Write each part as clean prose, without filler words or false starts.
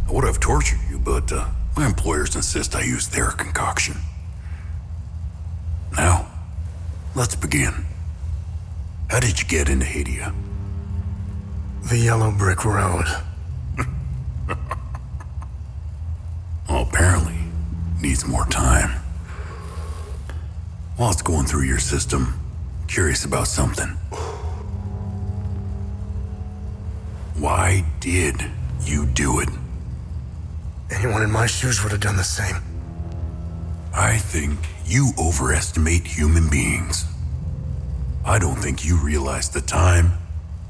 I would have tortured you, but my employers insist I use their concoction. Now, let's begin. How did you get into Hadea? The yellow brick road. Well, apparently, needs more time. While it's going through your system, curious about something. Why did you do it? Anyone in my shoes would have done the same. I think you overestimate human beings. I don't think you realize the time,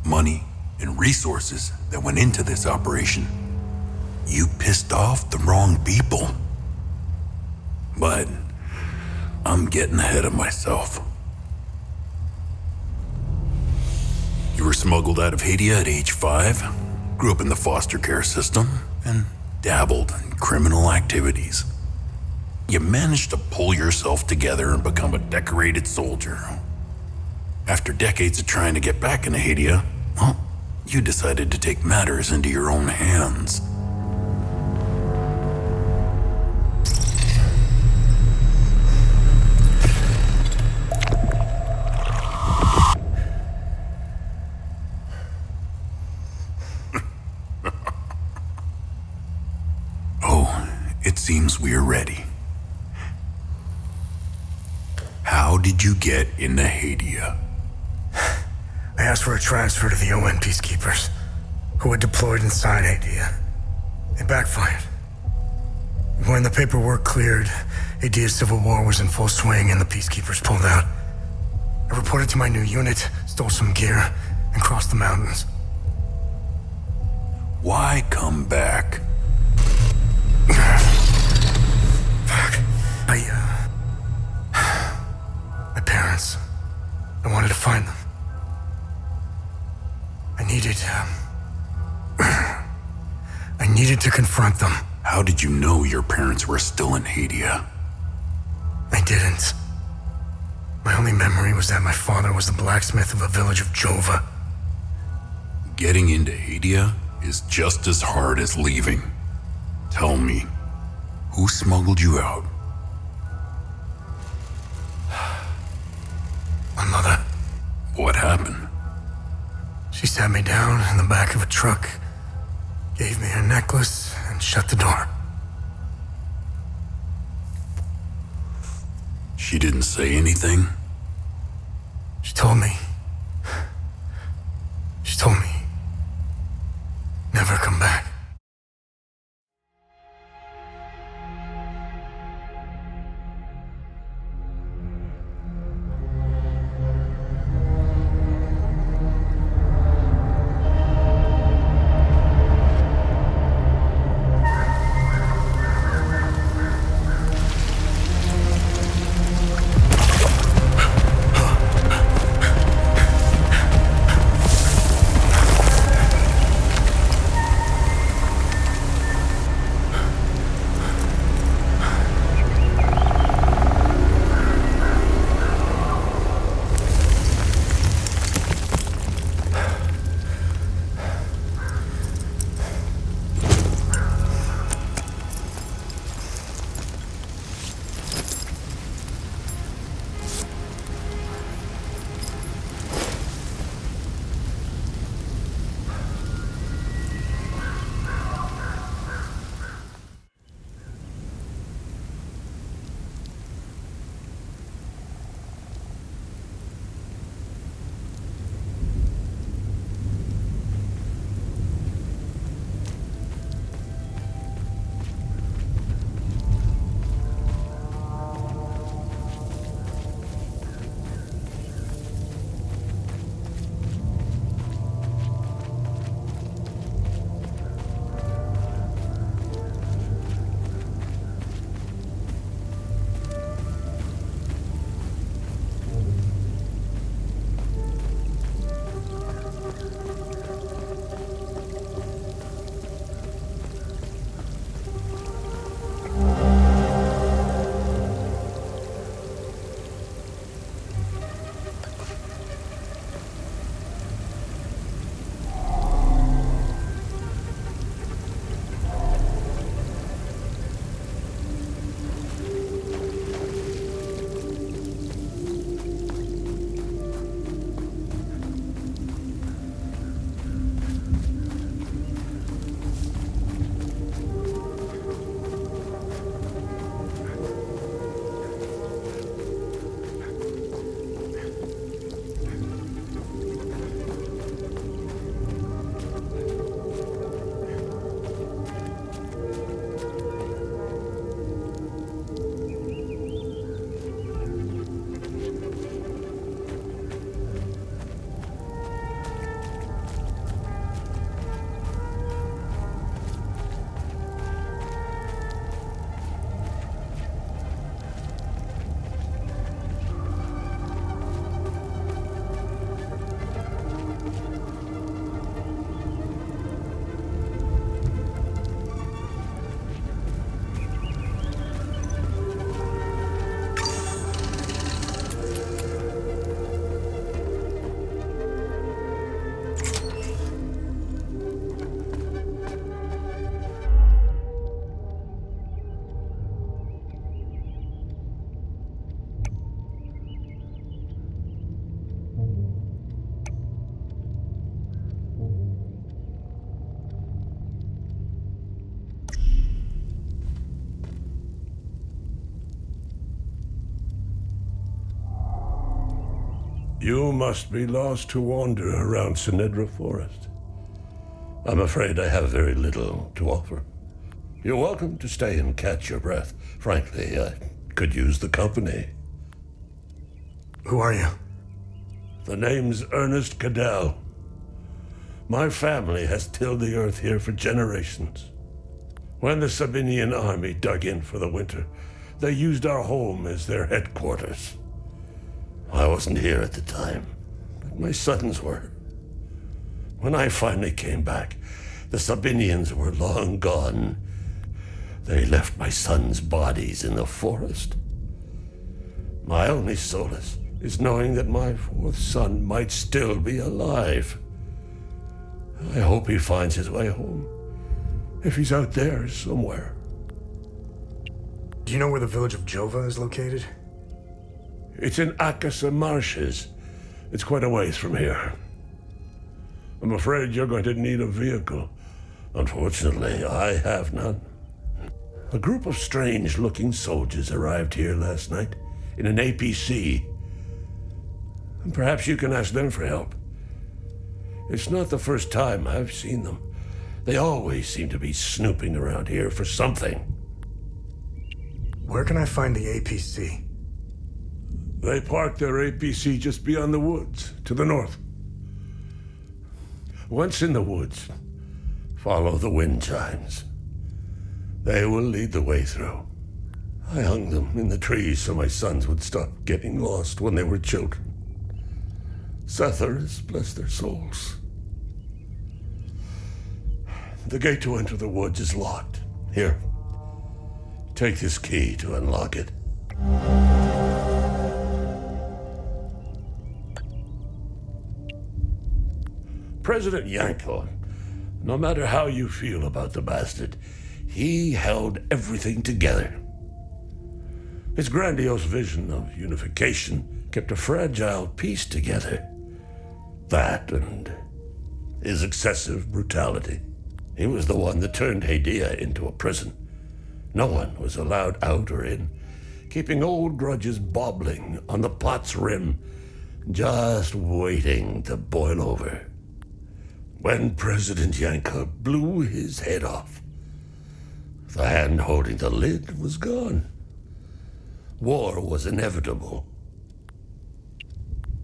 money, and resources that went into this operation. You pissed off the wrong people. But I'm getting ahead of myself. You were smuggled out of Hadea at age 5, grew up in the foster care system, and dabbled in criminal activities. You managed to pull yourself together and become a decorated soldier. After decades of trying to get back into Hadea, well, you decided to take matters into your own hands. It seems we are ready. How did you get into Hadea? I asked for a transfer to the UN peacekeepers, who had deployed inside Hadea. It backfired. When the paperwork cleared, Hadea's civil war was in full swing and the peacekeepers pulled out. I reported to my new unit, stole some gear, and crossed the mountains. Why come back? My parents. I wanted to find them. I needed to confront them. How did you know your parents were still in Hadea? I didn't. My only memory was that my father was the blacksmith of a village of Jova. Getting into Hadea is just as hard as leaving. Tell me, who smuggled you out? My mother. What happened? She sat me down in the back of a truck, gave me her necklace, and shut the door. She didn't say anything? She told me, never come back. You must be lost to wander around Senedra Forest. I'm afraid I have very little to offer. You're welcome to stay and catch your breath. Frankly, I could use the company. Who are you? The name's Ernest Cadell. My family has tilled the earth here for generations. When the Sabinian army dug in for the winter, they used our home as their headquarters. I wasn't here at the time, but my sons were. When I finally came back, the Sabinians were long gone. They left my sons' bodies in the forest. My only solace is knowing that my fourth son might still be alive. I hope he finds his way home, if he's out there somewhere. Do you know where the village of Jova is located? It's in Acasa Marshes. It's quite a ways from here. I'm afraid you're going to need a vehicle. Unfortunately, I have none. A group of strange-looking soldiers arrived here last night in an APC. And perhaps you can ask them for help. It's not the first time I've seen them. They always seem to be snooping around here for something. Where can I find the APC? They parked their APC just beyond the woods, to the north. Once in the woods, follow the wind chimes. They will lead the way through. I hung them in the trees so my sons would stop getting lost when they were children. Setharus, bless their souls. The gate to enter the woods is locked. Here, take this key to unlock it. President Yanko, no matter how you feel about the bastard, he held everything together. His grandiose vision of unification kept a fragile peace together. That and his excessive brutality. He was the one that turned Hadea into a prison. No one was allowed out or in, keeping old grudges bobbling on the pot's rim, just waiting to boil over. When President Yanko blew his head off, the hand holding the lid was gone. War was inevitable.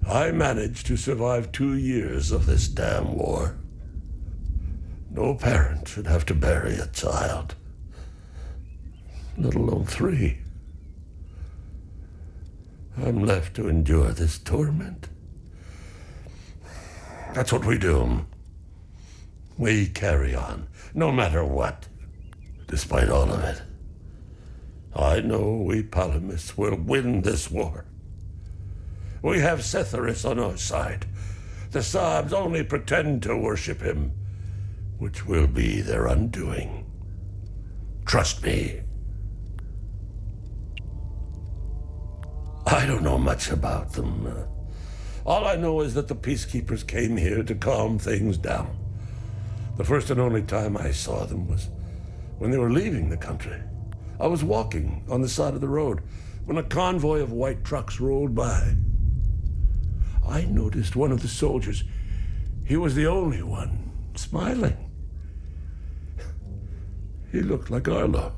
I managed to survive 2 years of this damn war. No parent should have to bury a child, let alone 3. I'm left to endure this torment. That's what we do. We carry on, no matter what, despite all of it. I know we Palamists will win this war. We have Setharus on our side. The Sabs only pretend to worship him, which will be their undoing. Trust me. I don't know much about them. All I know is that the peacekeepers came here to calm things down. The first and only time I saw them was when they were leaving the country. I was walking on the side of the road when a convoy of white trucks rolled by. I noticed one of the soldiers. He was the only one smiling. He looked like Arlo,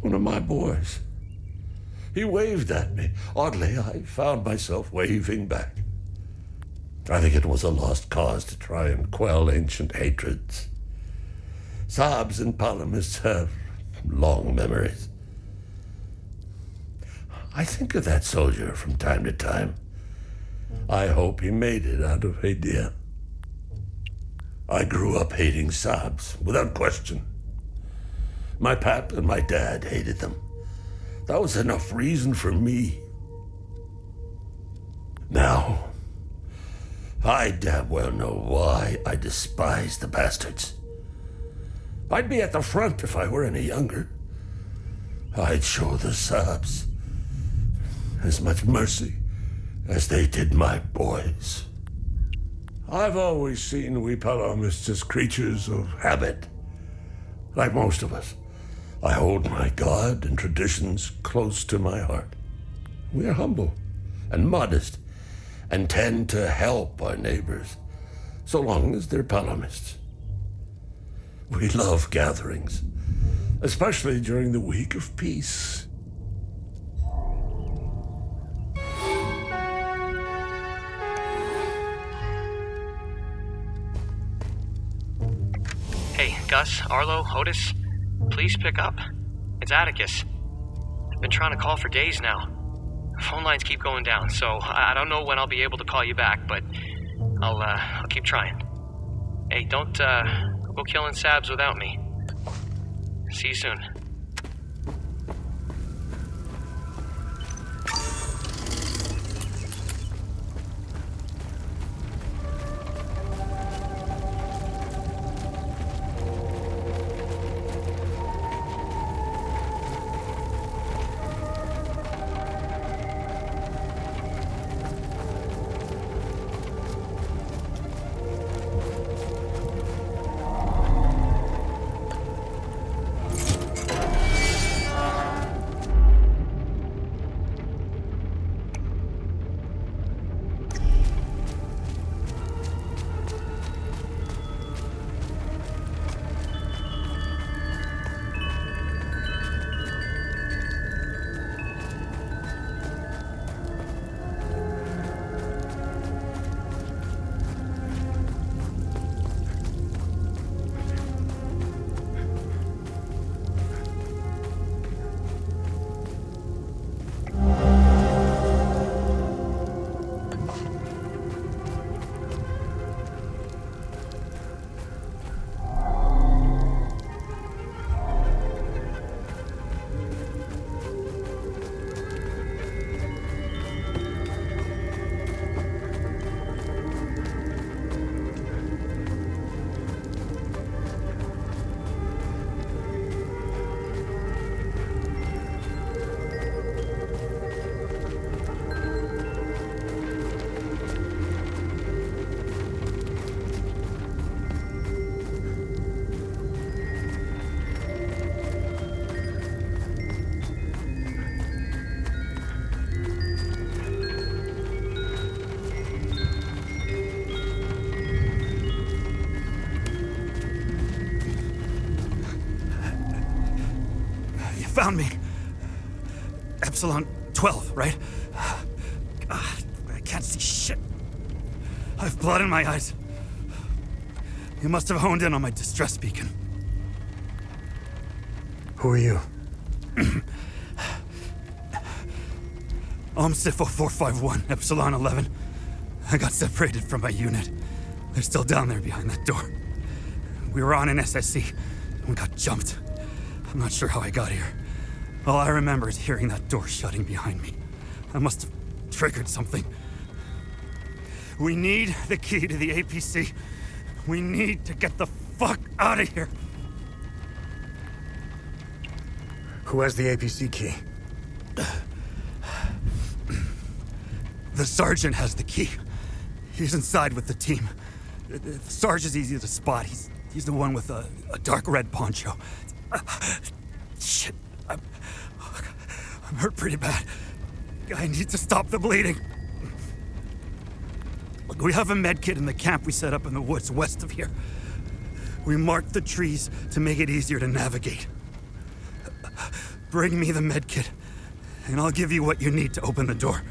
one of my boys. He waved at me. Oddly, I found myself waving back. I think it was a lost cause to try and quell ancient hatreds. Sabs and Palamists have long memories. I think of that soldier from time to time. I hope he made it out of Hadea. I grew up hating Sabs, without question. My pap and my dad hated them. That was enough reason for me. Now, I damn well know why I despise the bastards. I'd be at the front if I were any younger. I'd show the Sabs as much mercy as they did my boys. I've always seen we Palamists as creatures of habit. Like most of us, I hold my God and traditions close to my heart. We are humble and modest, and tend to help our neighbors, so long as they're palamists. We love gatherings, especially during the week of peace. Hey, Gus, Arlo, Otis, please pick up. It's Atticus. I've been trying to call for days now. Phone lines keep going down, so I don't know when I'll be able to call you back, but I'll keep trying. Hey, don't go killing Sabs without me. See you soon. Found me. Epsilon 12, right? God, I can't see shit. I have blood in my eyes. You must have honed in on my distress beacon. Who are you? Sifo 451, Epsilon 11. I got separated from my unit. They're still down there behind that door. We were on an SSC and got jumped. I'm not sure how I got here. All I remember is hearing that door shutting behind me. I must have triggered something. We need the key to the APC. We need to get the fuck out of here. Who has the APC key? The sergeant has the key. He's inside with the team. The Sarge is easy to spot. He's the one with a dark red poncho. Shit. I'm hurt pretty bad. I need to stop the bleeding. Look, we have a med kit in the camp we set up in the woods west of here. We marked the trees to make it easier to navigate. Bring me the med kit, and I'll give you what you need to open the door.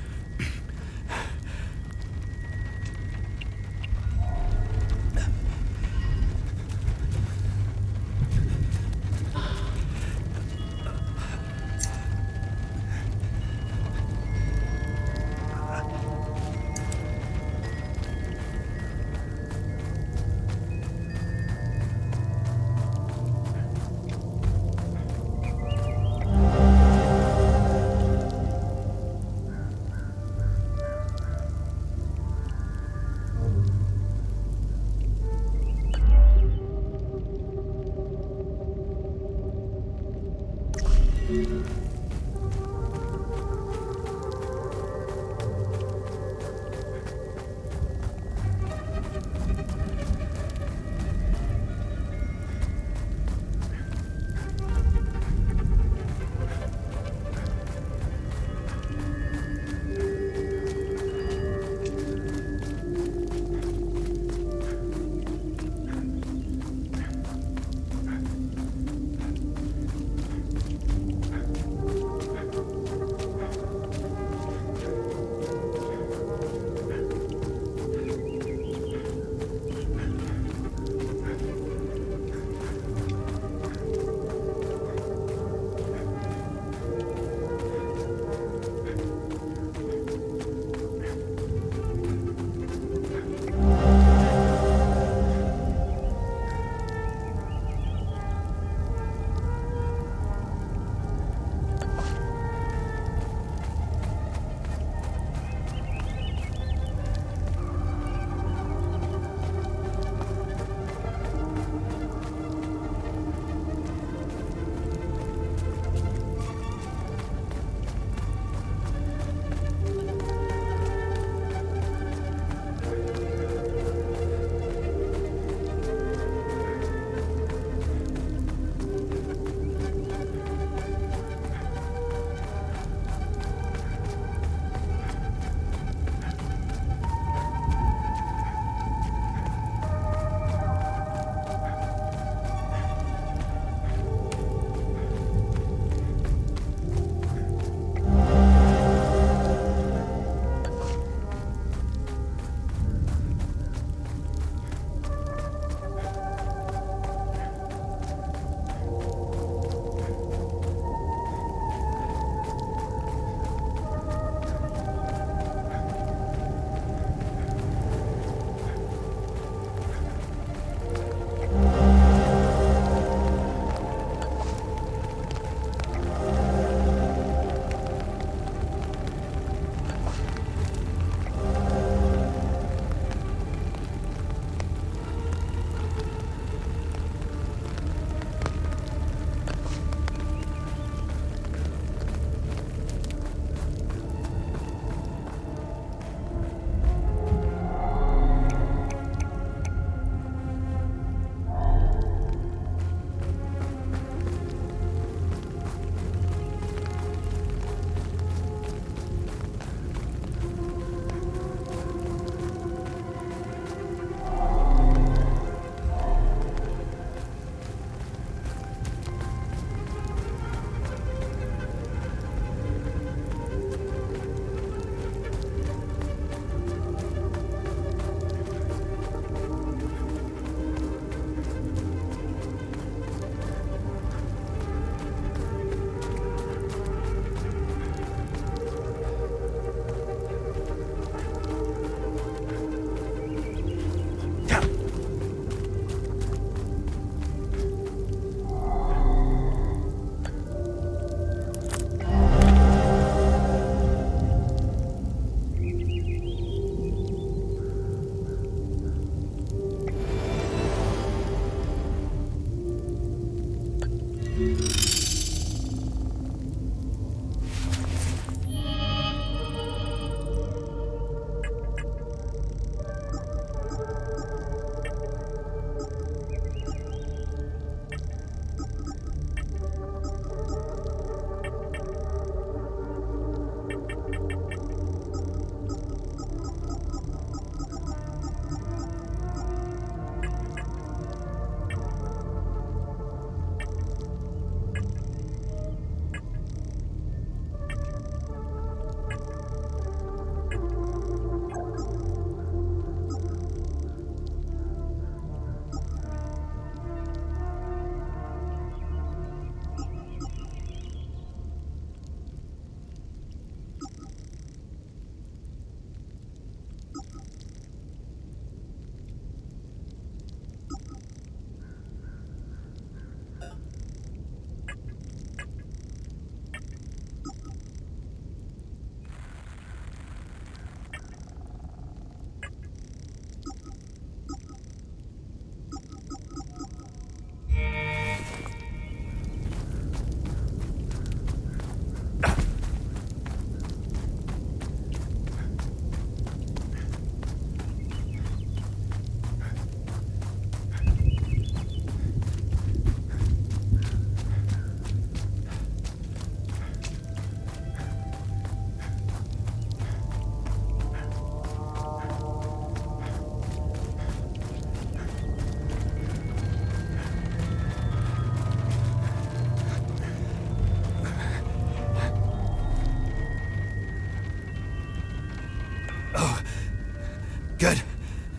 Good.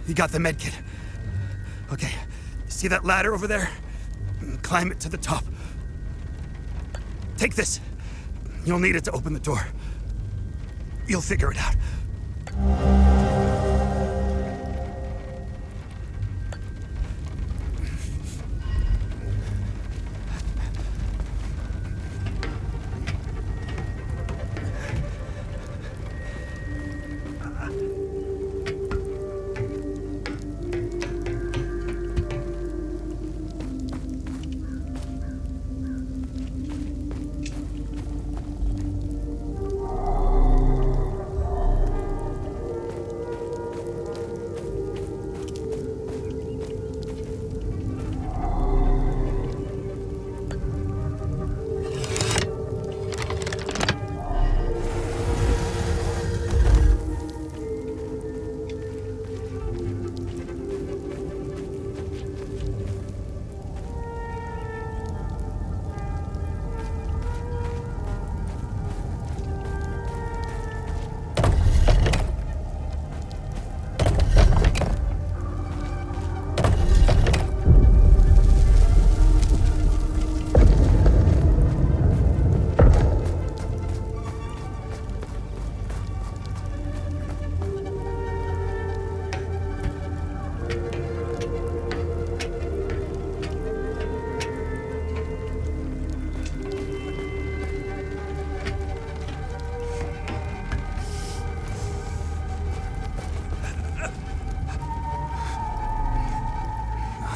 You got the medkit. Okay, you see that ladder over there? Climb it to the top. Take this. You'll need it to open the door. You'll figure it out.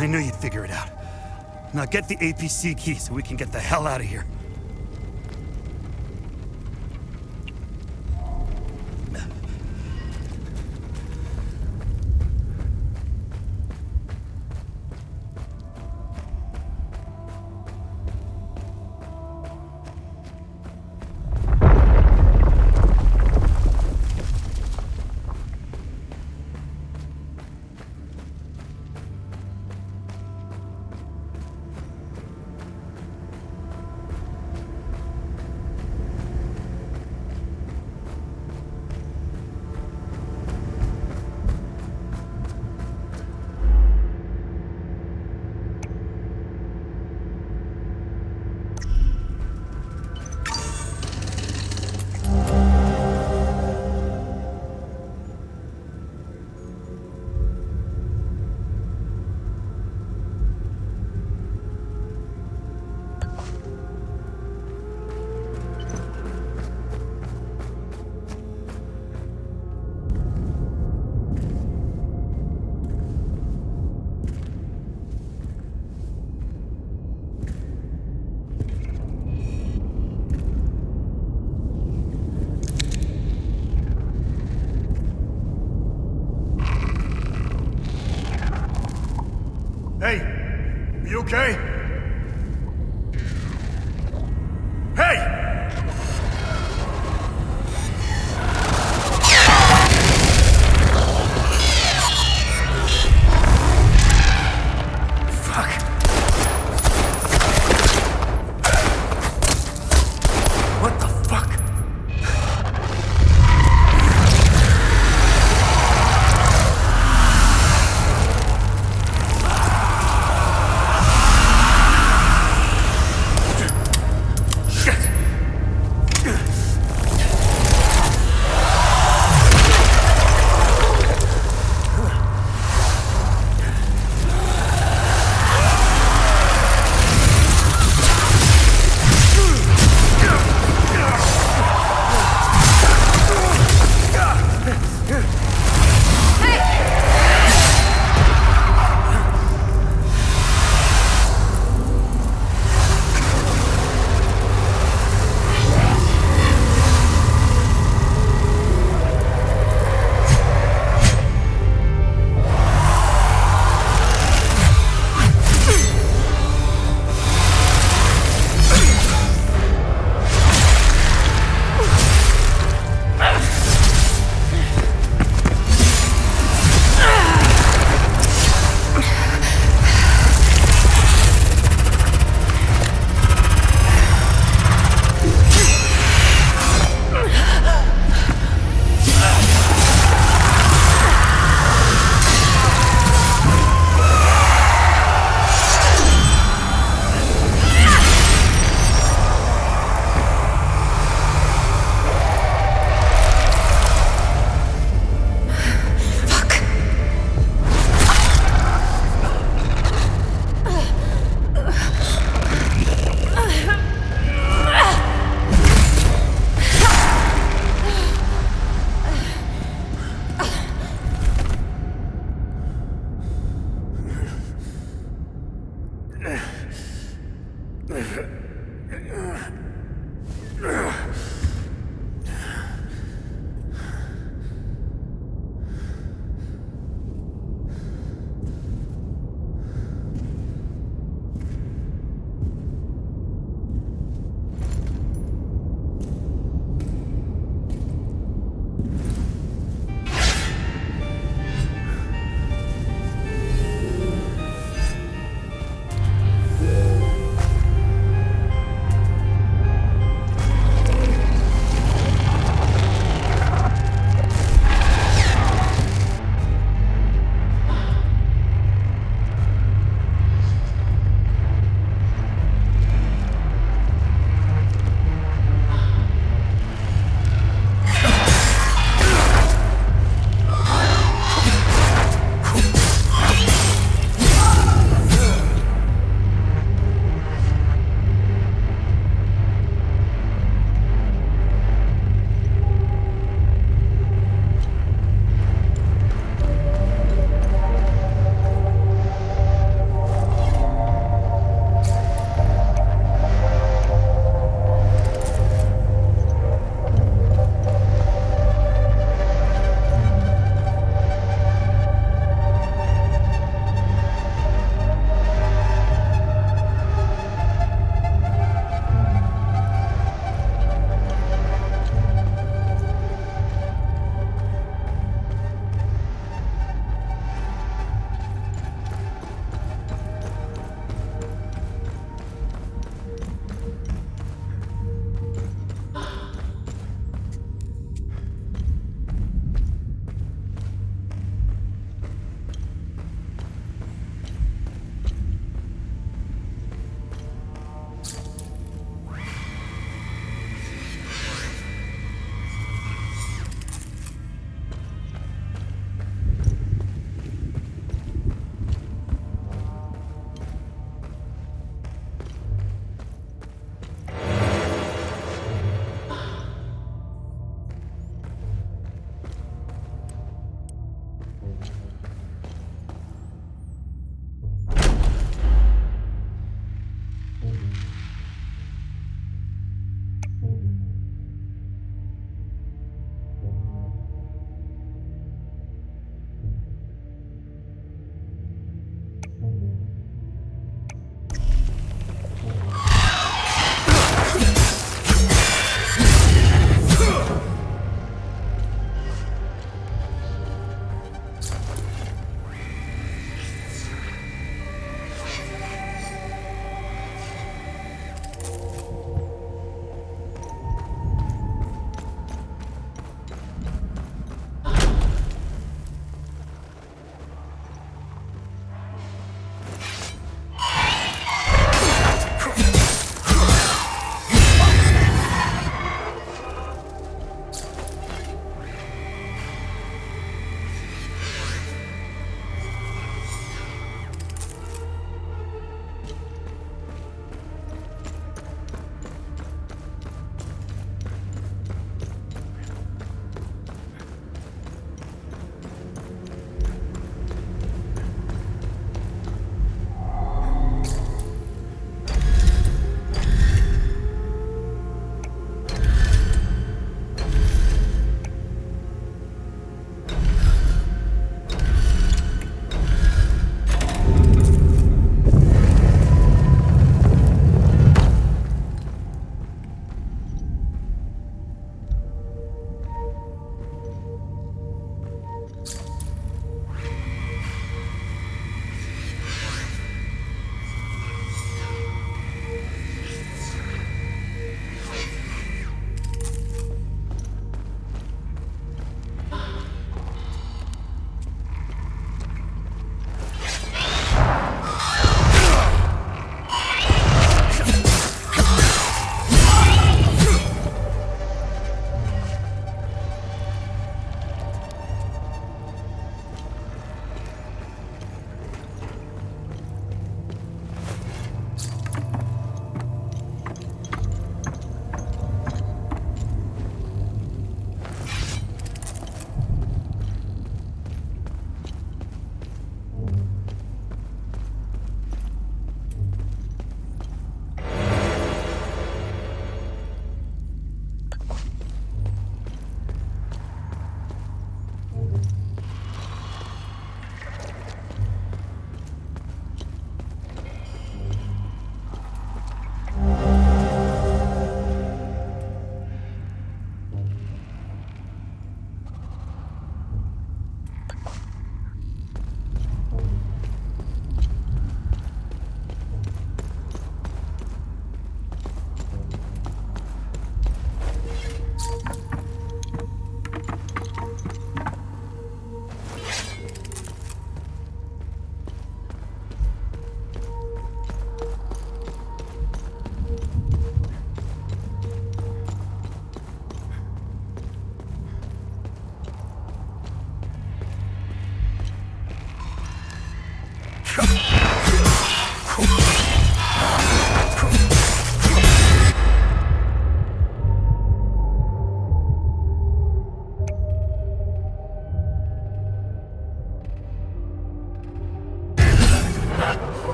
I knew you'd figure it out. Now get the APC key so we can get the hell out of here. okay? Hey!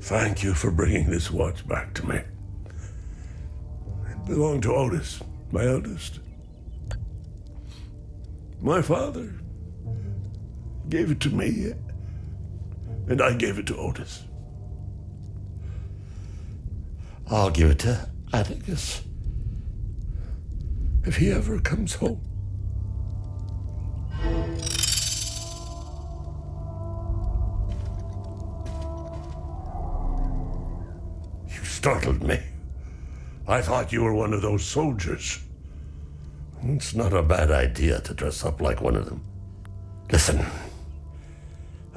Thank you for bringing this watch back to me. It belonged to Otis, my eldest. My father gave it to me, and I gave it to Otis. I'll give it to Atticus if he ever comes home. You startled me. I thought you were one of those soldiers. It's not a bad idea to dress up like one of them. Listen,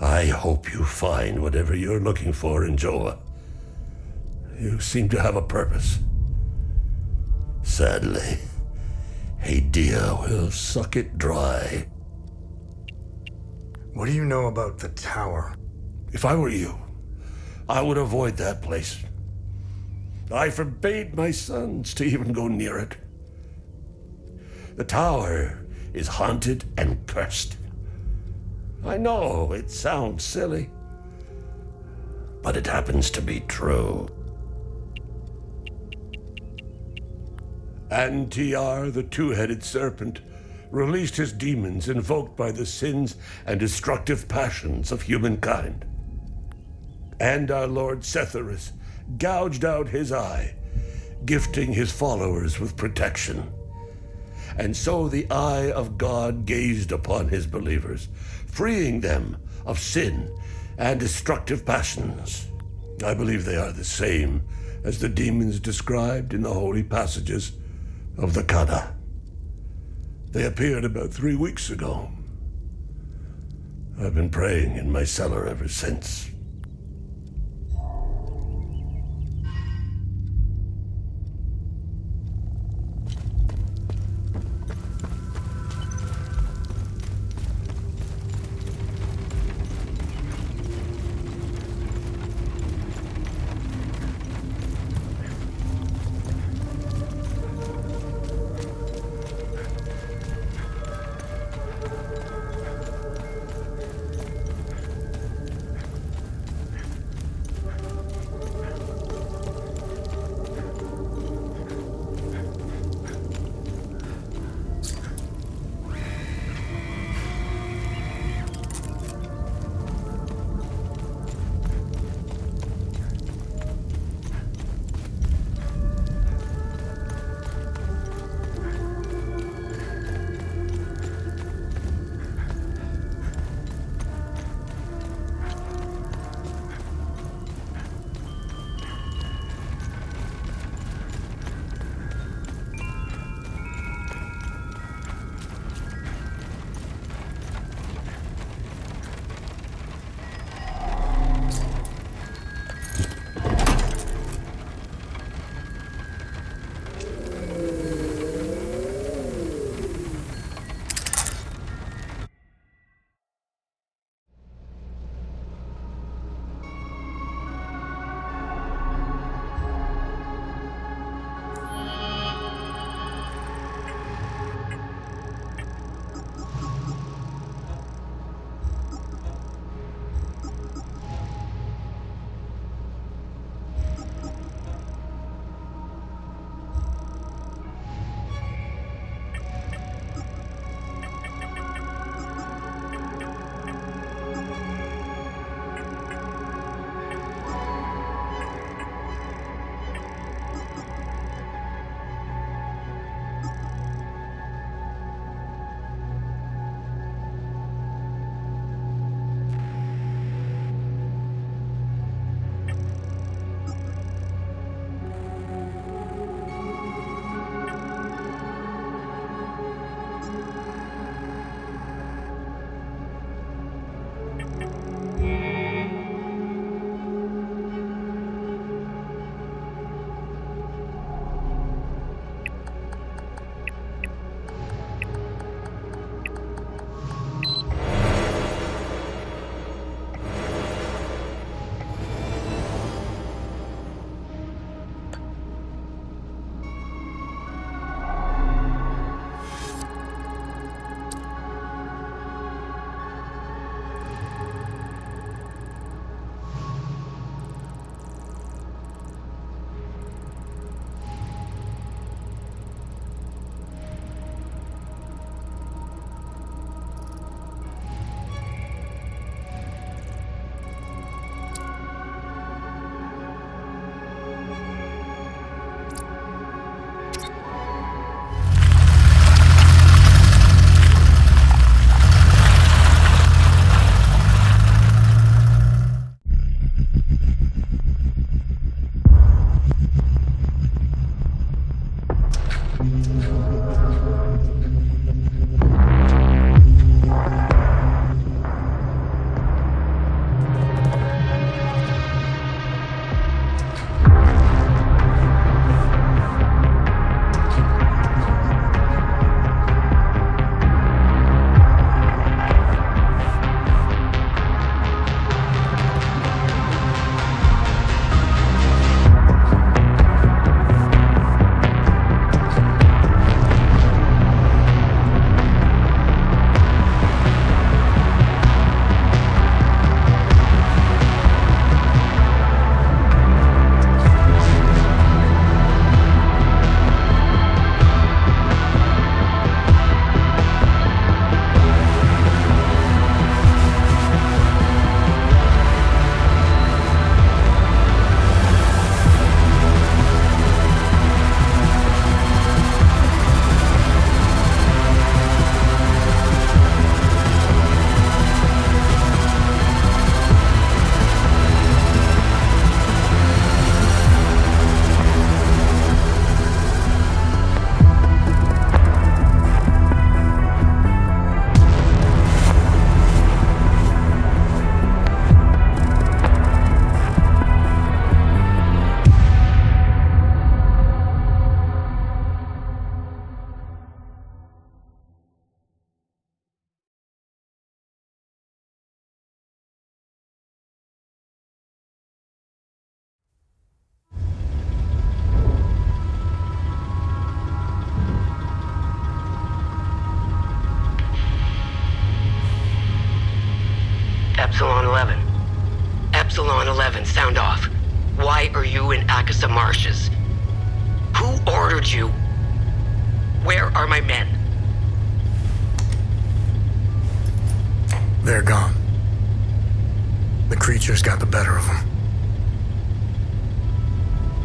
I hope you find whatever you're looking for in Joa. You seem to have a purpose. Sadly, Hadea will suck it dry. What do you know about the tower? If I were you, I would avoid that place. I forbade my sons to even go near it. The tower is haunted and cursed. I know it sounds silly, but it happens to be true. Antiar, the two-headed serpent, released his demons invoked by the sins and destructive passions of humankind. And our Lord Setherus gouged out his eye, gifting his followers with protection. And so the eye of God gazed upon his believers, freeing them of sin and destructive passions. I believe they are the same as the demons described in the holy passages of the Kada. They appeared about 3 weeks ago. I've been praying in my cellar ever since. Epsilon 11. Epsilon 11, sound off. Why are you in Acasa Marshes? Who ordered you? Where are my men? They're gone. The creatures got the better of them.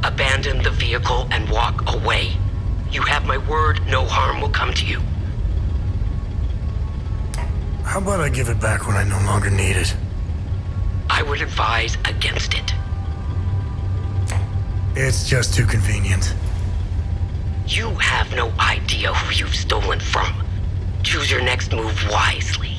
Abandon the vehicle and walk away. You have my word, no harm will come to you. How about I give it back when I no longer need it? I would advise against it. It's just too convenient. You have no idea who you've stolen from. Choose your next move wisely.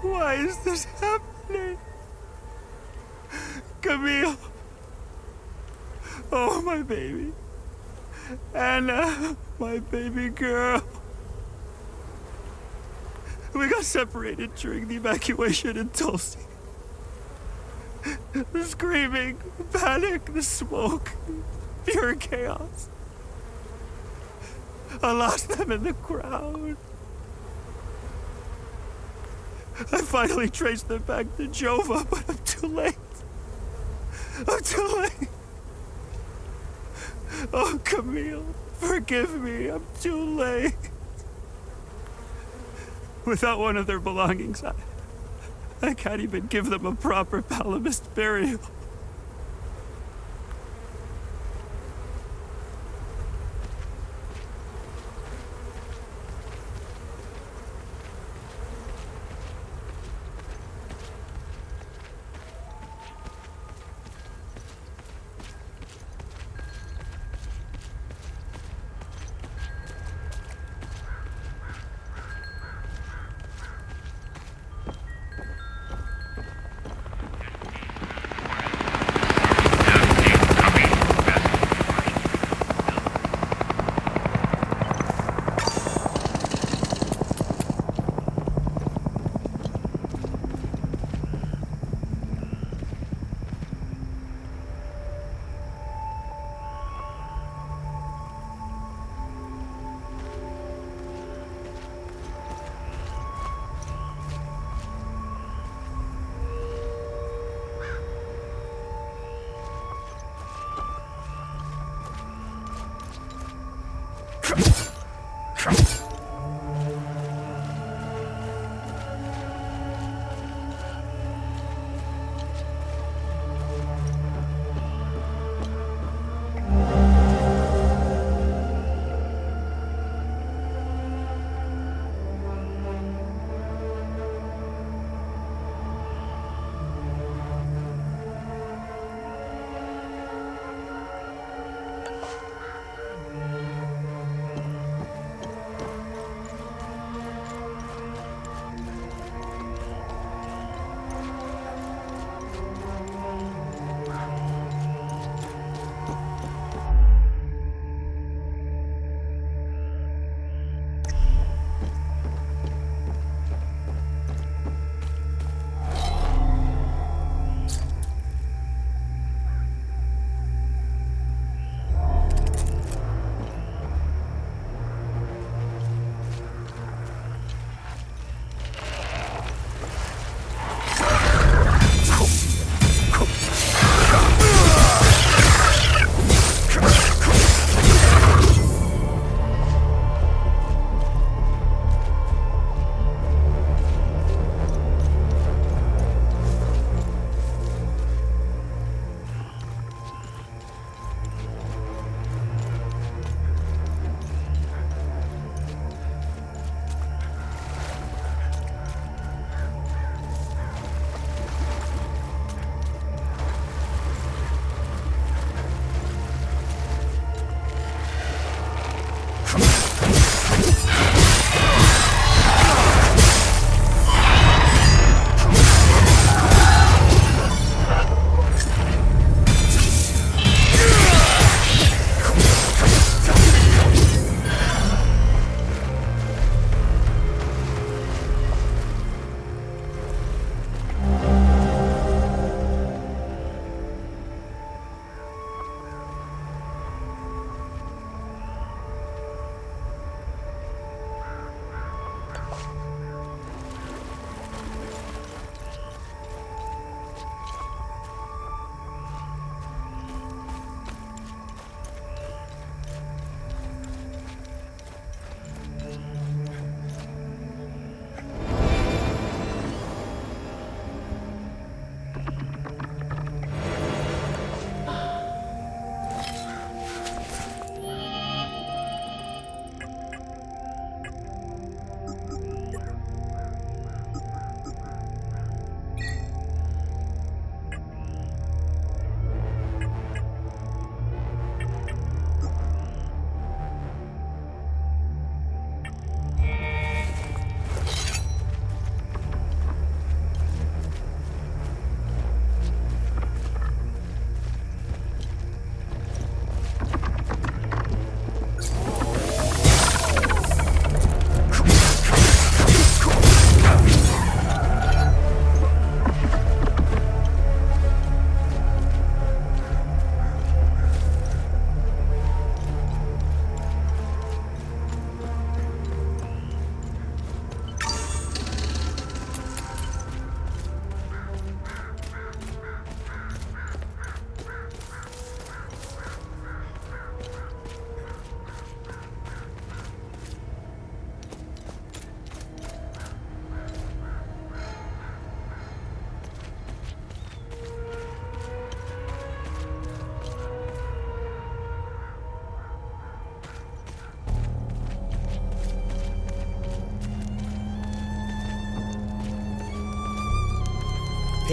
Why is this happening? Camille. Oh, my baby. Anna, my baby girl. We got separated during the evacuation in Tulsi. The screaming, the panic, the smoke, pure chaos. I lost them in the crowd. I finally traced them back to Jova, but I'm too late. I'm too late. Oh, Camille, forgive me. I'm too late. Without one of their belongings, I can't even give them a proper Palamist burial.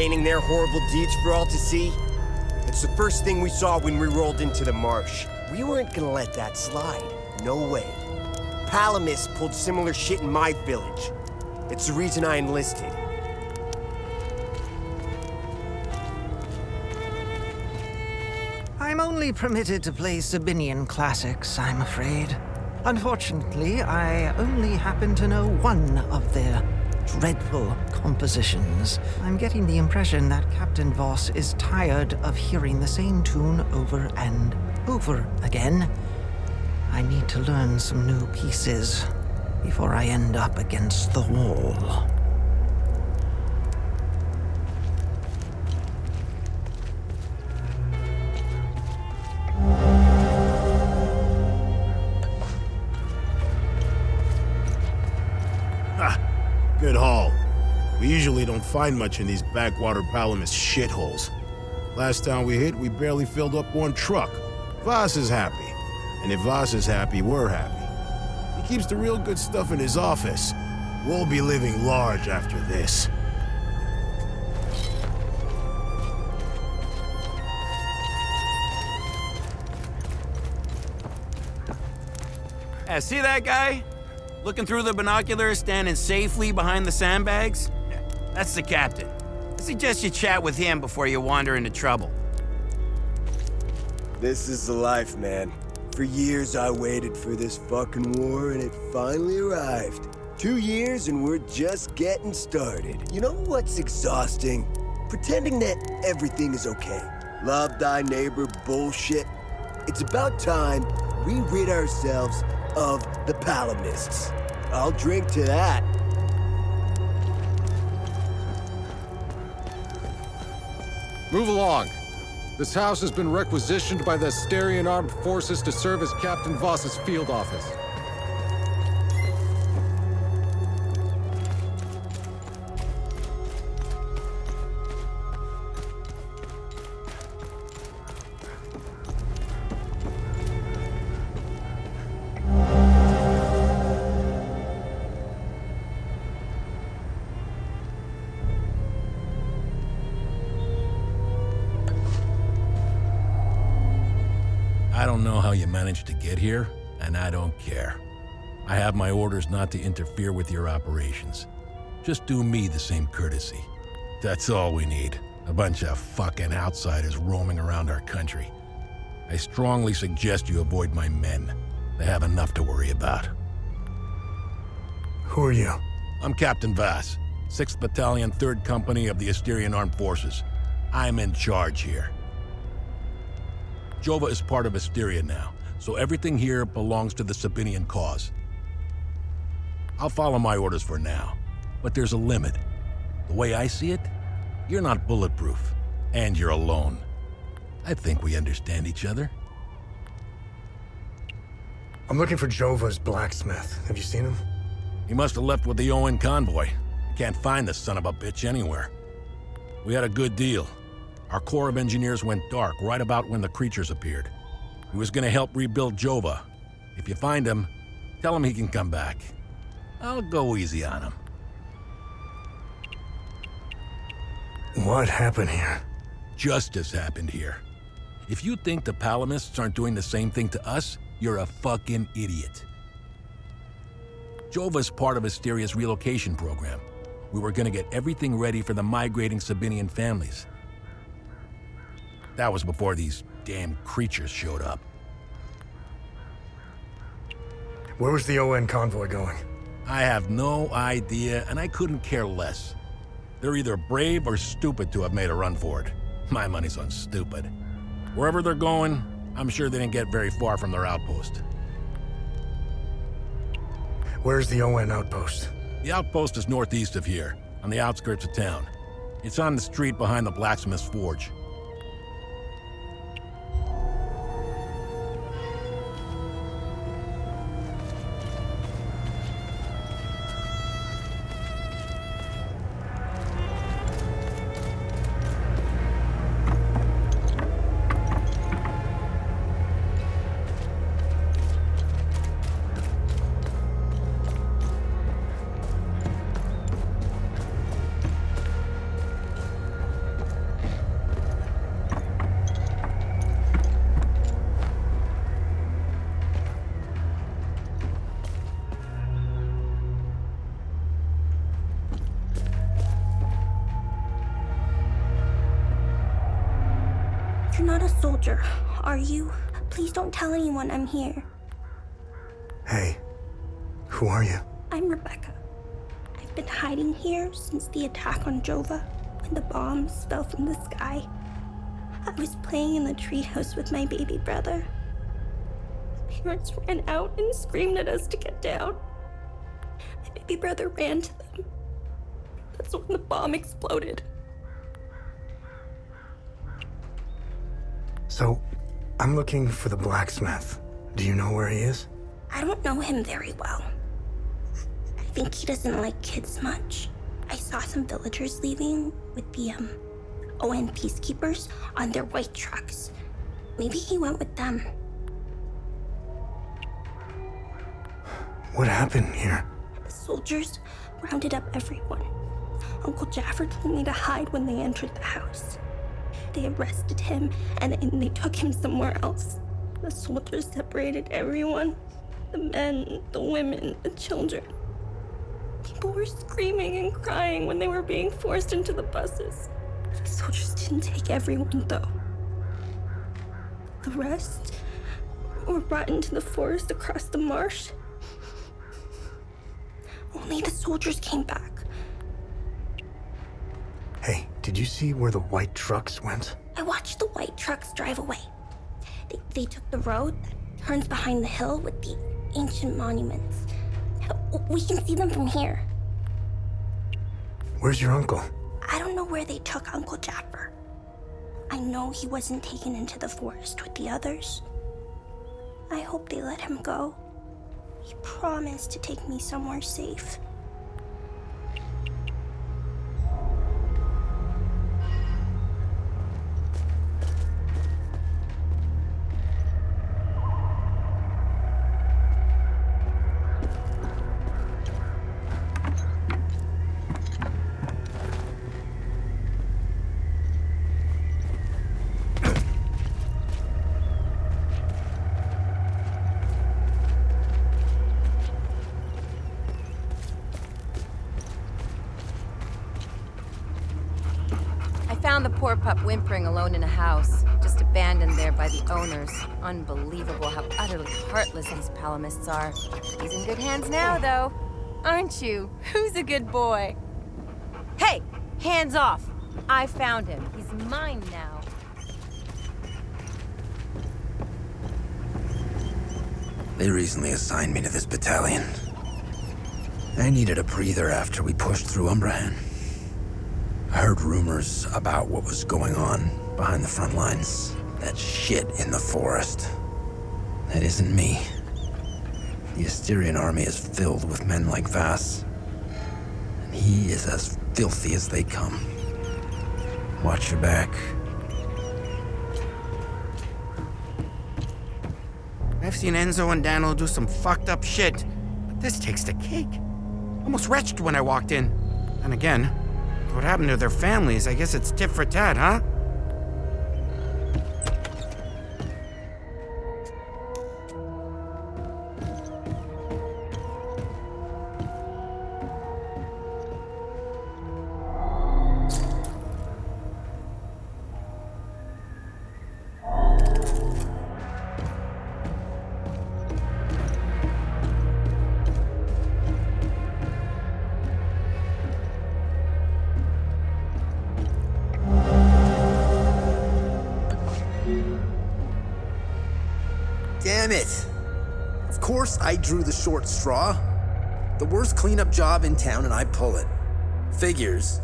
painting their horrible deeds for all to see? It's the first thing we saw when we rolled into the marsh. We weren't gonna let that slide. No way. Palamis pulled similar shit in my village. It's the reason I enlisted. I'm only permitted to play Sabinian classics, I'm afraid. Unfortunately, I only happen to know one of their dreadful compositions. I'm getting the impression that Captain Voss is tired of hearing the same tune over and over again. I need to learn some new pieces before I end up against the wall. Good haul. We usually don't find much in these backwater Palamis shitholes. Last time we hit, we barely filled up one truck. Voss is happy. And if Voss is happy, we're happy. He keeps the real good stuff in his office. We'll be living large after this. See that guy? Looking through the binoculars, standing safely behind the sandbags? That's the captain. I suggest you chat with him before you wander into trouble. This is the life, man. For years I waited for this fucking war and it finally arrived. 2 years and we're just getting started. You know what's exhausting? Pretending that everything is okay. Love thy neighbor bullshit. It's about time we rid ourselves of the Palamists. I'll drink to that. Move along. This house has been requisitioned by the Asterian Armed Forces to serve as Captain Voss's field office. I don't know how you managed to get here, and I don't care. I have my orders not to interfere with your operations. Just do me the same courtesy. That's all we need. A bunch of fucking outsiders roaming around our country. I strongly suggest you avoid my men. They have enough to worry about. Who are you? I'm Captain Voss, 6th Battalion, 3rd Company of the Asterian Armed Forces. I'm in charge here. Jova is part of Asteria now, so everything here belongs to the Sabinian cause. I'll follow my orders for now, but there's a limit. The way I see it, you're not bulletproof, and you're alone. I think we understand each other. I'm looking for Jova's blacksmith. Have you seen him? He must have left with the ON convoy. Can't find the son of a bitch anywhere. We had a good deal. Our Corps of Engineers went dark right about when the creatures appeared. He was gonna help rebuild Jova. If you find him, tell him he can come back. I'll go easy on him. What happened here? Justice happened here. If you think the Palamists aren't doing the same thing to us, you're a fucking idiot. Jova's part of Asteria's relocation program. We were gonna get everything ready for the migrating Sabinian families. That was before these damn creatures showed up. Where was the ON convoy going? I have no idea, and I couldn't care less. They're either brave or stupid to have made a run for it. My money's on stupid. Wherever they're going, I'm sure they didn't get very far from their outpost. Where's the ON outpost? The outpost is northeast of here, on the outskirts of town. It's on the street behind the blacksmith's forge. You're not a soldier, are you? Please don't tell anyone I'm here. Hey, who are you? I'm Rebecca. I've been hiding here since the attack on Jova, when the bombs fell from the sky. I was playing in the treehouse with my baby brother. My parents ran out and screamed at us to get down. My baby brother ran to them. That's when the bomb exploded. So, I'm looking for the blacksmith. Do you know where he is? I don't know him very well. I think he doesn't like kids much. I saw some villagers leaving with the, ON peacekeepers on their white trucks. Maybe he went with them. What happened here? The soldiers rounded up everyone. Uncle Jaffer told me to hide when they entered the house. They arrested him and they took him somewhere else. The soldiers separated everyone. The men, the women, the children. People were screaming and crying when they were being forced into the buses. The soldiers didn't take everyone, though. The rest were brought into the forest across the marsh. Only the soldiers came back. Hey, did you see where the white trucks went? I watched the white trucks drive away. They took the road that turns behind the hill with the ancient monuments. We can see them from here. Where's your uncle? I don't know where they took Uncle Jaffer. I know he wasn't taken into the forest with the others. I hope they let him go. He promised to take me somewhere safe. Found the poor pup whimpering alone in a house, just abandoned there by the owners. Unbelievable how utterly heartless these palamists are. He's in good hands now, though. Aren't you? Who's a good boy? Hey! Hands off! I found him. He's mine now. They recently assigned me to this battalion. I needed a breather after we pushed through Umbrahan. I heard rumors about what was going on behind the front lines. That shit in the forest. That isn't me. The Asterian army is filled with men like Vyssa. And he is as filthy as they come. Watch your back. I've seen Enzo and Daniel do some fucked up shit, but this takes the cake. Almost retched when I walked in. And again, what happened to their families? I guess it's tit for tat, huh? Damn it! Of course I drew the short straw. The worst cleanup job in town and I pull it. Figures.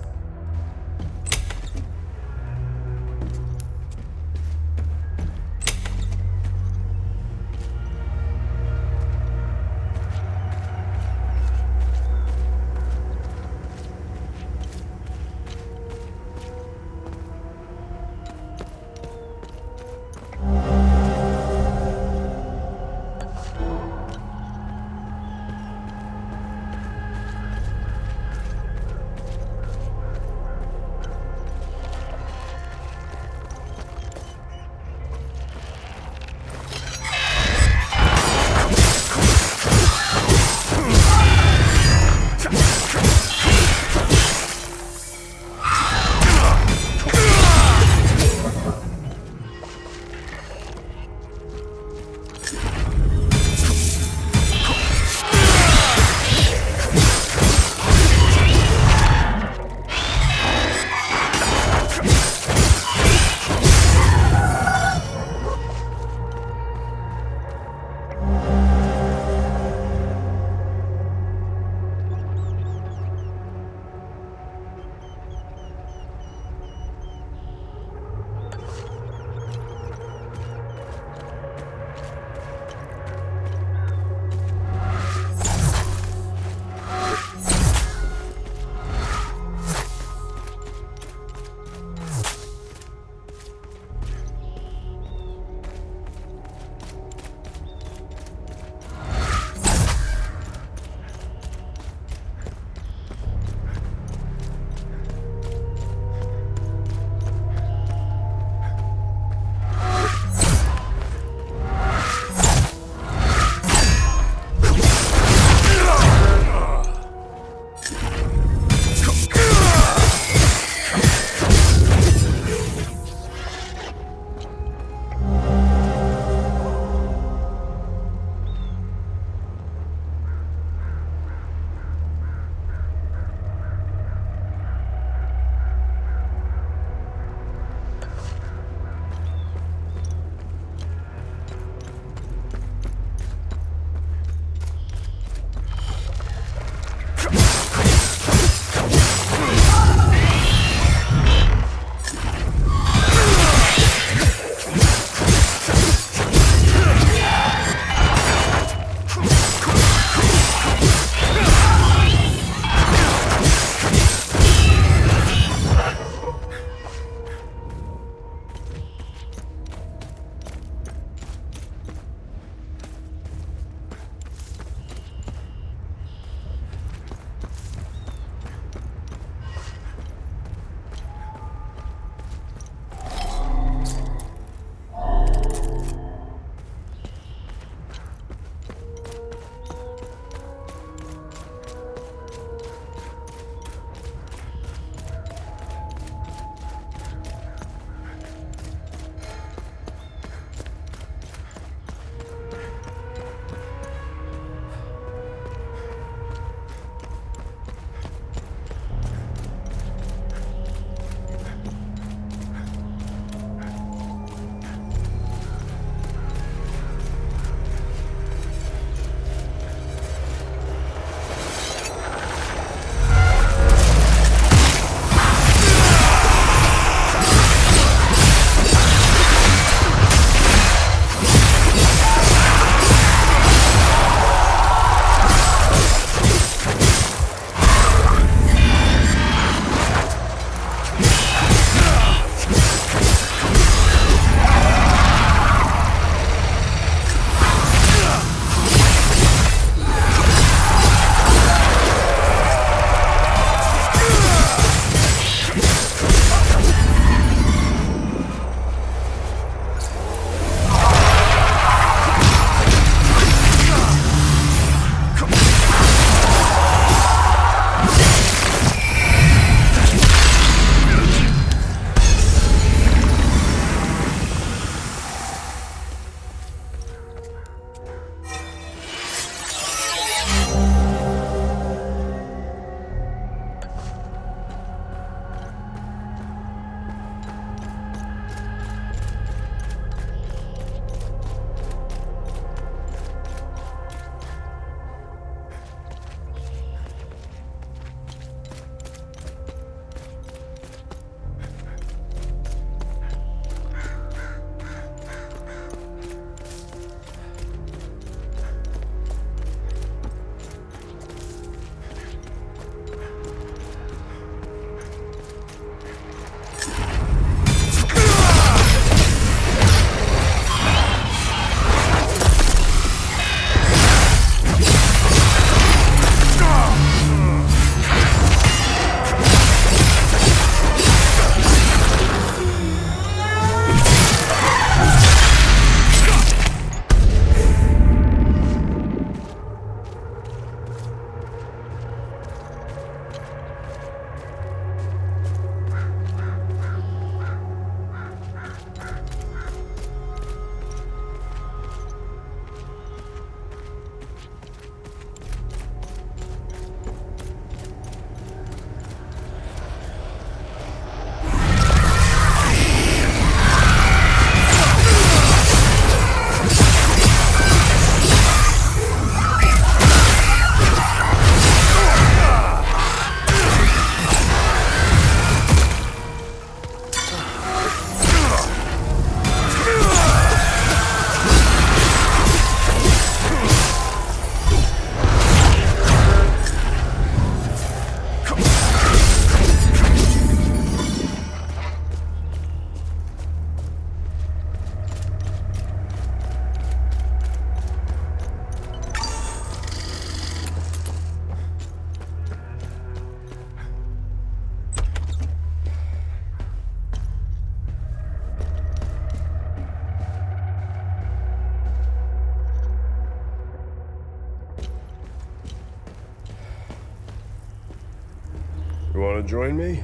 You want to join me?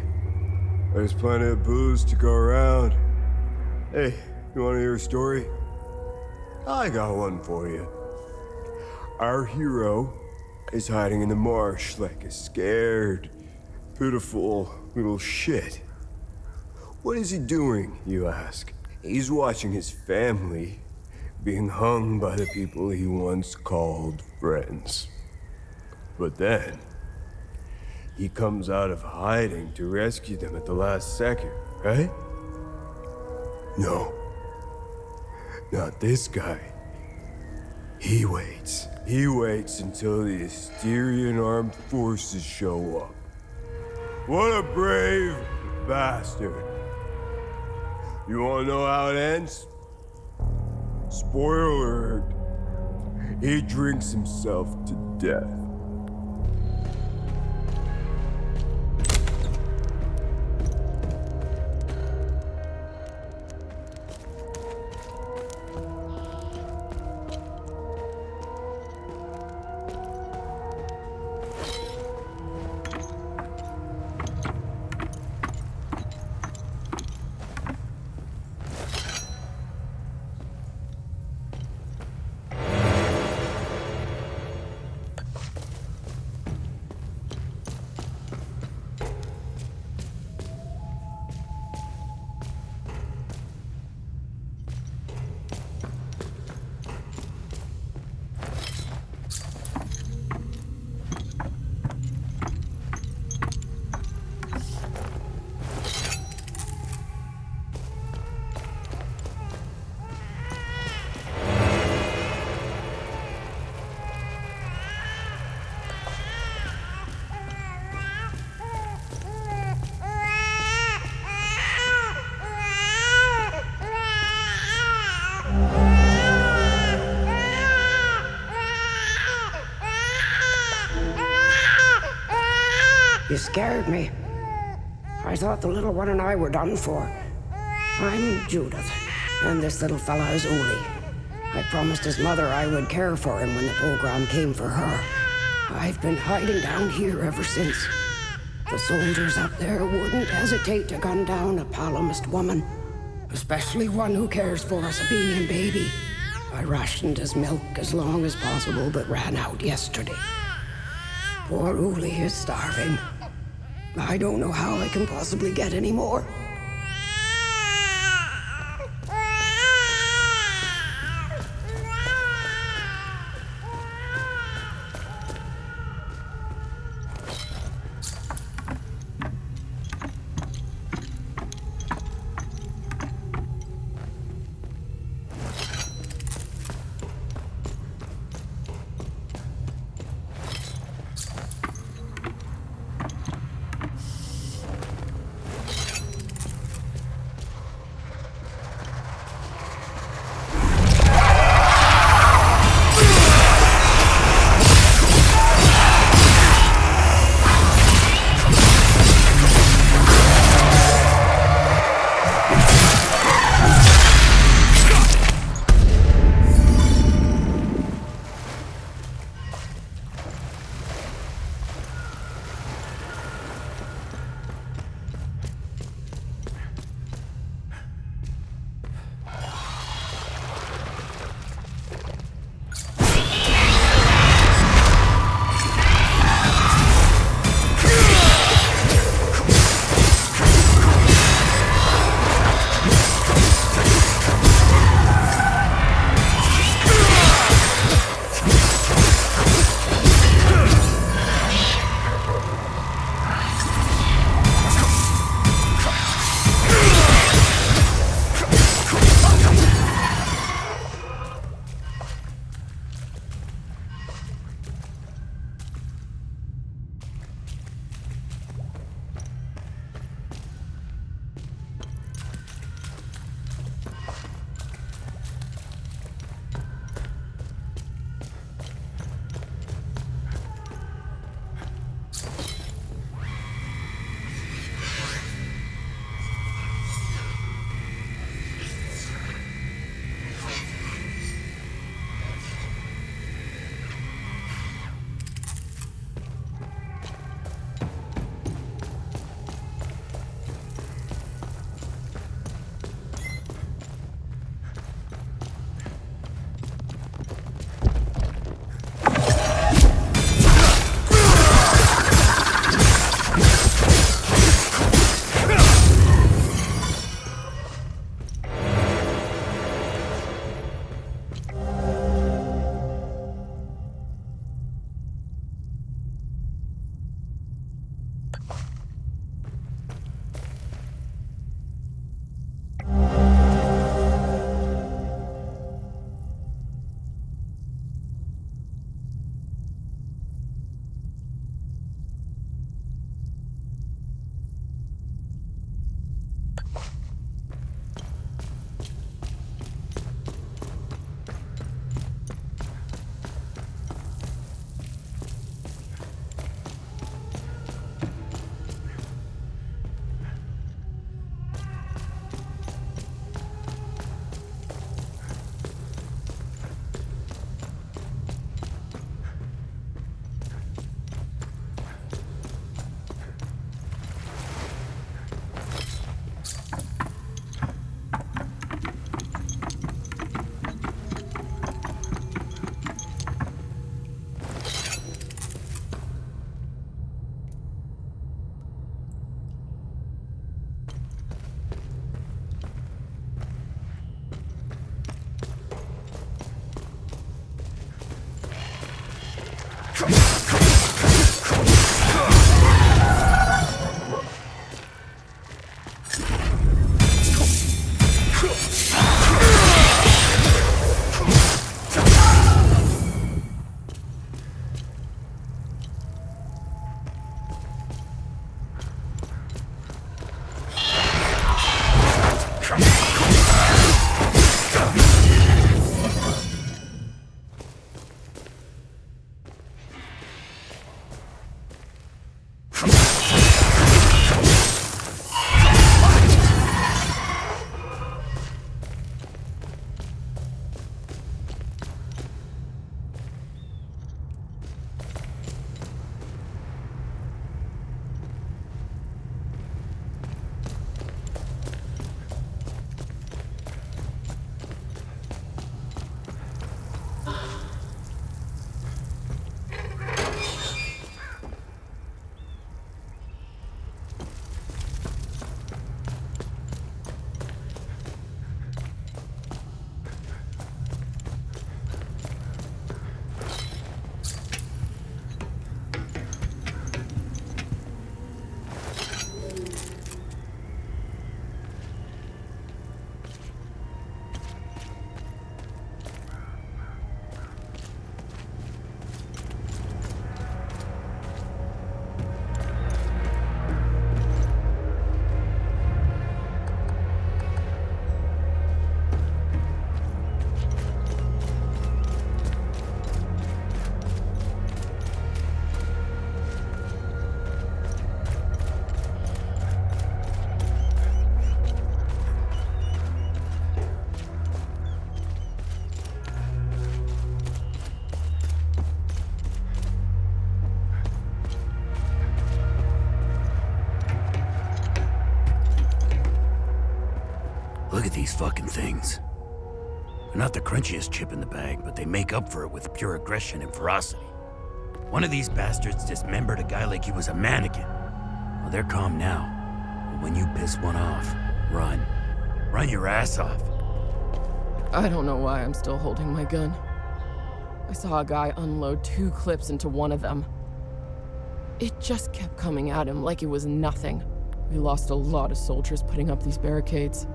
There's plenty of booze to go around. Hey, you want to hear a story? I got one for you. Our hero is hiding in the marsh like a scared, pitiful little shit. What is he doing, you ask? He's watching his family being hung by the people he once called friends. But then, he comes out of hiding to rescue them at the last second, right? No. Not this guy. He waits. He waits until the Asterian armed forces show up. What a brave bastard. You wanna know how it ends? Spoiler alert. He drinks himself to death. You scared me. I thought the little one and I were done for. I'm Judith, and this little fella is Uli. I promised his mother I would care for him when the program came for her. I've been hiding down here ever since. The soldiers up there wouldn't hesitate to gun down a Palamist woman, especially one who cares for a Sabinian baby. I rationed his milk as long as possible, but ran out yesterday. Poor Uli is starving. I don't know how I can possibly get any more. with these fucking things. They're not the crunchiest chip in the bag, but they make up for it with pure aggression and ferocity. One of these bastards dismembered a guy like he was a mannequin. Well, they're calm now. But when you piss one off, run. Run your ass off. I don't know why I'm still holding my gun. I saw a guy unload 2 clips into one of them. It just kept coming at him like it was nothing. We lost a lot of soldiers putting up these barricades.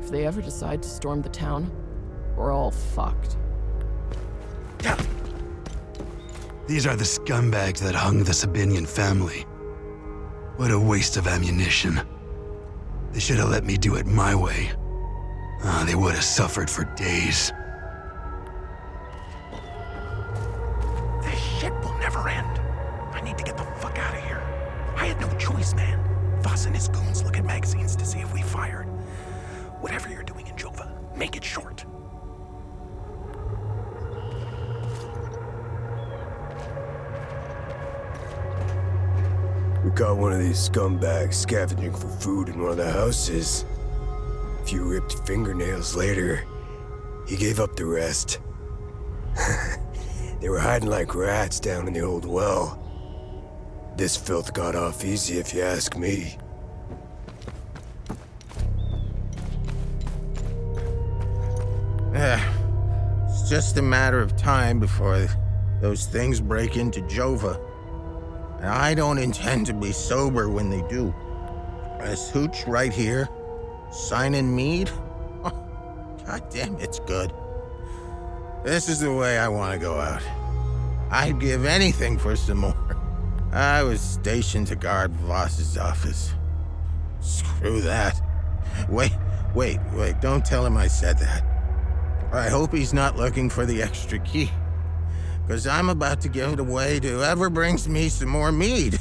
If they ever decide to storm the town, we're all fucked. These are the scumbags that hung the Sabinian family. What a waste of ammunition. They should have let me do it my way. They would have suffered for days. This shit will never end. I need to get the fuck out of here. I had no choice, man. Vyssa and his goons look at magazines to see if we fired. Whatever you're doing in Jova, make it short. We caught one of these scumbags scavenging for food in one of the houses. A few ripped fingernails later, he gave up the rest. They were hiding like rats down in the old well. This filth got off easy, if you ask me. It's just a matter of time before those things break into Jova. And I don't intend to be sober when they do. This hooch right here, signing mead? Oh, God damn, it's good. This is the way I want to go out. I'd give anything for some more. I was stationed to guard Voss's office. Screw that. Wait, don't tell him I said that. I hope he's not looking for the extra key. Because I'm about to give it away to whoever brings me some more mead.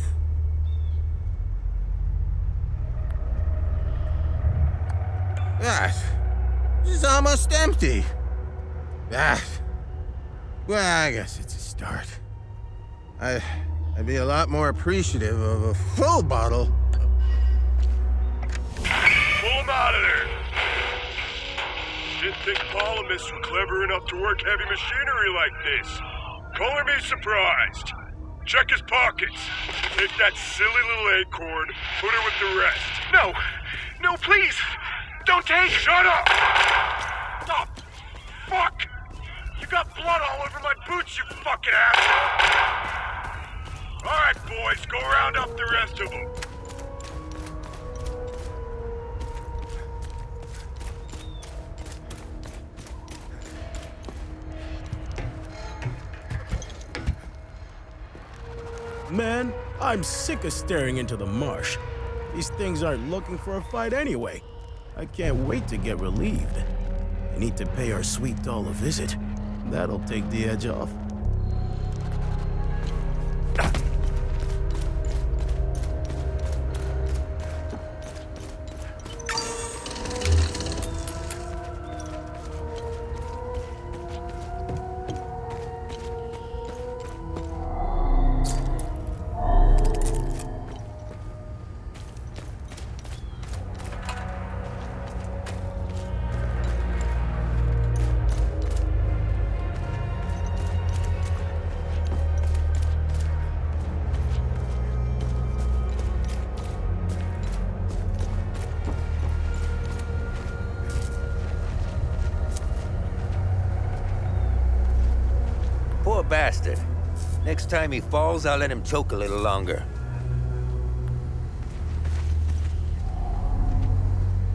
That is almost empty. Well, I guess it's a start. I'd be a lot more appreciative of a full bottle. Pull him out of there. Didn't think Polymists were clever enough to work heavy machinery like this. Color me surprised. Check his pockets. Take that silly little acorn, put her with the rest. No, please! Don't take... Shut up! Oh, fuck! You got blood all over my boots, you fucking asshole! Alright, boys, go round up the rest of them. Man, I'm sick of staring into the marsh. These things aren't looking for a fight anyway. I can't wait to get relieved. I need to pay our sweet doll a visit. That'll take the edge off. Poor bastard. Next time he falls, I'll let him choke a little longer.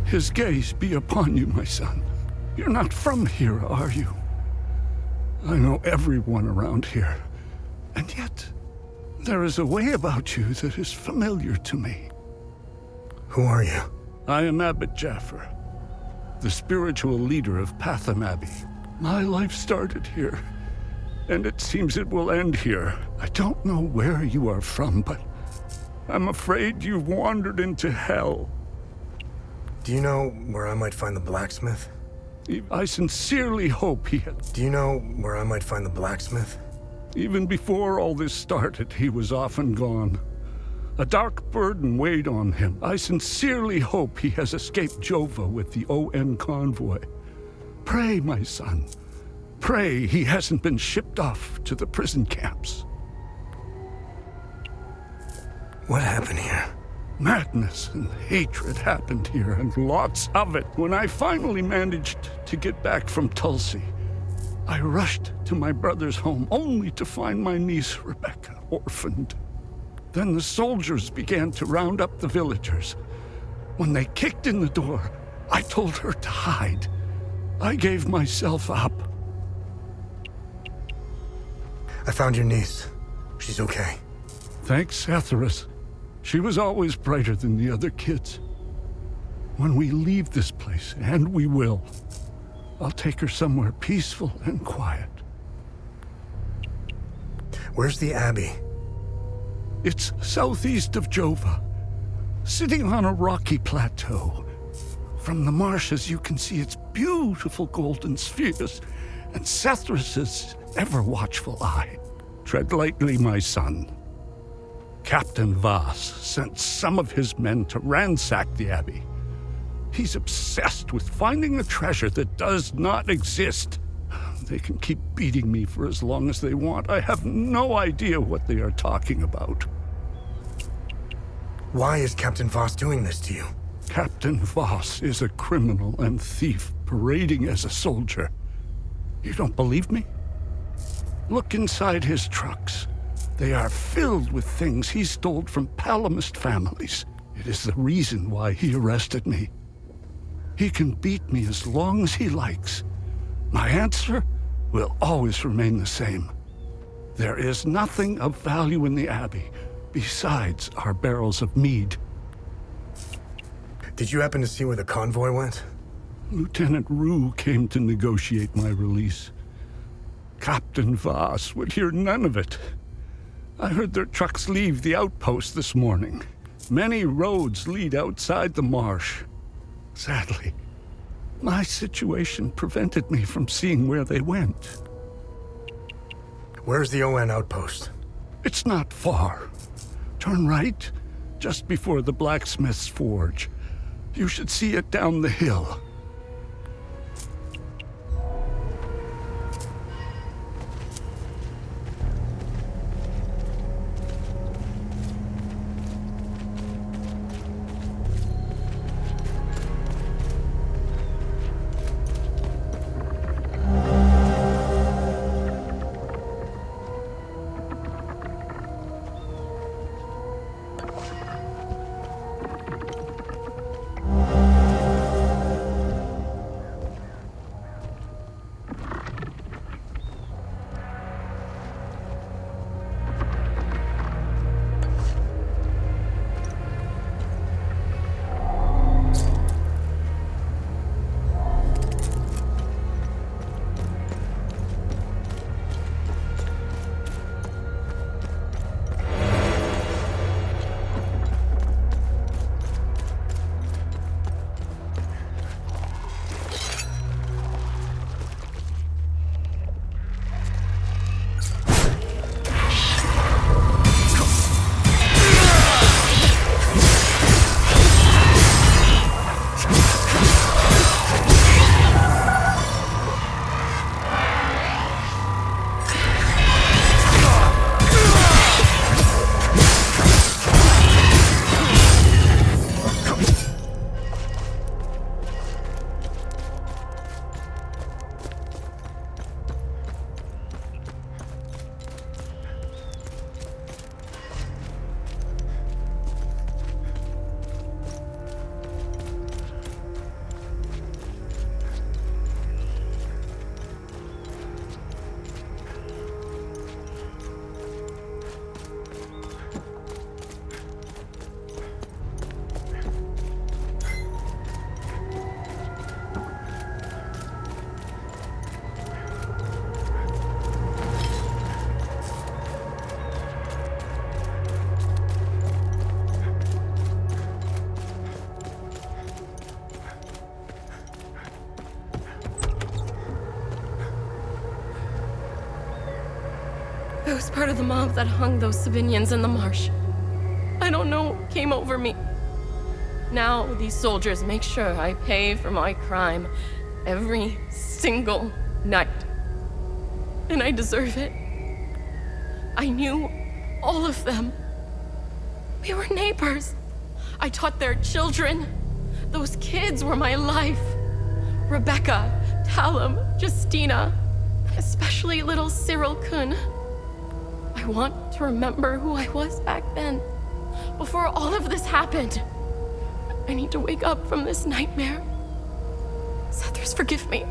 His gaze be upon you, my son. You're not from here, are you? I know everyone around here. And yet, there is a way about you that is familiar to me. Who are you? I am Abbot Jaffer, the spiritual leader of Patham Abbey. My life started here, and it seems it will end here. I don't know where you are from, but I'm afraid you've wandered into hell. Do you know where I might find the blacksmith? I sincerely hope he had... Do you know where I might find the blacksmith? Even before all this started, he was often gone. A dark burden weighed on him. I sincerely hope he has escaped Jova with the ON convoy. Pray, my son. Pray he hasn't been shipped off to the prison camps. What happened here? Madness and hatred happened here, and lots of it. When I finally managed to get back from Tulsi, I rushed to my brother's home only to find my niece Rebecca orphaned. Then the soldiers began to round up the villagers. When they kicked in the door, I told her to hide. I gave myself up. I found your niece. She's okay. Thanks, Etheris. She was always brighter than the other kids. When we leave this place, and we will, I'll take her somewhere peaceful and quiet. Where's the Abbey? It's southeast of Jova, sitting on a rocky plateau. From the marshes you can see its beautiful golden spheres and Sethris's ever-watchful eye. Tread lightly, my son. Captain Vyssa sent some of his men to ransack the Abbey. He's obsessed with finding a treasure that does not exist. They can keep beating me for as long as they want. I have no idea what they are talking about. Why is Captain Vyssa doing this to you? Captain Vyssa is a criminal and thief parading as a soldier. You don't believe me? Look inside his trucks. They are filled with things he stole from Palamist families. It is the reason why he arrested me. He can beat me as long as he likes. My answer will always remain the same. There is nothing of value in the Abbey besides our barrels of mead. Did you happen to see where the convoy went? Lieutenant Rue came to negotiate my release. Captain Vyssa would hear none of it. I heard their trucks leave the outpost this morning. Many roads lead outside the marsh. Sadly, my situation prevented me from seeing where they went. Where's the ON outpost? It's not far. Turn right, just before the blacksmith's forge. You should see it down the hill. I was part of the mob that hung those civilians in the marsh. I I don't know what came over me. Now these soldiers make sure I pay for my crime every single night. And I deserve it. I knew all of them. We were neighbors. I taught their children. Those kids were my life. Rebecca, Talum, Justina, especially little Cyril Kun. I want to remember who I was back then, before all of this happened. I need to wake up from this nightmare. Sethers, forgive me.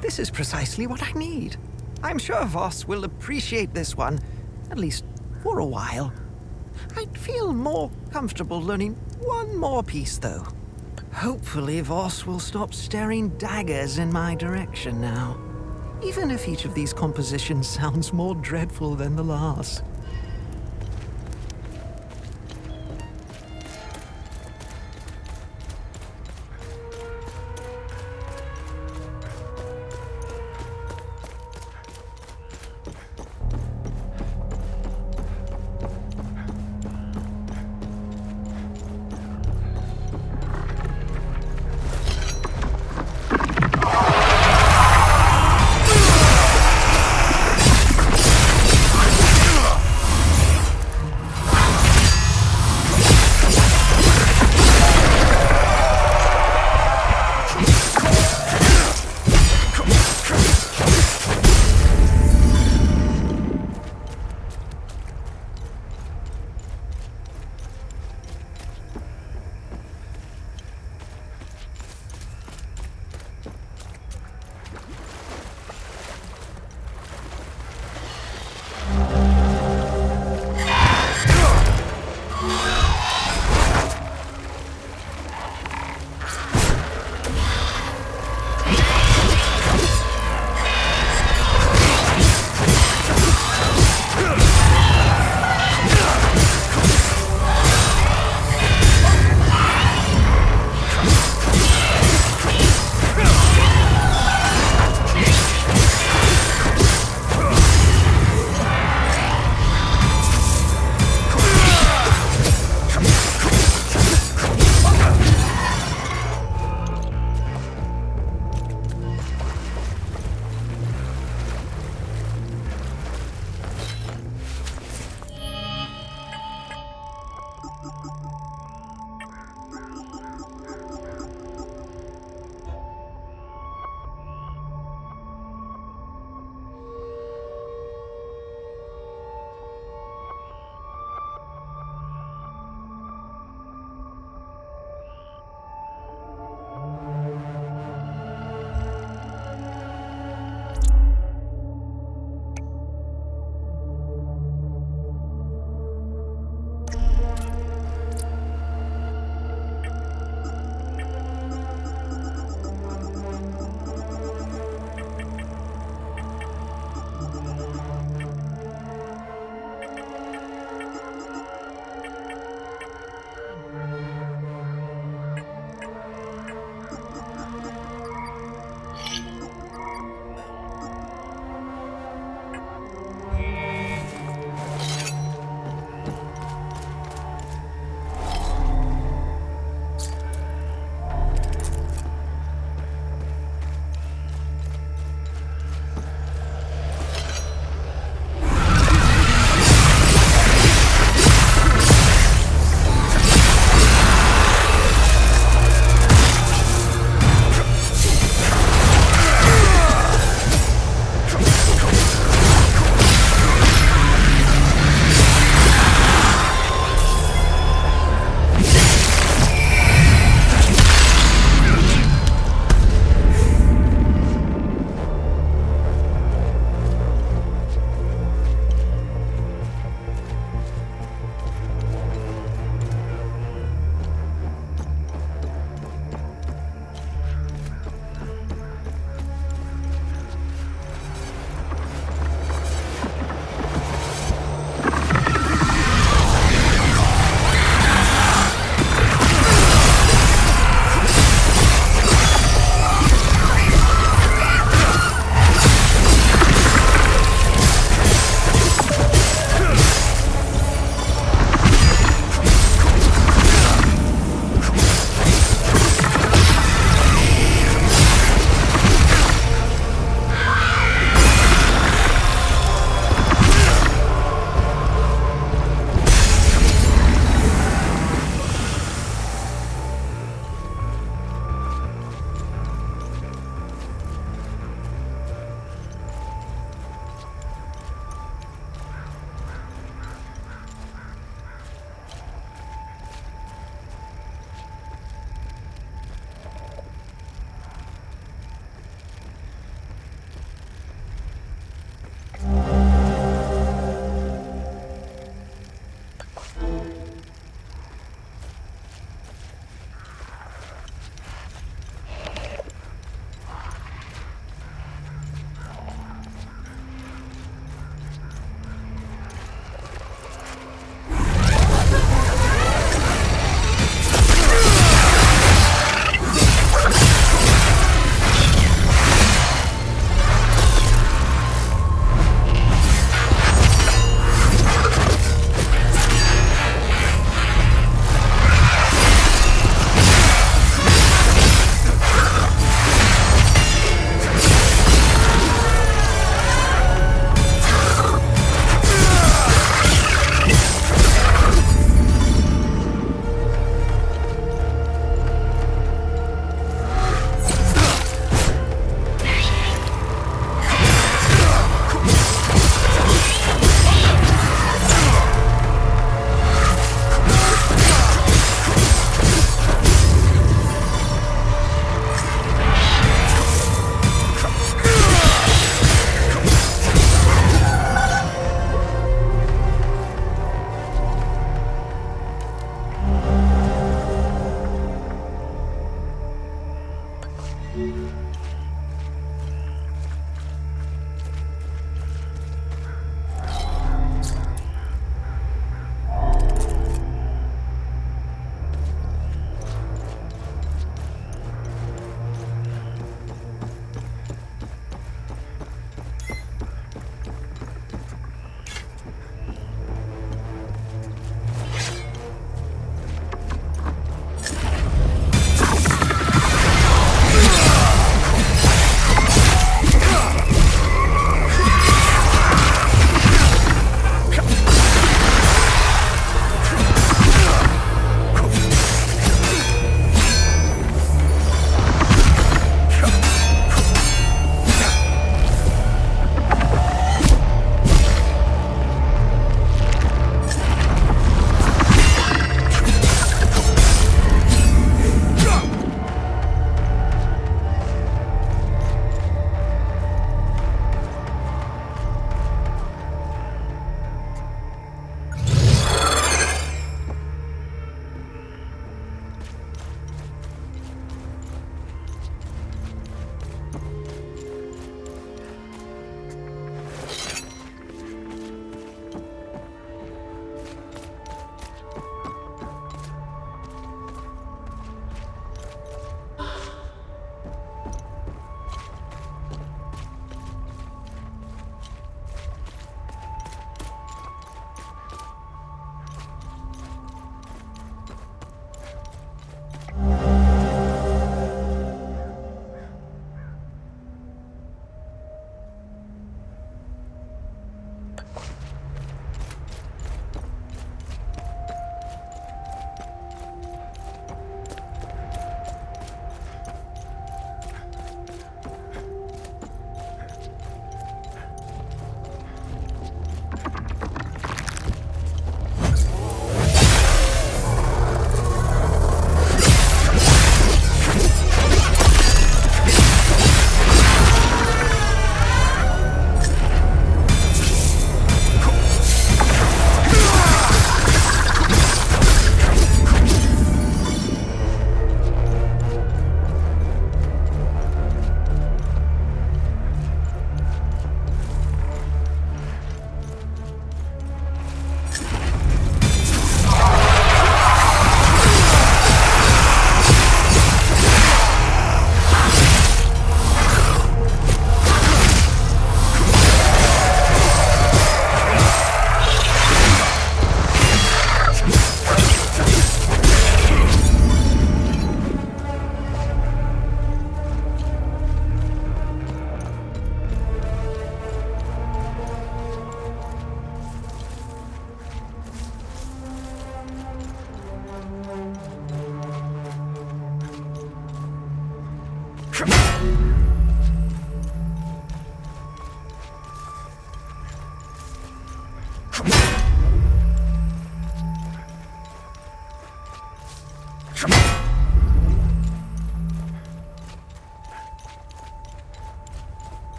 This is precisely what I need. I'm sure Voss will appreciate this one, at least for a while. I'd feel more comfortable learning one more piece, though. Hopefully Voss will stop staring daggers in my direction now, even if each of these compositions sounds more dreadful than the last.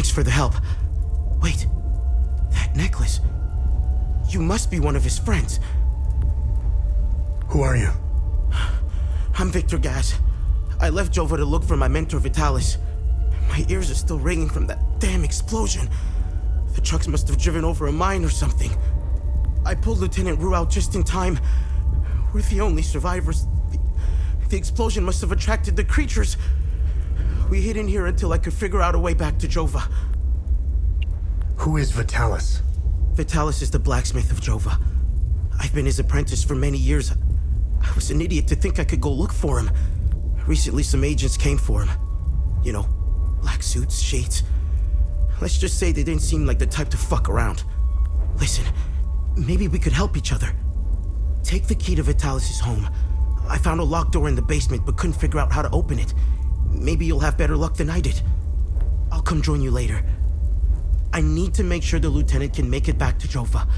Thanks for the help. Wait, that necklace. You must be one of his friends. Who are you? I'm Victor Gaz. I left Jova to look for my mentor Vitalis. My ears are still ringing from that damn explosion. The trucks must have driven over a mine or something. I pulled Lieutenant Rue out just in time. We're the only survivors. The explosion must have attracted the creatures. We hid in here until I could figure out a way back to Jova. Who is Vitalis? Vitalis is the blacksmith of Jova. I've been his apprentice for many years. I was an idiot to think I could go look for him. Recently, some agents came for him. You know, black suits, shades. Let's just say they didn't seem like the type to fuck around. Listen, maybe we could help each other. Take the key to Vitalis' home. I found a locked door in the basement, but couldn't figure out how to open it. Maybe you'll have better luck than I did. I'll come join you later. I need to make sure the lieutenant can make it back to Jova.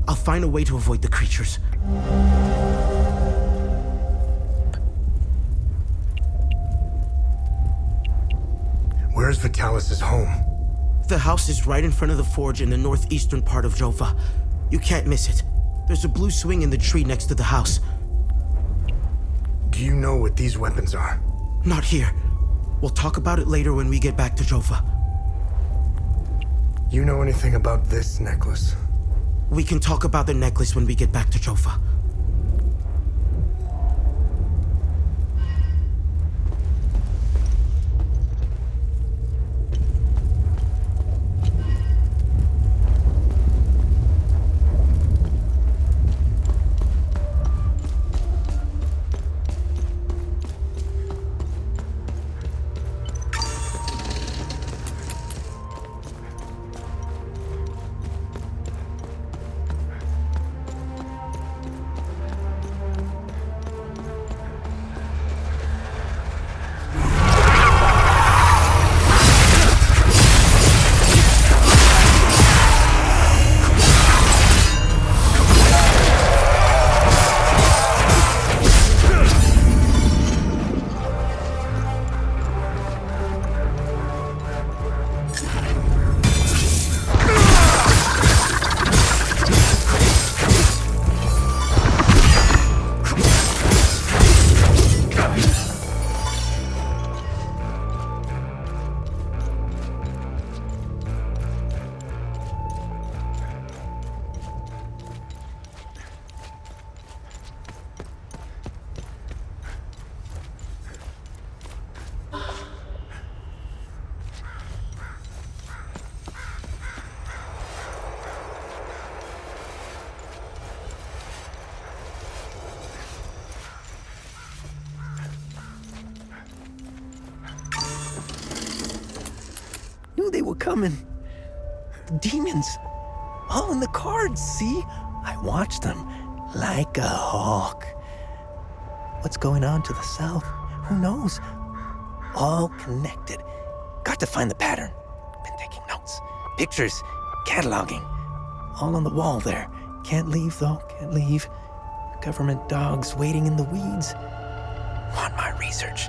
I'll find a way to avoid the creatures. Where's Vitalis' home? The house is right in front of the forge in the northeastern part of Jova. You can't miss it. There's a blue swing in the tree next to the house. Do you know what these weapons are? Not here. We'll talk about it later when we get back to Jova. You know anything about this necklace? We can talk about the necklace when we get back to Jova. They were coming. The demons. All in the cards, see? I watched them like a hawk. What's going on to the south? Who knows? All connected. Got to find the pattern. Been taking notes. Pictures. Cataloging. All on the wall there. Can't leave, though. Can't leave. Government dogs waiting in the weeds. Want my research.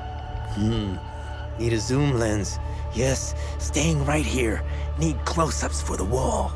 Need a zoom lens. Yes, staying right here. Need close-ups for the wall.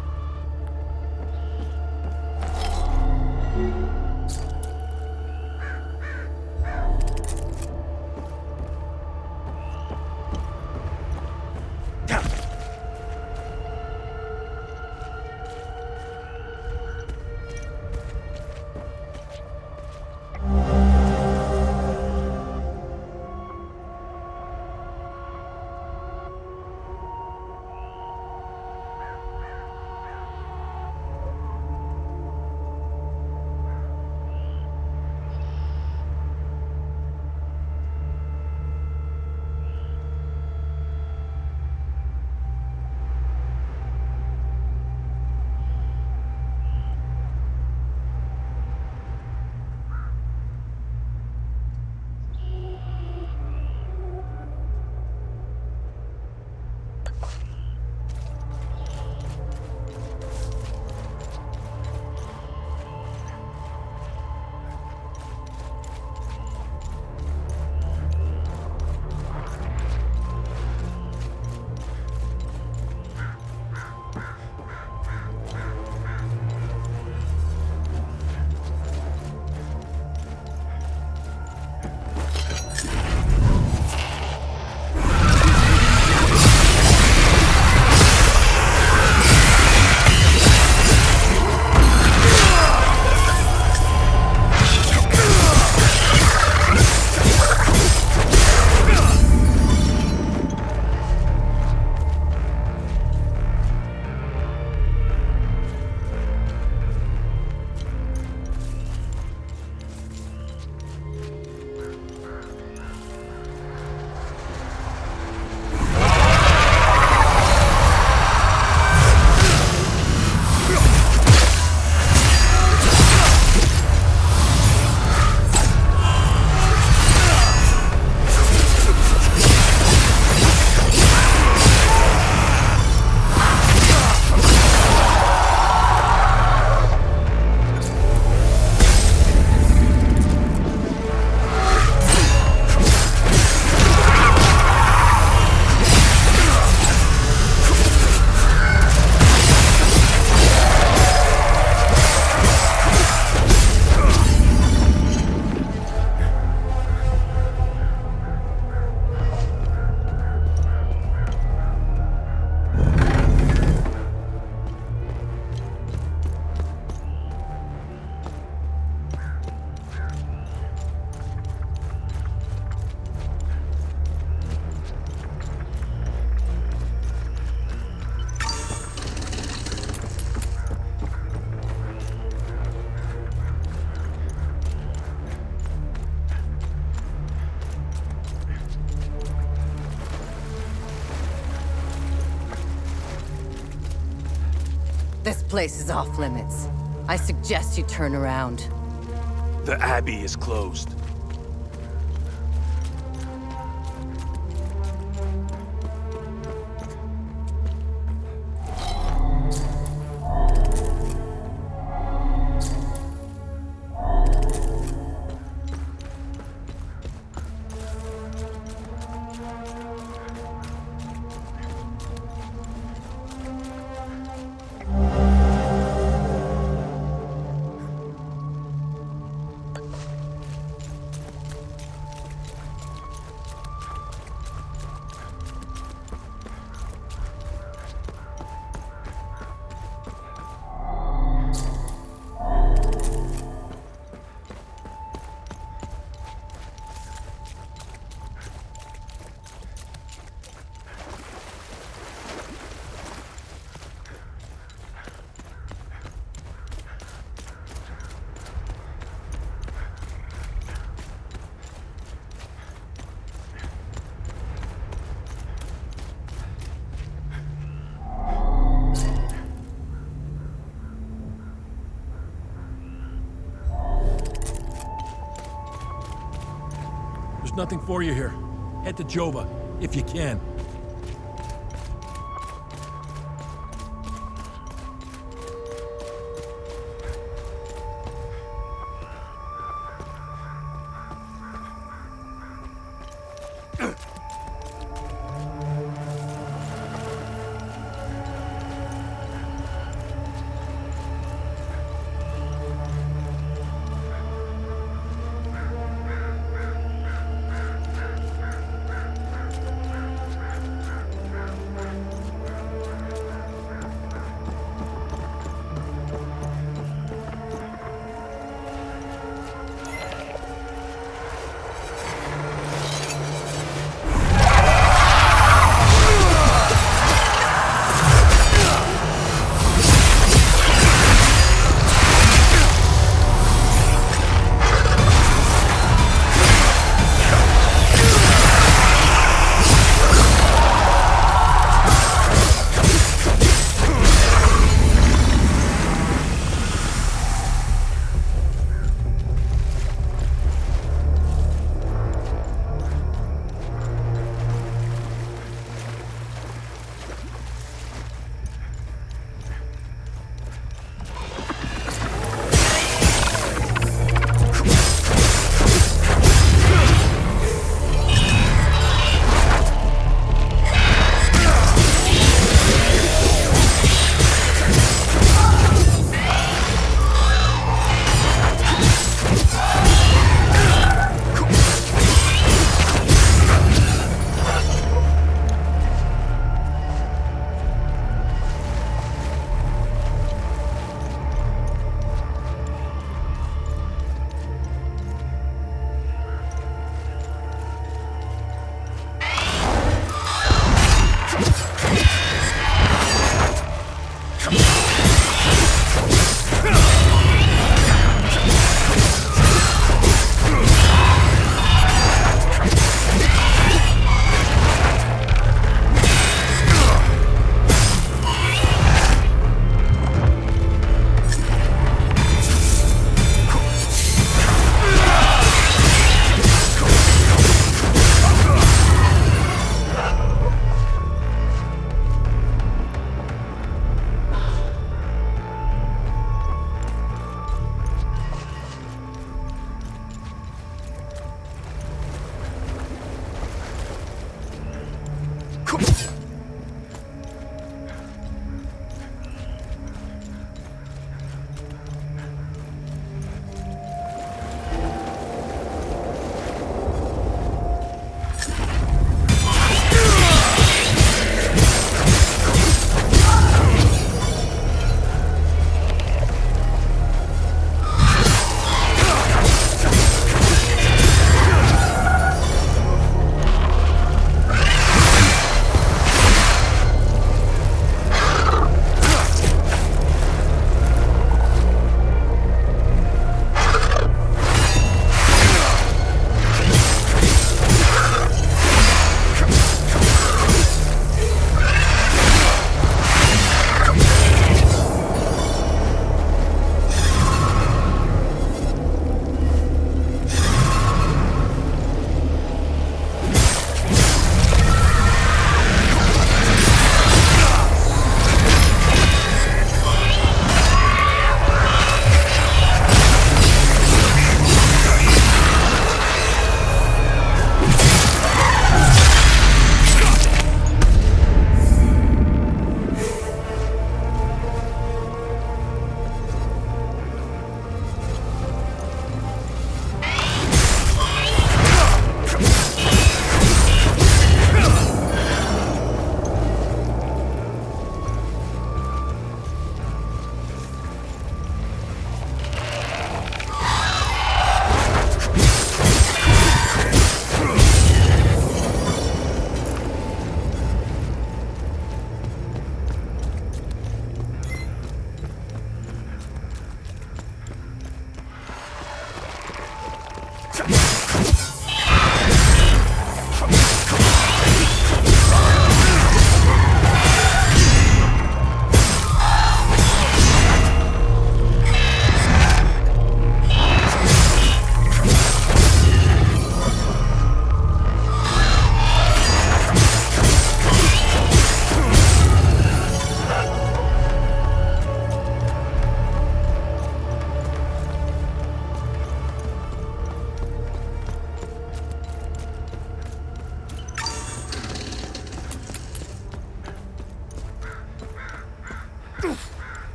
This place is off limits. I suggest you turn around. The Abbey is closed. There's nothing for you here. Head to Jova, if you can.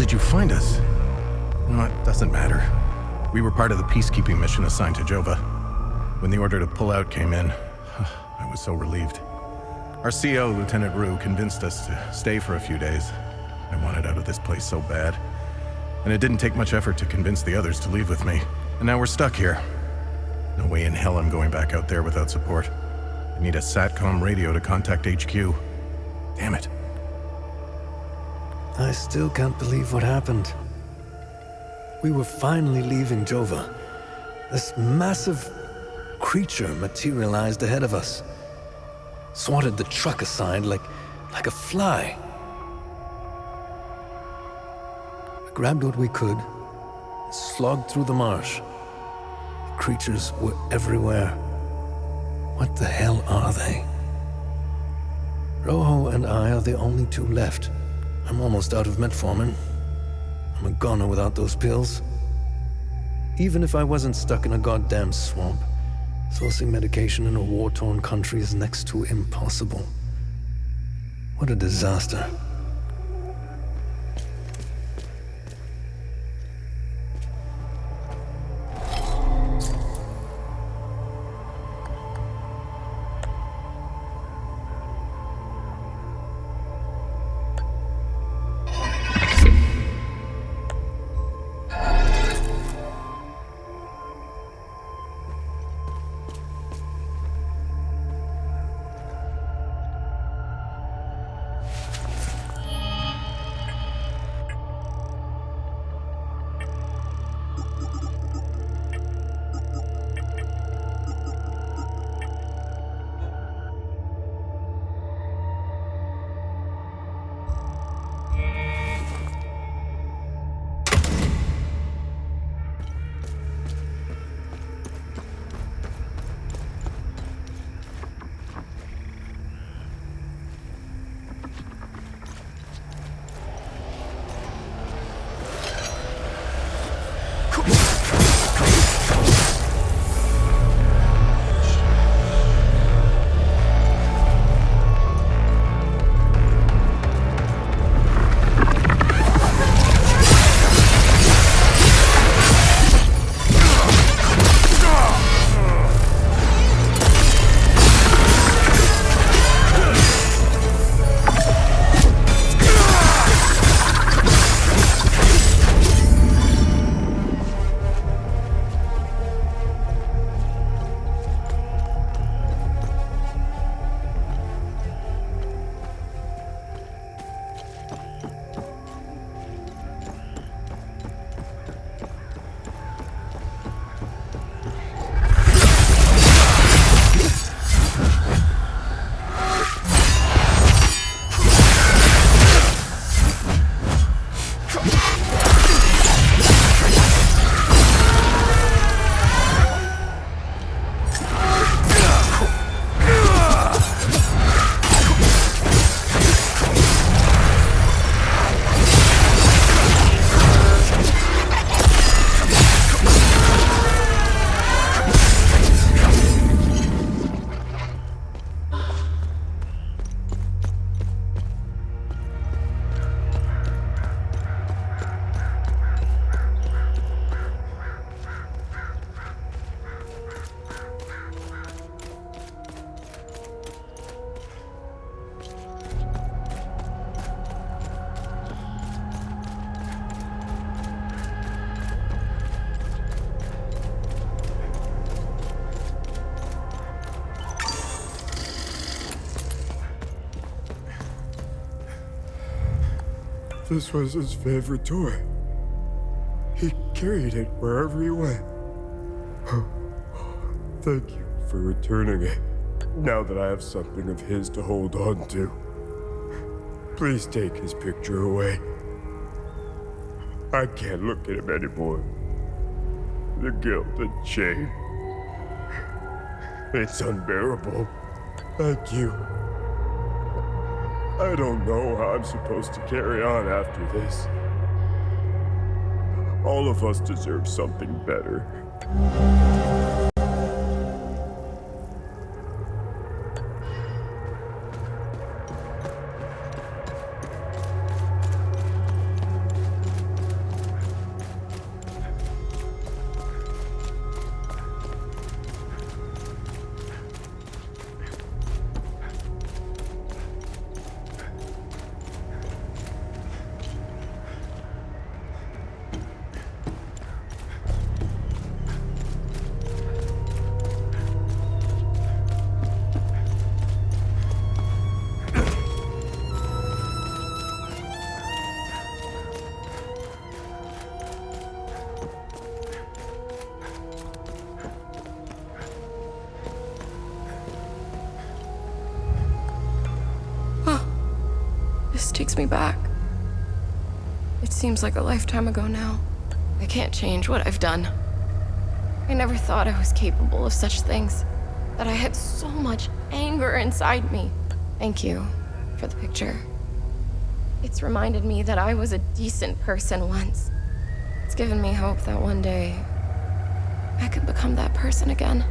did you find us? No, it doesn't matter. We were part of the peacekeeping mission assigned to Jova. When the order to pull out came in, I was so relieved. Our CO, Lieutenant Rue, convinced us to stay for a few days. I wanted out of this place so bad. And it didn't take much effort to convince the others to leave with me. And now we're stuck here. No way in hell I'm going back out there without support. I need a SATCOM radio to contact HQ. Damn it. I still can't believe what happened. We were finally leaving Jova. This massive creature materialized ahead of us. Swatted the truck aside like a fly. We grabbed what we could, slogged through the marsh. The creatures were everywhere. What the hell are they? Rojo and I are the only two left. I'm almost out of metformin. I'm a goner without those pills. Even if I wasn't stuck in a goddamn swamp, sourcing medication in a war-torn country is next to impossible. What a disaster. This was his favorite toy. He carried it wherever he went. Thank you for returning it. Now that I have something of his to hold on to, please take his picture away. I can't look at him anymore. The guilt and shame. It's unbearable. Thank you. I don't know how I'm supposed to carry on after this. All of us deserve something better. This takes me back. It seems like a lifetime ago now. I can't change what I've done. I never thought I was capable of such things, that I had so much anger inside me. Thank you for the picture. It's reminded me that I was a decent person once. It's given me hope that one day I could become that person again.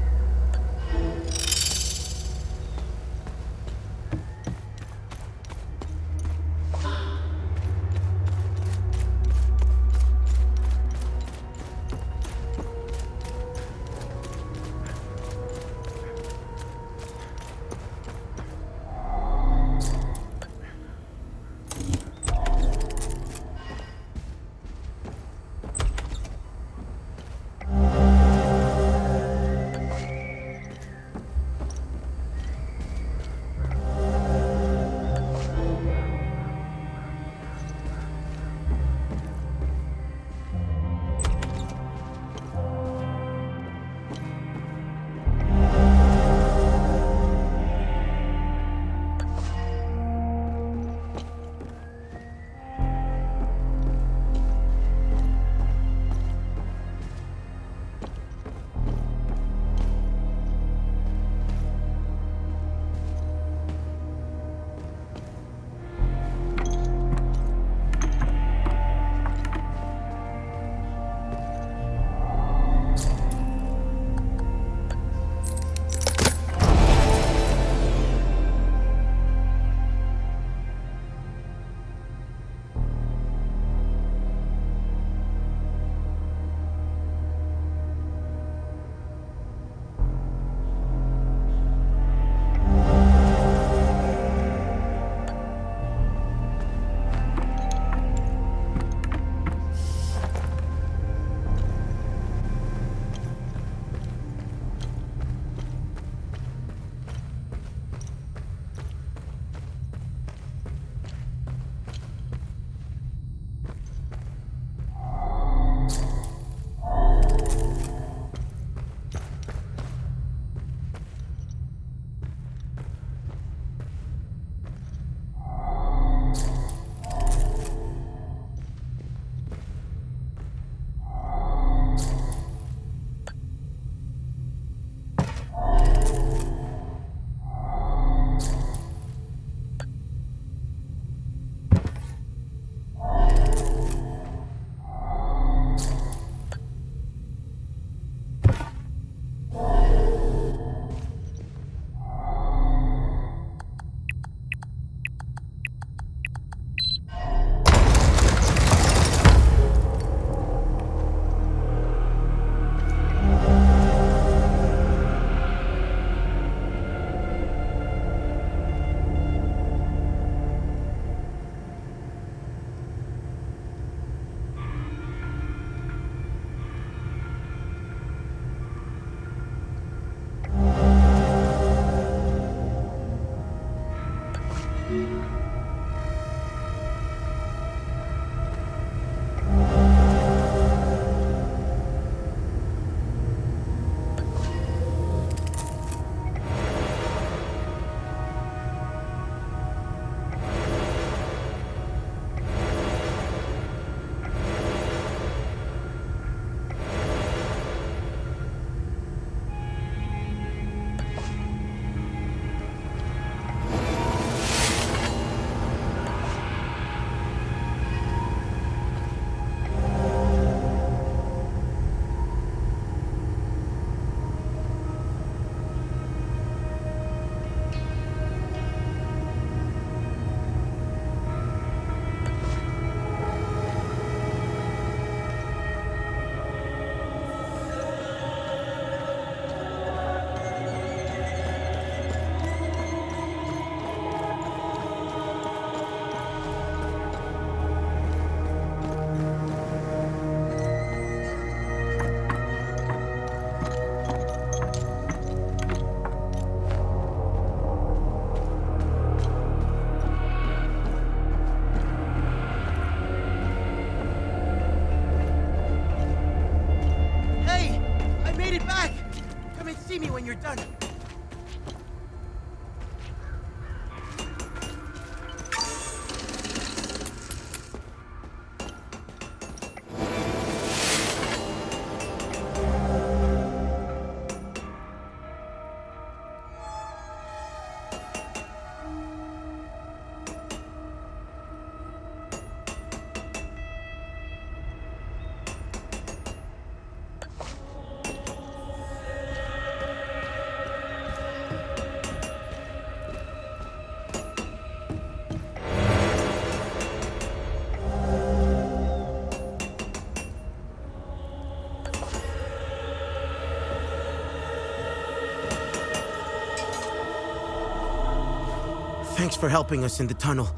Thanks for helping us in the tunnel.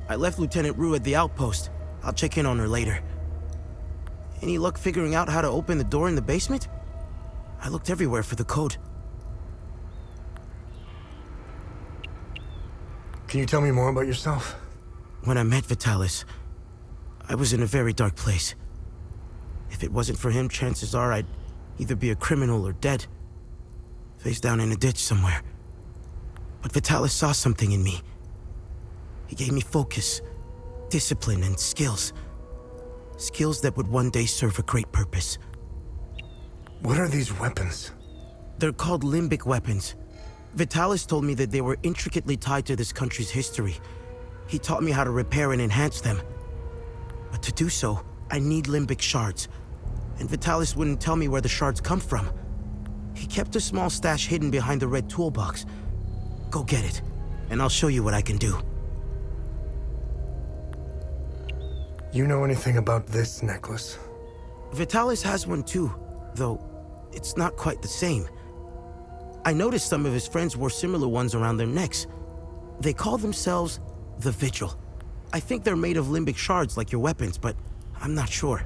I left Lieutenant Rue at the outpost. I'll check in on her later. Any luck figuring out how to open the door in the basement? I looked everywhere for the code. Can you tell me more about yourself? When I met Vitalis, I was in a very dark place. If it wasn't for him, chances are I'd either be a criminal or dead. Face down in a ditch somewhere. But Vitalis saw something in me. He gave me focus, discipline, and skills. Skills that would one day serve a great purpose. What are these weapons? They're called limbic weapons. Vitalis told me that they were intricately tied to this country's history. He taught me how to repair and enhance them. But to do so, I need limbic shards. And Vitalis wouldn't tell me where the shards come from. He kept a small stash hidden behind the red toolbox. Go get it, and I'll show you what I can do. You know anything about this necklace? Vitalis has one too, though it's not quite the same. I noticed some of his friends wore similar ones around their necks. They call themselves the Vigil. I think they're made of limbic shards like your weapons, but I'm not sure.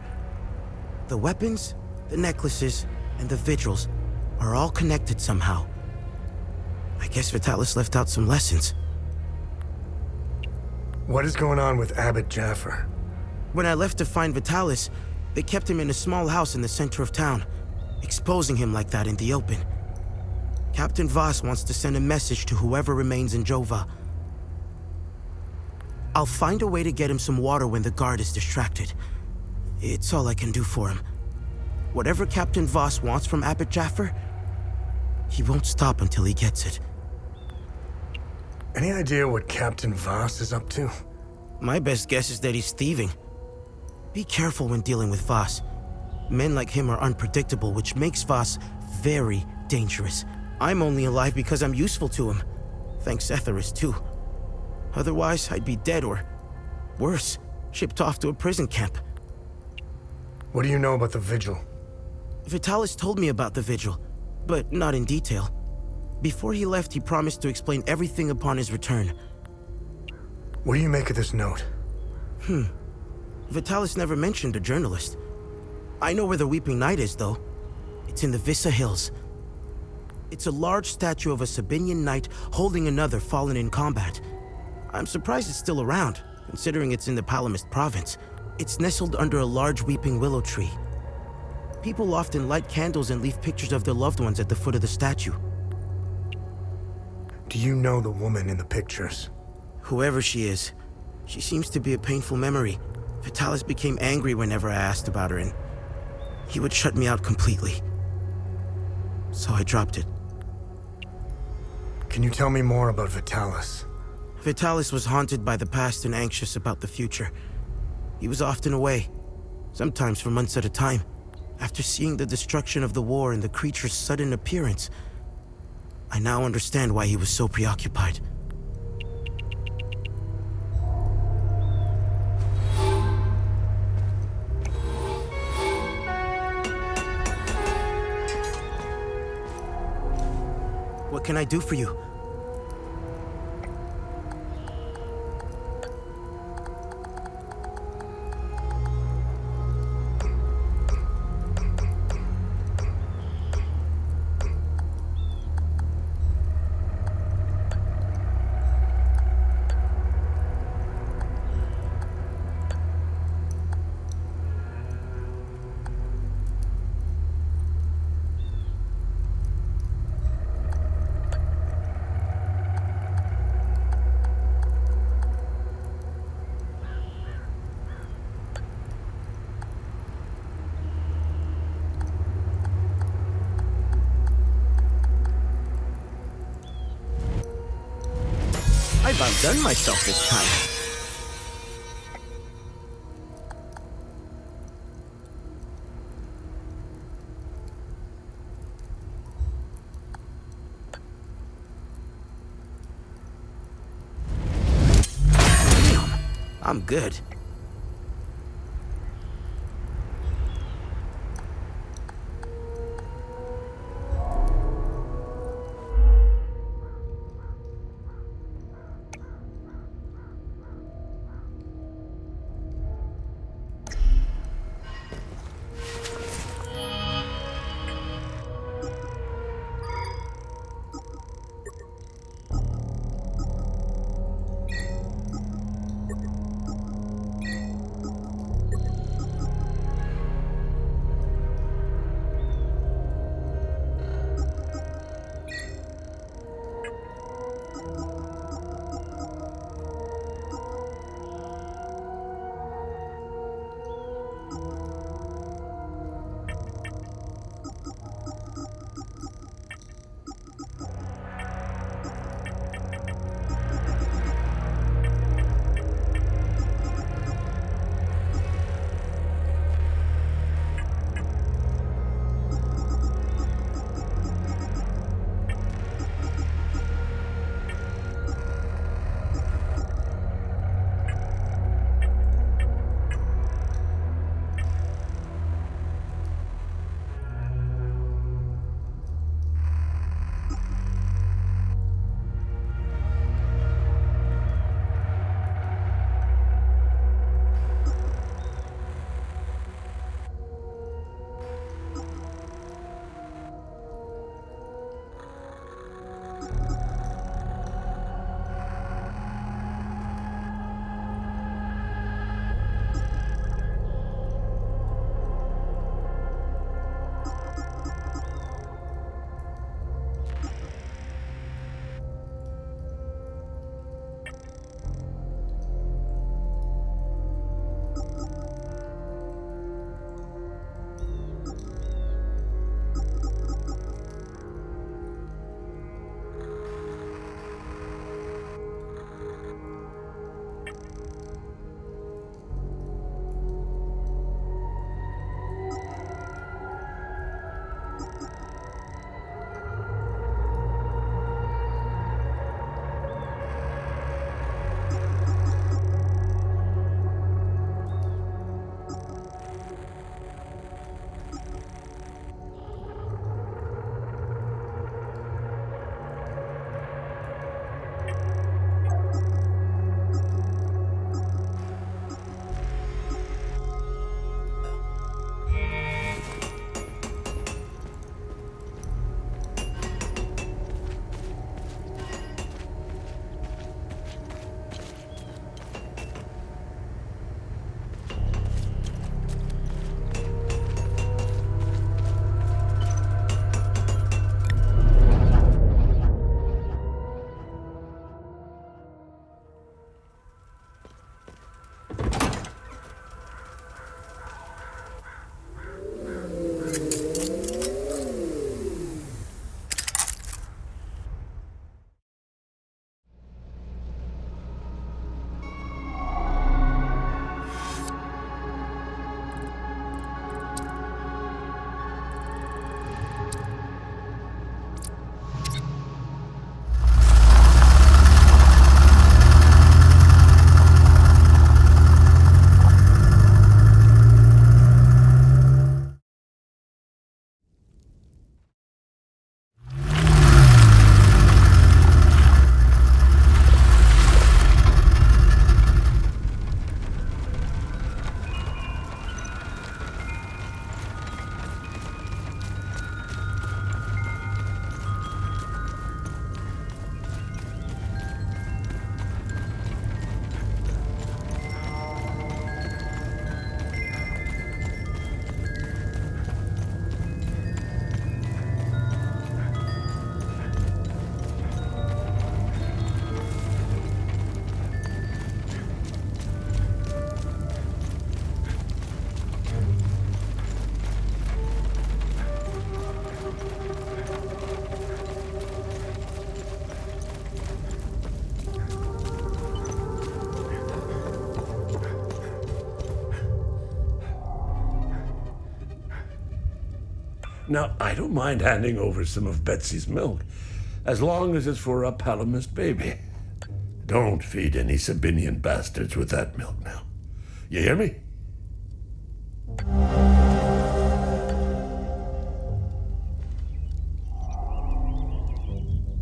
The weapons, the necklaces, and the Vigils are all connected somehow. I guess Vitalis left out some lessons. What is going on with Abbot Jaffer? When I left to find Vitalis, they kept him in a small house in the center of town, exposing him like that in the open. Captain Voss wants to send a message to whoever remains in Jova. I'll find a way to get him some water when the guard is distracted. It's all I can do for him. Whatever Captain Voss wants from Abbot Jaffer, he won't stop until he gets it. Any idea what Captain Voss is up to? My best guess is that he's thieving. Be careful when dealing with Voss. Men like him are unpredictable, which makes Voss very dangerous. I'm only alive because I'm useful to him. Thanks Etheris, too. Otherwise, I'd be dead or, worse, shipped off to a prison camp. What do you know about the Vigil? Vitalis told me about the Vigil, but not in detail. Before he left, he promised to explain everything upon his return. What do you make of this note? Vitalis never mentioned a journalist. I know where the Weeping Knight is, though. It's in the Vyssa Hills. It's a large statue of a Sabinian knight holding another fallen in combat. I'm surprised it's still around, considering it's in the Palamist province. It's nestled under a large weeping willow tree. People often light candles and leave pictures of their loved ones at the foot of the statue. Do you know the woman in the pictures? Whoever she is, she seems to be a painful memory. Vitalis became angry whenever I asked about her, and he would shut me out completely. So I dropped it. Can you tell me more about Vitalis? Vitalis was haunted by the past and anxious about the future. He was often away, sometimes for months at a time. After seeing the destruction of the war and the creature's sudden appearance, I now understand why he was so preoccupied. What can I do for you? I've outdone myself this time. Damn, I'm good. Now, I don't mind handing over some of Betsy's milk, as long as it's for a Palamist baby. Don't feed any Sabinian bastards with that milk now. You hear me?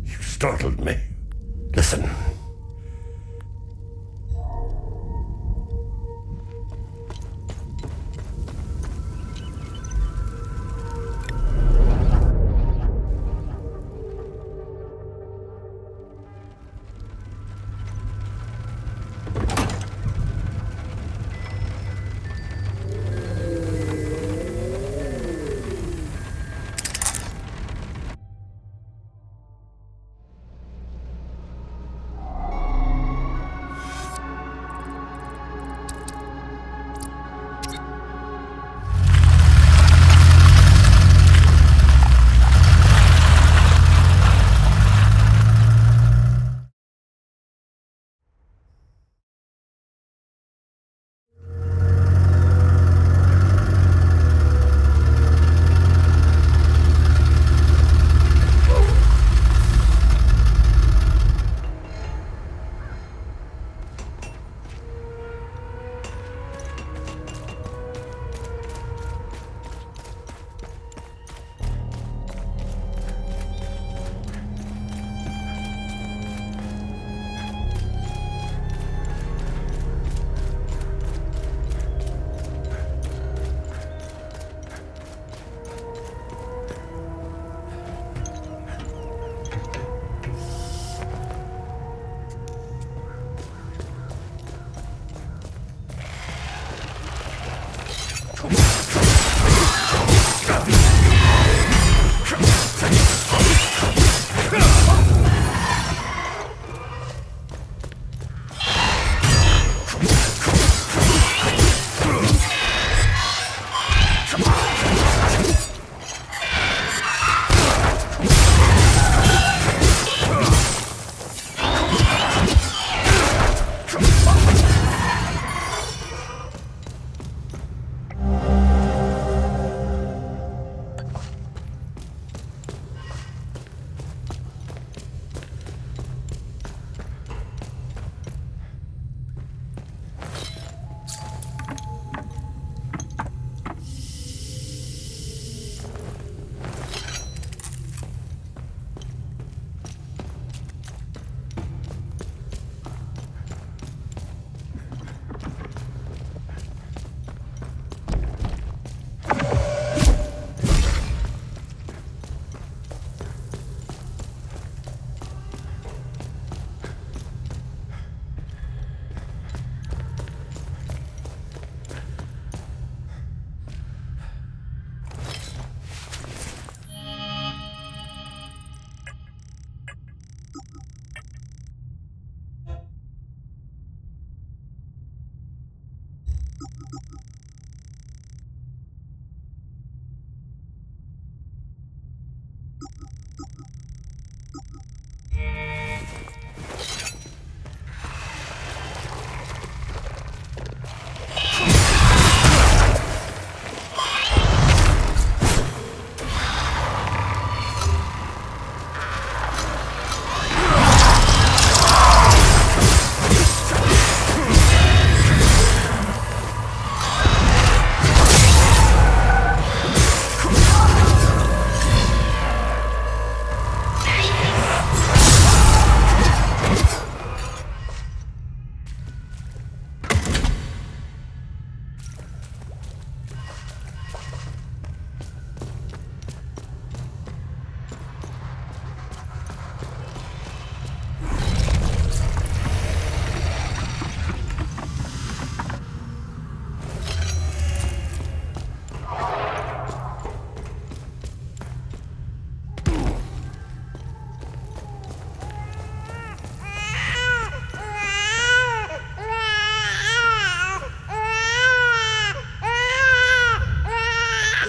You startled me. Listen.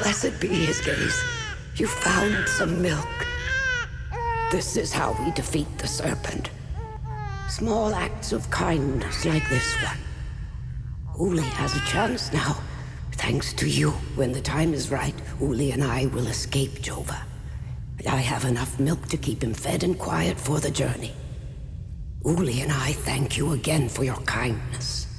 Blessed be his gaze. You found some milk. This is how we defeat the serpent. Small acts of kindness like this one. Uli has a chance now, thanks to you. When the time is right, Uli and I will escape Jova. I have enough milk to keep him fed and quiet for the journey. Uli and I thank you again for your kindness.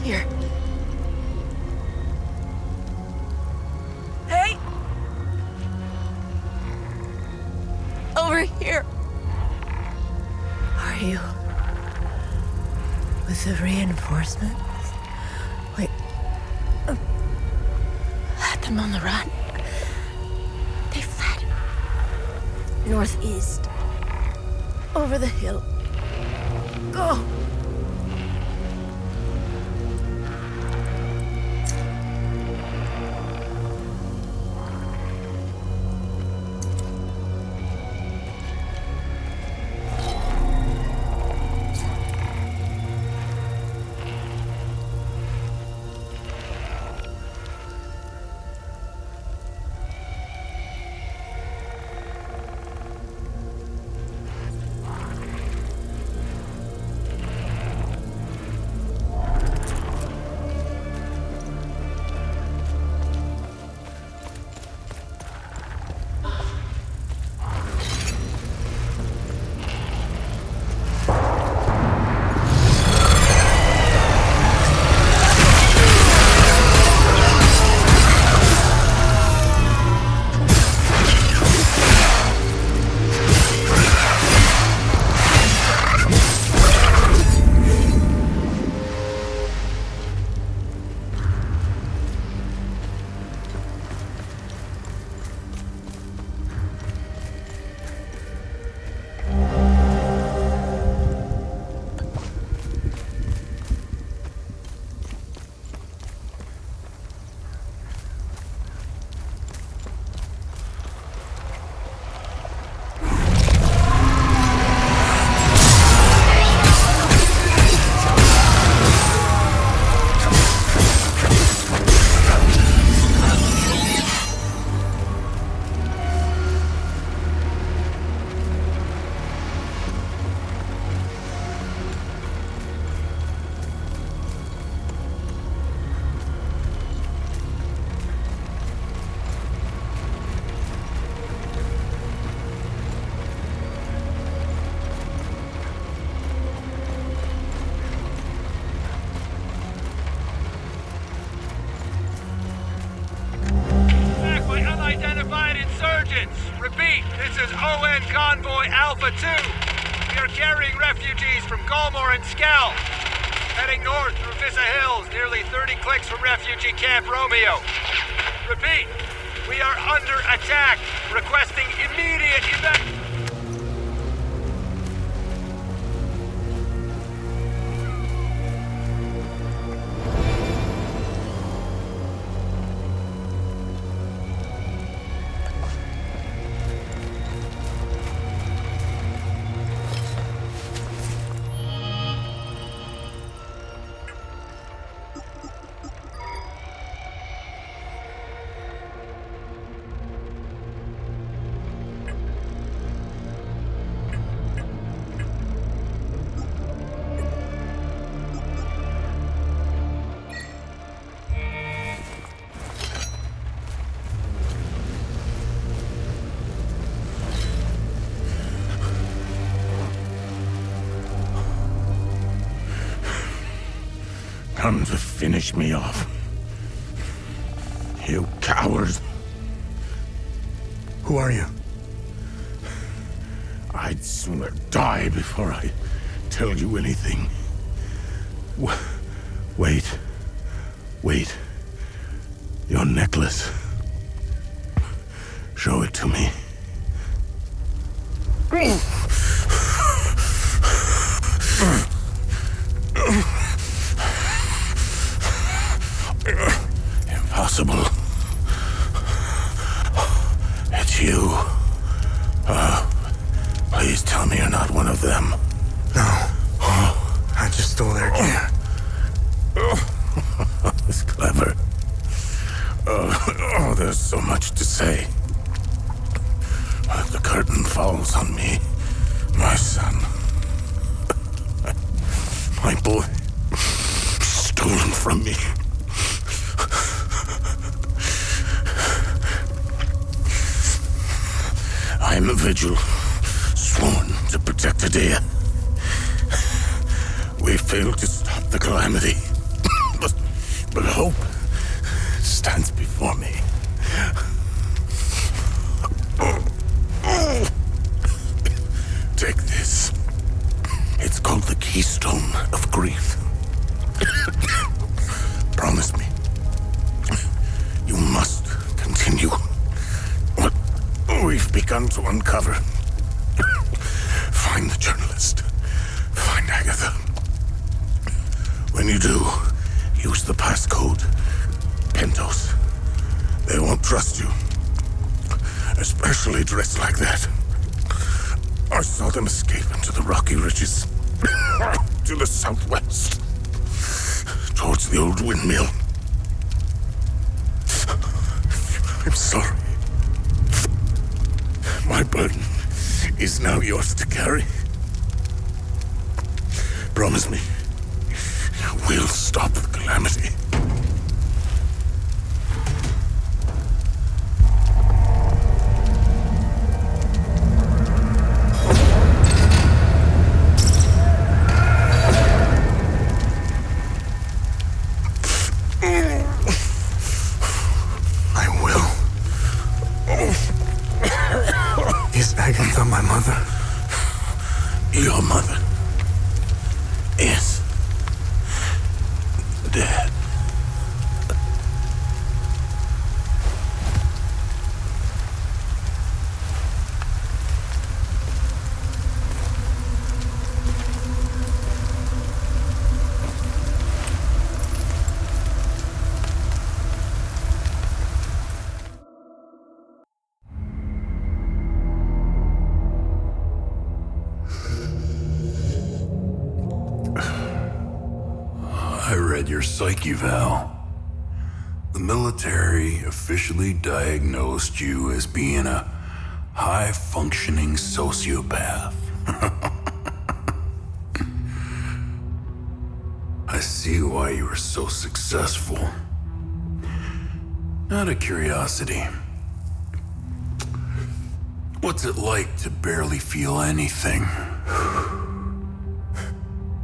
Here. Hey! Over here. Are you with the reinforcements? Wait. Had them on the run. They fled. Northeast. Over the hill. Go! Repeat, this is ON Convoy Alpha 2. We are carrying refugees from Galmore and Skell. Heading north through Vyssa Hills, nearly 30 clicks from refugee Camp Romeo. Repeat, we are under attack. Requesting immediate evacuation. Come to finish me off. You cowards. Who are you? I'd sooner die before I tell you anything. Wait. Wait. Your necklace. Show it to me. Impossible. It's you. Please tell me you're not one of them. No. I just stole their gear. It's clever. There's so much to say. But the curtain falls on me, my son. My boy. Stolen from me. I am a vigil, sworn to protect Hadea. We failed to stop the calamity, But hope stands before me. Take this. It's called the Keystone of Grief. Promise me. You must continue what we've begun to uncover. Find the journalist. Find Agatha. When you do, use the passcode Pentos. They won't trust you. Especially dressed like that. I saw them escape into the rocky ridges. To the southwest. Towards the old windmill. I'm sorry. My burden is now yours to carry. Promise me, we'll stop the calamity. Agatha, my mother. Your mother is dead. Your psyche eval. The military officially diagnosed you as being a high-functioning sociopath. I see why you were so successful. Out of curiosity, what's it like to barely feel anything?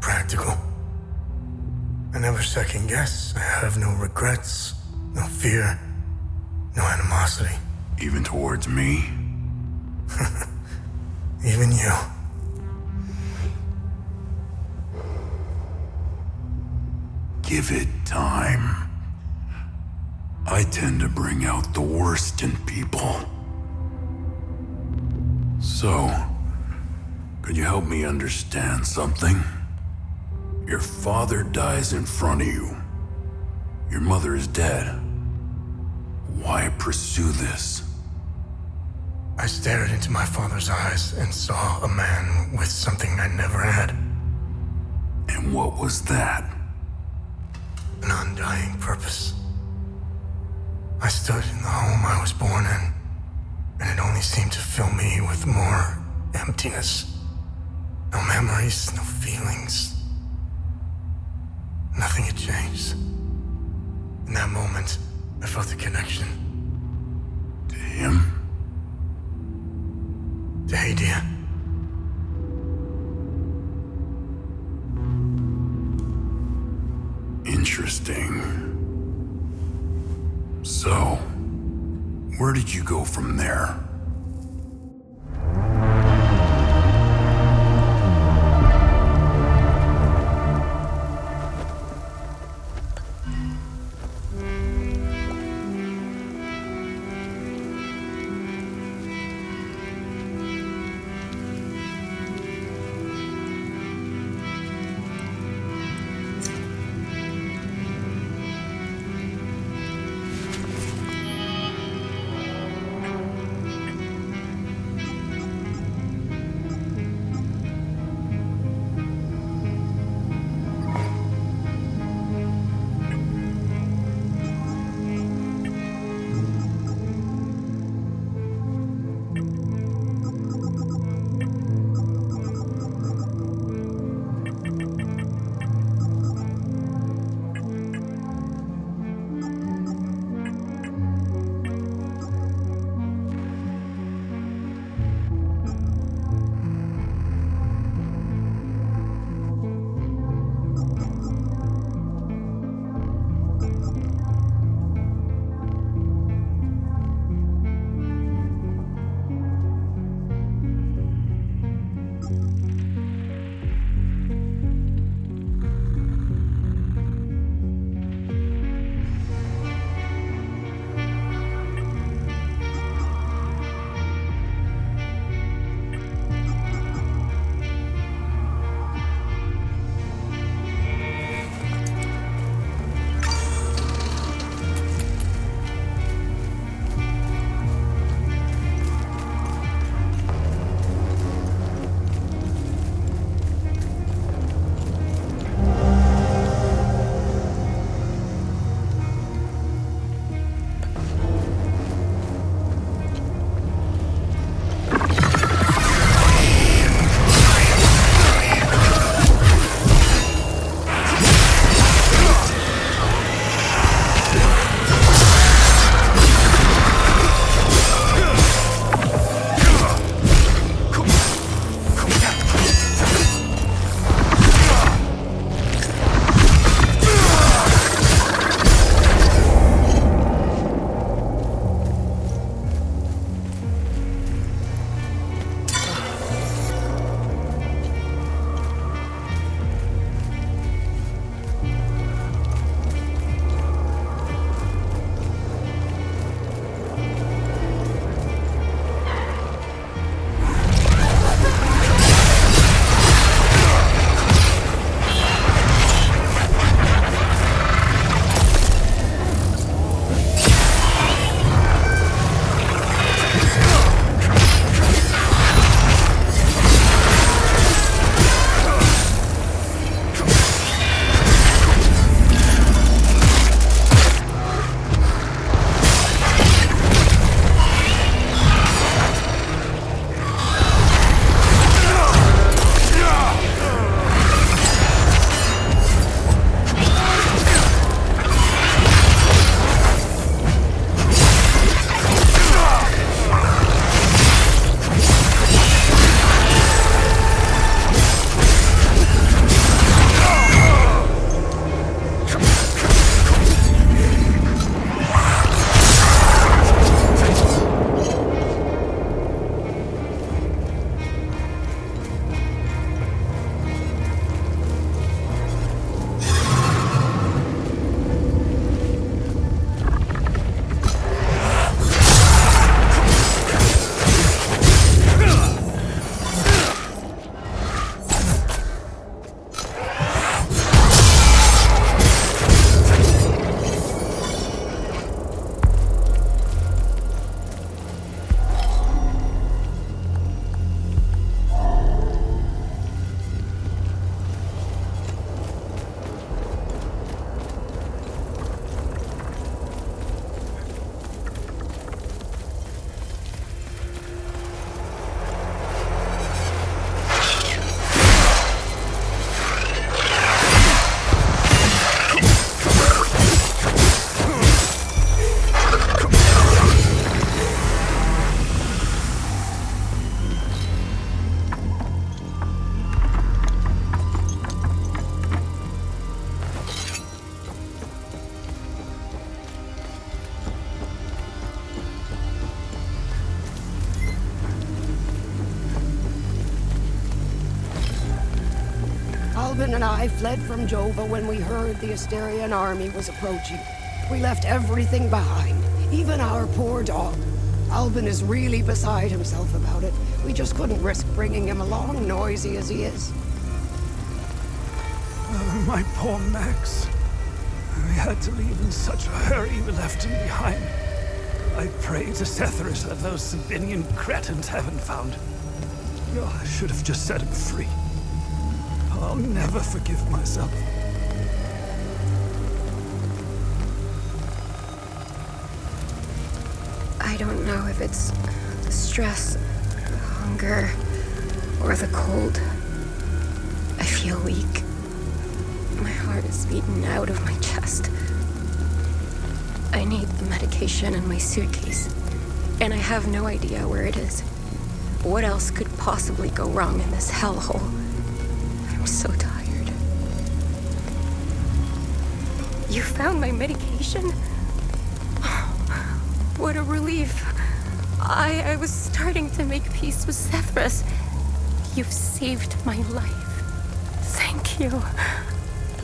Practical. I never second guess. I have no regrets, no fear, no animosity. Even towards me? Even you. Give it time. I tend to bring out the worst in people. So, could you help me understand something? Your father dies in front of you. Your mother is dead. Why pursue this? I stared into my father's eyes and saw a man with something I never had. And what was that? An undying purpose. I stood in the home I was born in, and it only seemed to fill me with more emptiness. No memories, no feelings. Nothing had changed. In that moment, I felt a connection. To him? To Hadea. Interesting. So, where did you go from there? Albin and I fled from Jova when we heard the Asterian army was approaching. We left everything behind, even our poor dog. Albin is really beside himself about it. We just couldn't risk bringing him along, noisy as he is. Oh, my poor Max. We had to leave in such a hurry we left him behind. I pray to Setherus that those Sabinian cretins haven't found. Oh, I should have just set him free. I'll never forgive myself. I don't know if it's the stress, the hunger, or the cold. I feel weak. My heart is beaten out of my chest. I need the medication in my suitcase, and I have no idea where it is. What else could possibly go wrong in this hellhole? I'm so tired. You found my medication? What a relief. I was starting to make peace with Setherus. You've saved my life. Thank you.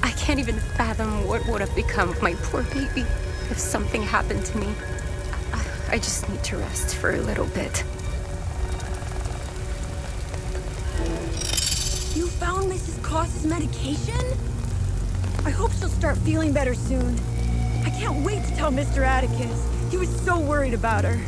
I can't even fathom what would have become of my poor baby if something happened to me. I just need to rest for a little bit. You found Mrs. Cross's medication? I hope she'll start feeling better soon. I can't wait to tell Mr. Atticus. He was so worried about her.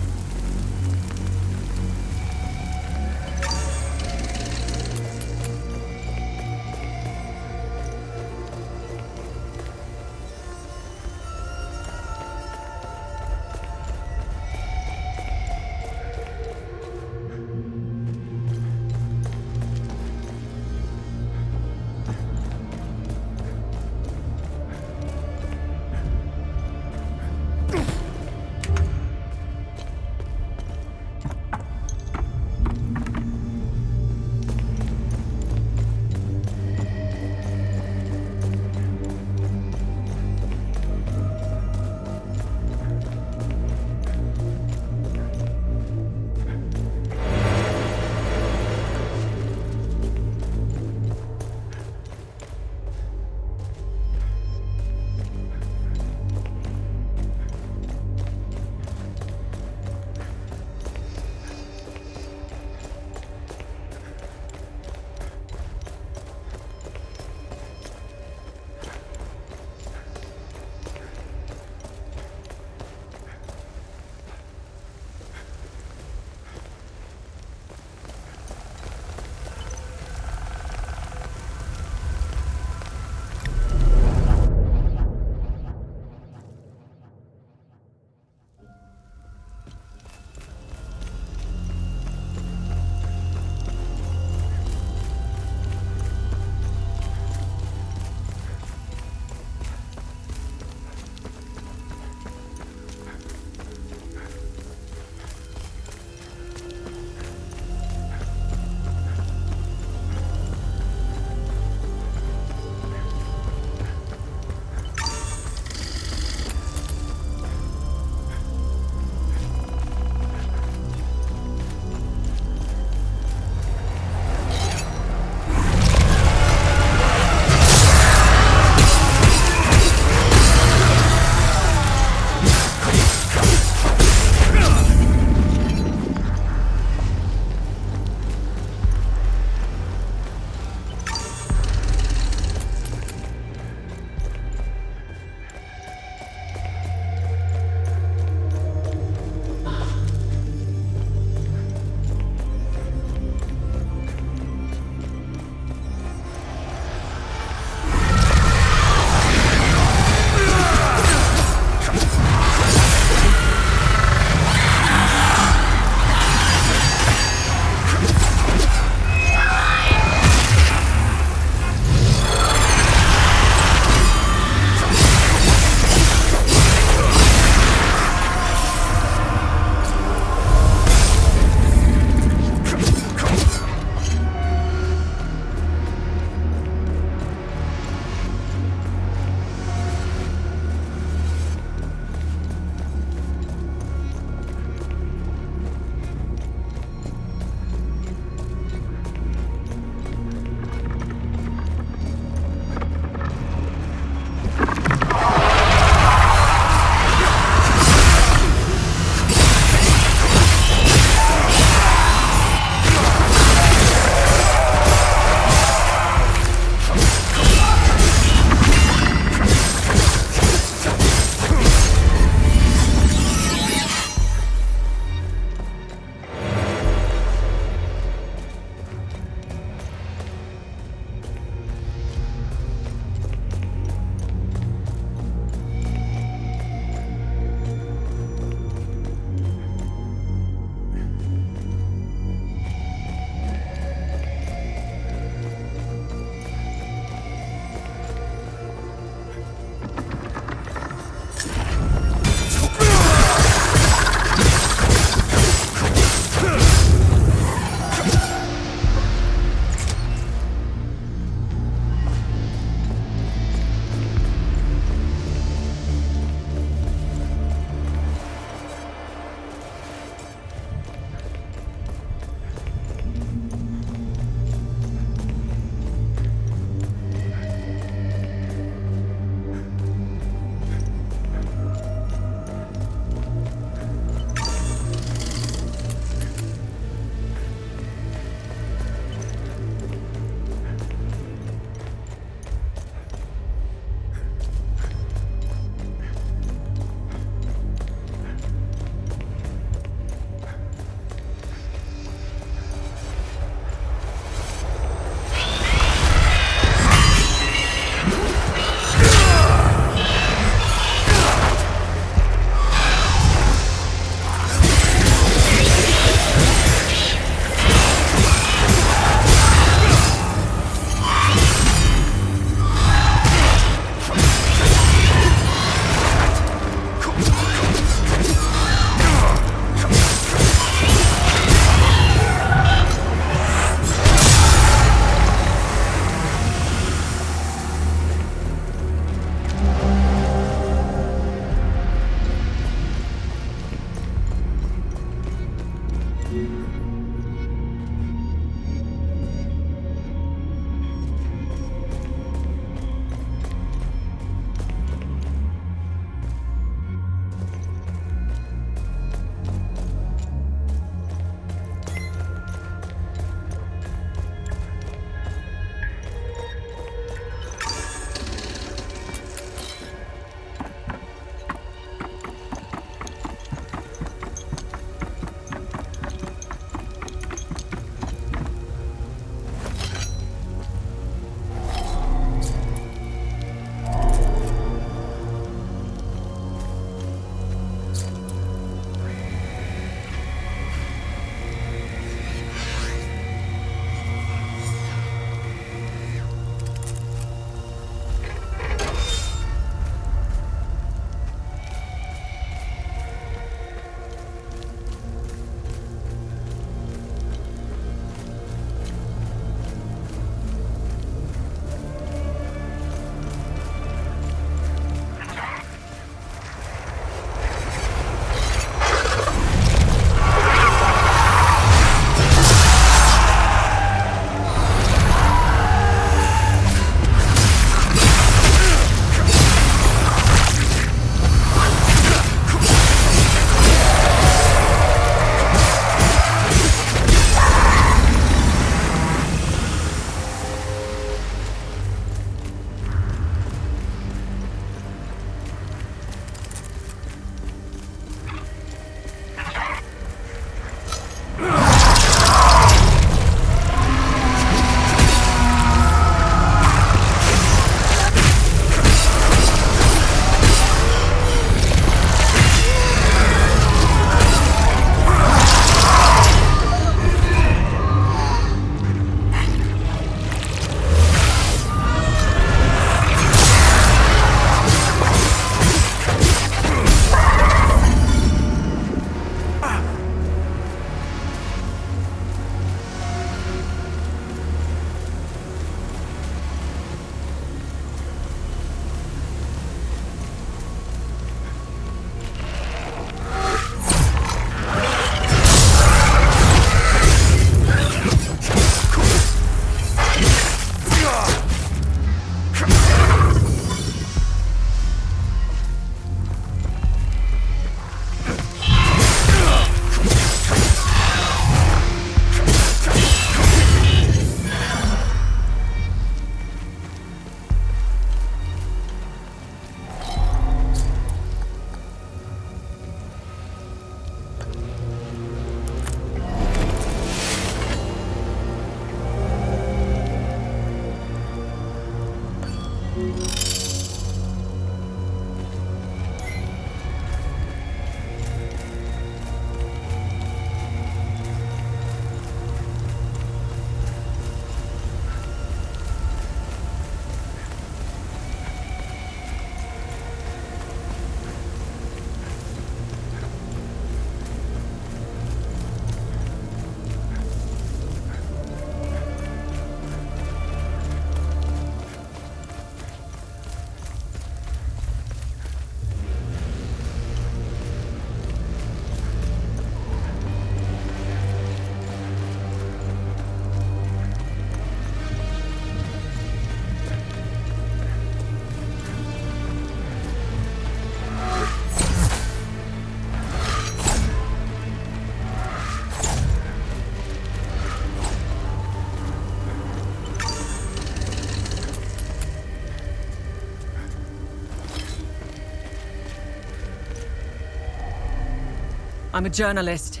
I'm a journalist.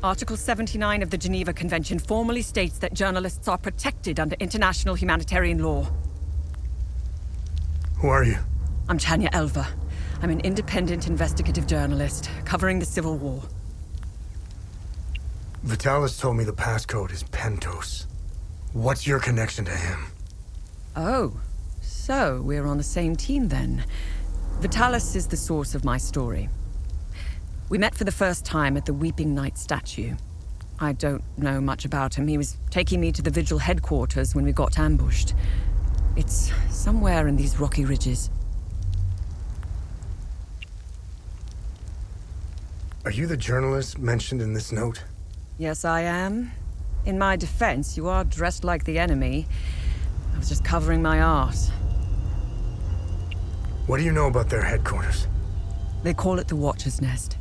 Article 79 of the Geneva Convention formally states that journalists are protected under international humanitarian law. Who are you? I'm Tanya Elva. I'm an independent investigative journalist covering the Civil War. Vitalis told me the passcode is Pentos. What's your connection to him? Oh, so we're on the same team then. Vitalis is the source of my story. We met for the first time at the Weeping Knight statue. I don't know much about him. He was taking me to the Vigil headquarters when we got ambushed. It's somewhere in these rocky ridges. Are you the journalist mentioned in this note? Yes, I am. In my defense, you are dressed like the enemy. I was just covering my arse. What do you know about their headquarters? They call it the Watcher's Nest.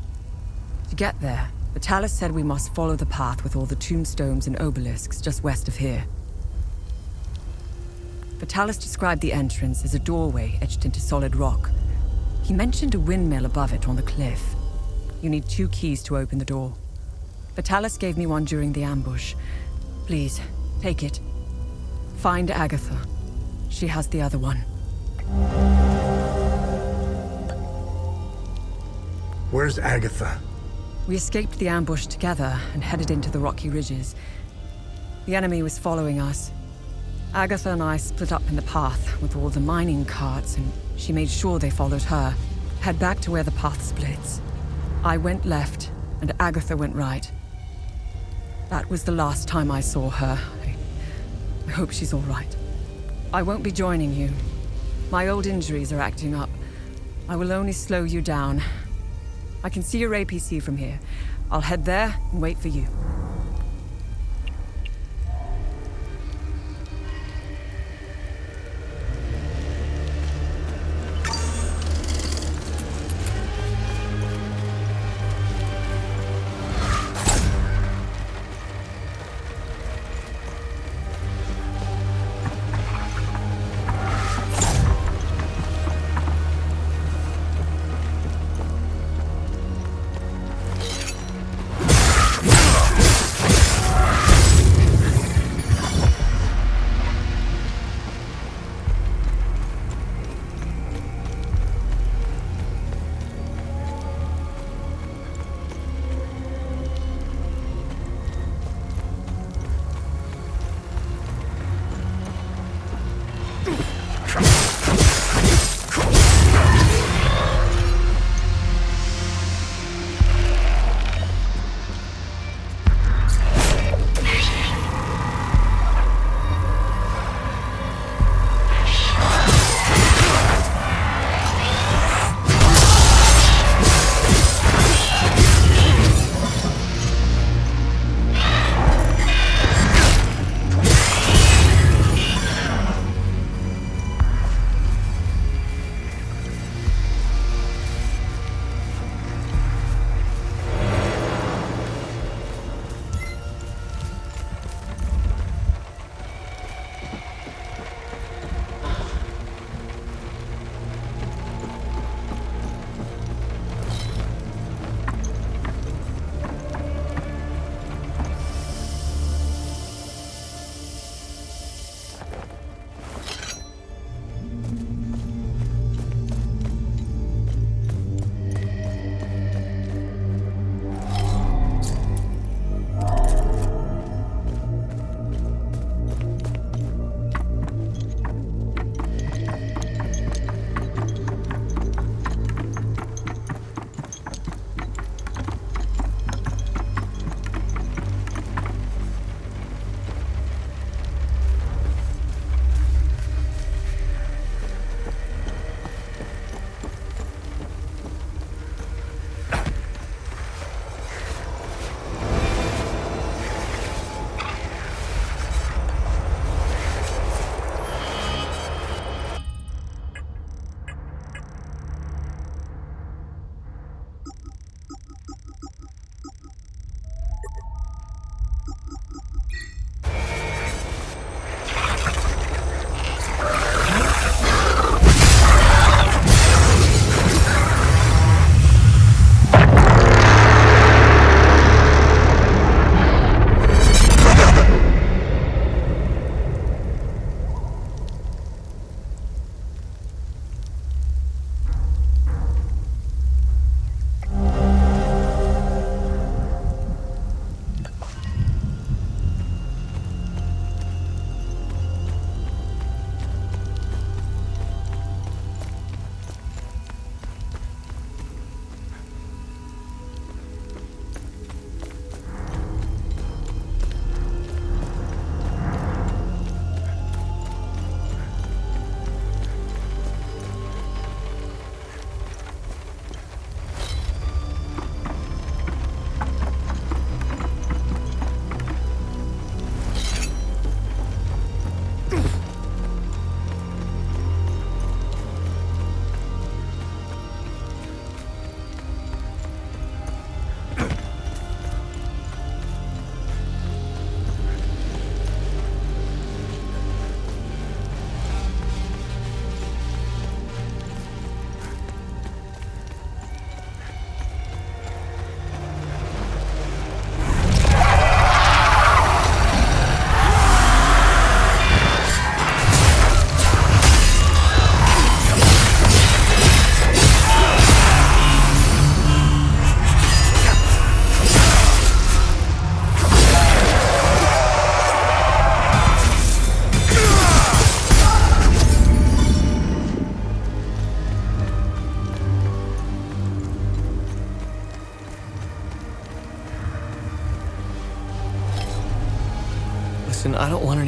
To get there, Vitalis said we must follow the path with all the tombstones and obelisks just west of here. Vitalis described the entrance as a doorway etched into solid rock. He mentioned a windmill above it on the cliff. You need 2 keys to open the door. Vitalis gave me one during the ambush. Please, take it. Find Agatha. She has the other one. Where's Agatha? We escaped the ambush together and headed into the rocky ridges. The enemy was following us. Agatha and I split up in the path with all the mining carts, and she made sure they followed her. Head back to where the path splits. I went left, and Agatha went right. That was the last time I saw her. I hope she's all right. I won't be joining you. My old injuries are acting up. I will only slow you down. I can see your APC from here. I'll head there and wait for you.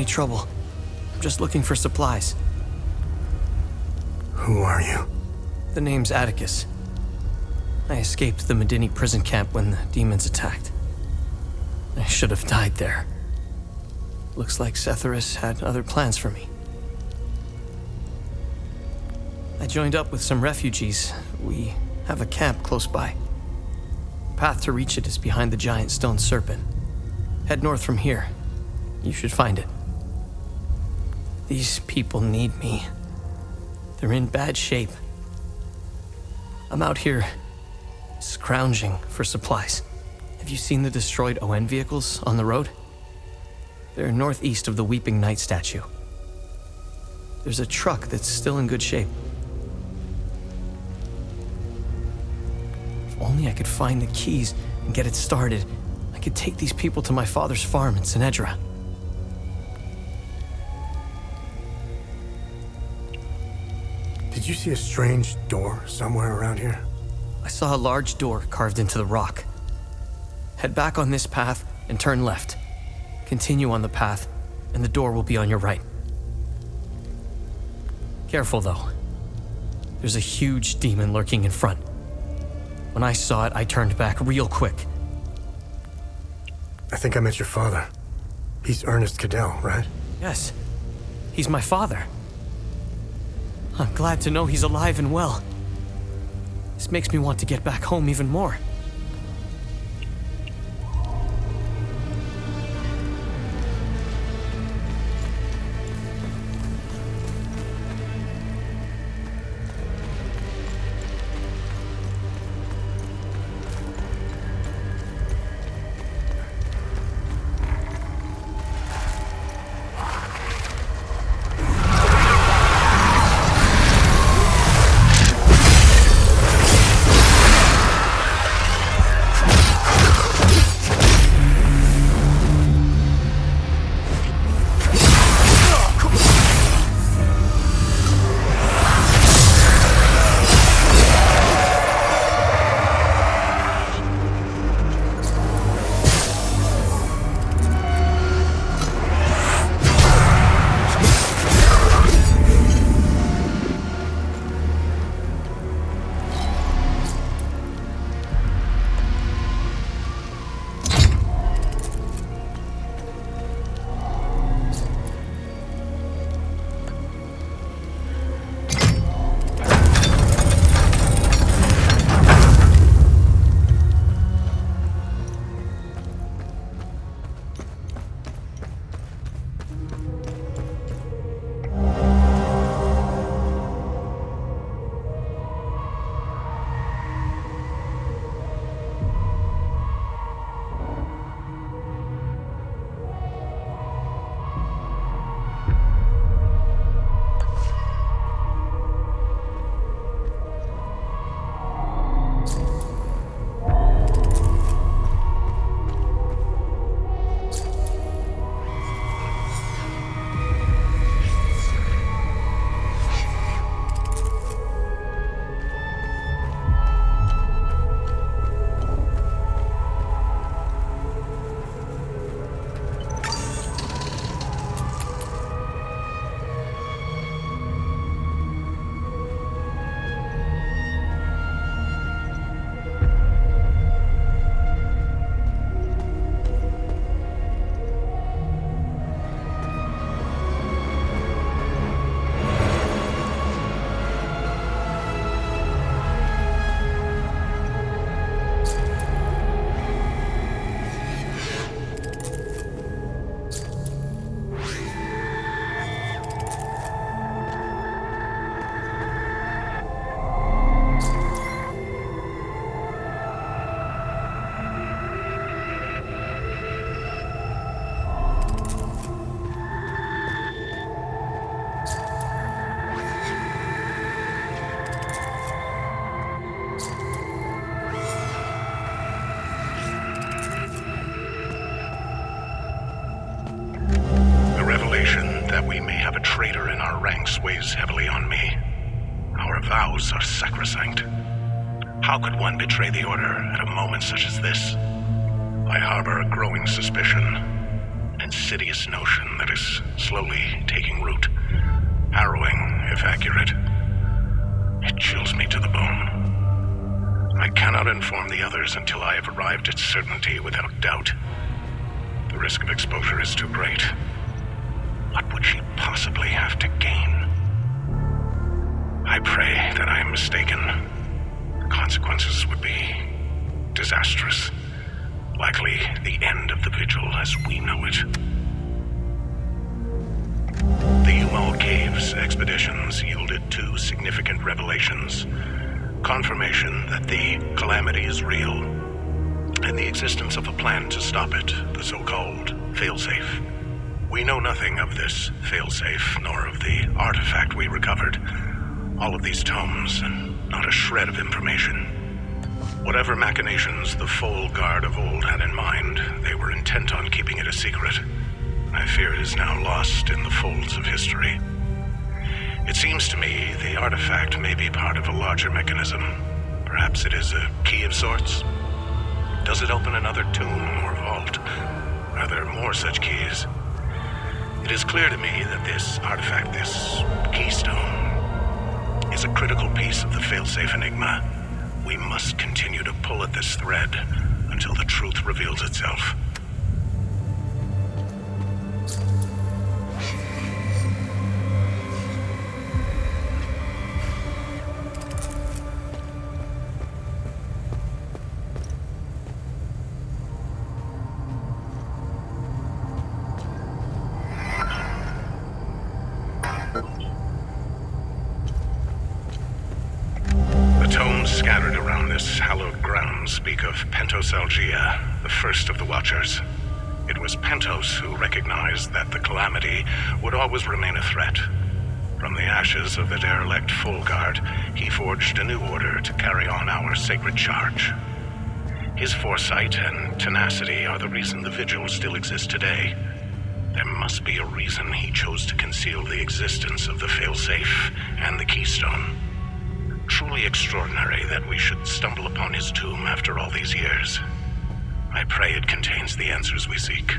any trouble. I'm just looking for supplies. Who are you? The name's Atticus. I escaped the Medini prison camp when the demons attacked. I should have died there. Looks like Setharus had other plans for me. I joined up with some refugees. We have a camp close by. The path to reach it is behind the giant stone serpent. Head north from here. You should find it. These people need me. They're in bad shape. I'm out here scrounging for supplies. Have you seen the destroyed ON vehicles on the road? They're northeast of the Weeping Knight statue. There's a truck that's still in good shape. If only I could find the keys and get it started, I could take these people to my father's farm in Senedra. Did you see a strange door somewhere around here? I saw a large door carved into the rock. Head back on this path and turn left. Continue on the path, and the door will be on your right. Careful, though. There's a huge demon lurking in front. When I saw it, I turned back real quick. I think I met your father. He's Ernest Cadell, right? Yes. He's my father. I'm glad to know he's alive and well. This makes me want to get back home even more. that we may have a traitor in our ranks weighs heavily on me. Our vows are sacrosanct. How could one betray the Order at a moment such as this? I harbor a growing suspicion. insidious notion that is slowly taking root. Harrowing, if accurate. It chills me to the bone. I cannot inform the others until I have arrived at certainty without doubt. The risk of exposure is too great. What would she possibly have to gain? I pray that I am mistaken. The consequences would be disastrous. Likely the end of the vigil as we know it. The Umal Caves expeditions yielded two significant revelations. Confirmation that the calamity is real, and the existence of a plan to stop it, the so-called failsafe. We know nothing of this failsafe, nor of the artifact we recovered. All of these tomes, and not a shred of information. Whatever machinations the Foal Guard of old had in mind, they were intent on keeping it a secret. I fear it is now lost in the folds of history. It seems to me the artifact may be part of a larger mechanism. Perhaps it is a key of sorts? Does it open another tomb or vault? Are there more such keys? It is clear to me that this artifact, this keystone, is a critical piece of the failsafe enigma. We must continue to pull at this thread until the truth reveals itself. Scattered around this hallowed ground speak of Pentosalgia, the first of the Watchers. It was Pentos who recognized that the calamity would always remain a threat. From the ashes of the derelict Foal Guard, he forged a new order to carry on our sacred charge. His foresight and tenacity are the reason the Vigil still exists today. There must be a reason he chose to conceal the existence of the failsafe and the keystone. Truly extraordinary that we should stumble upon his tomb after all these years. I pray it contains the answers we seek.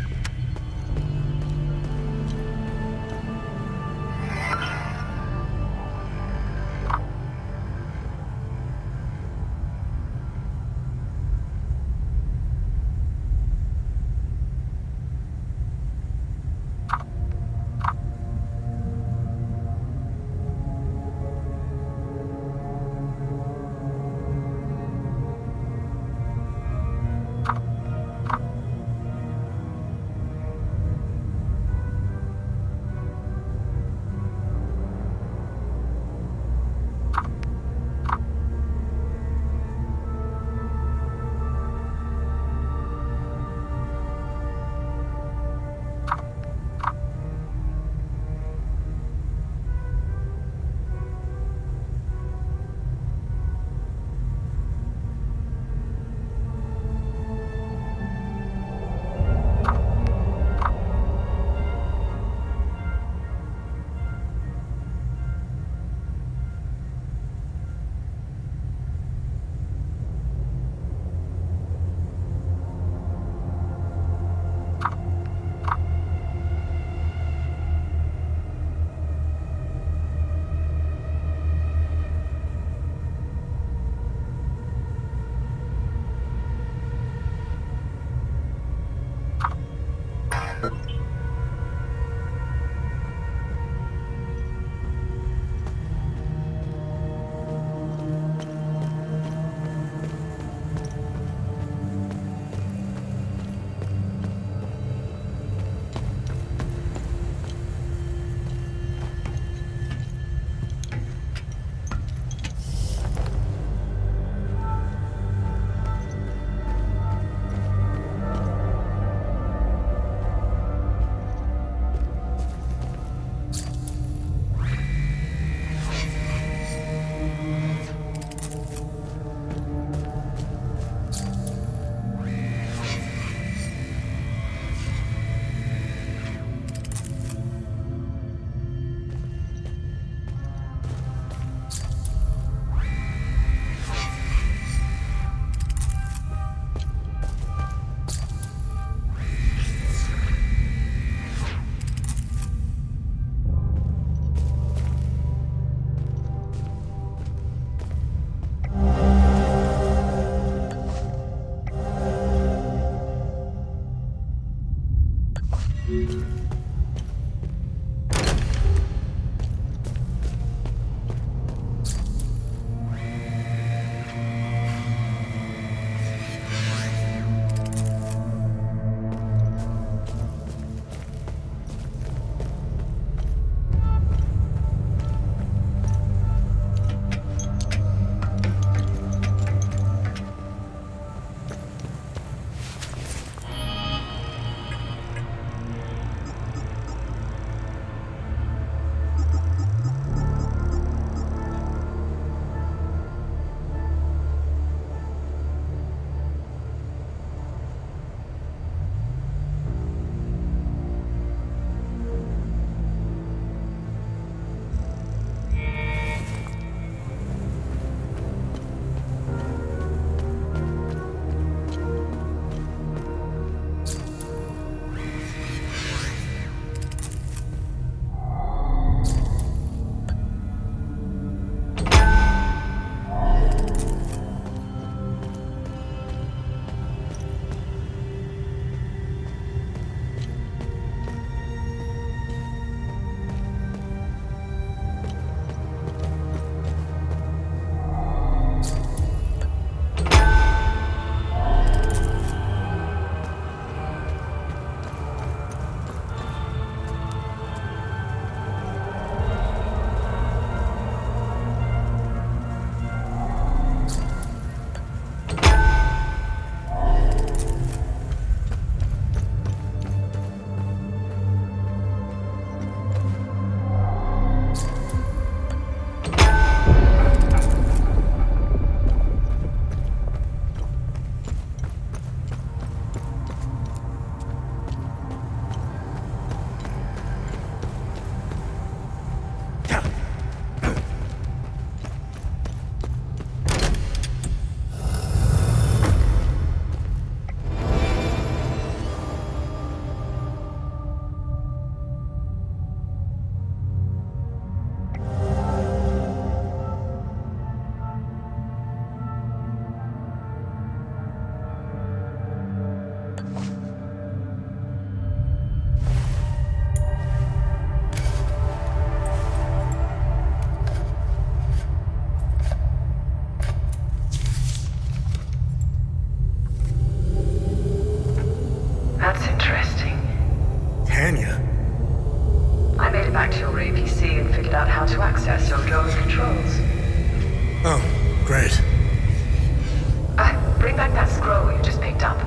back to your APC and figured out how to access your drone's controls. Oh, great. Bring back that scroll you just picked up.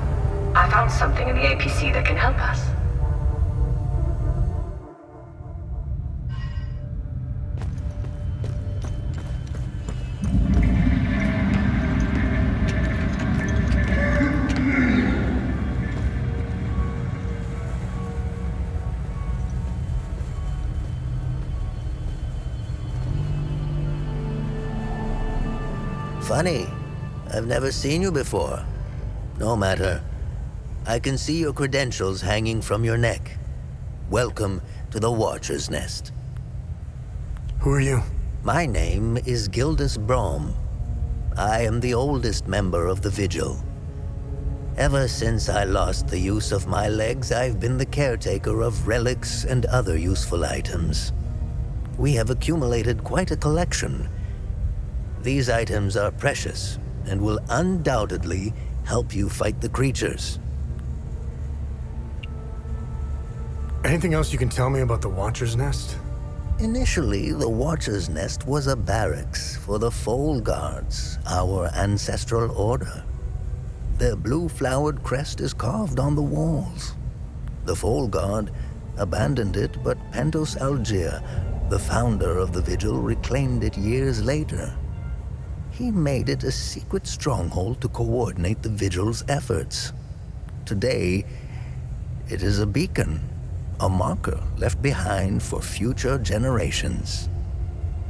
I found something in the APC that can help us. Funny. I've never seen you before. No matter. I can see your credentials hanging from your neck. Welcome to the Watcher's Nest. Who are you? My name is Gildas Brom. I am the oldest member of the Vigil. Ever since I lost the use of my legs, I've been the caretaker of relics and other useful items. We have accumulated quite a collection. These items are precious and will undoubtedly help you fight the creatures. Anything else you can tell me about the Watcher's Nest? Initially, the Watcher's Nest was a barracks for the Foal Guards, our ancestral order. Their blue-flowered crest is carved on the walls. The Foal Guard abandoned it, but Pentos Algier, the founder of the Vigil, reclaimed it years later. He made it a secret stronghold to coordinate the Vigil's efforts. Today, it is a beacon, a marker left behind for future generations.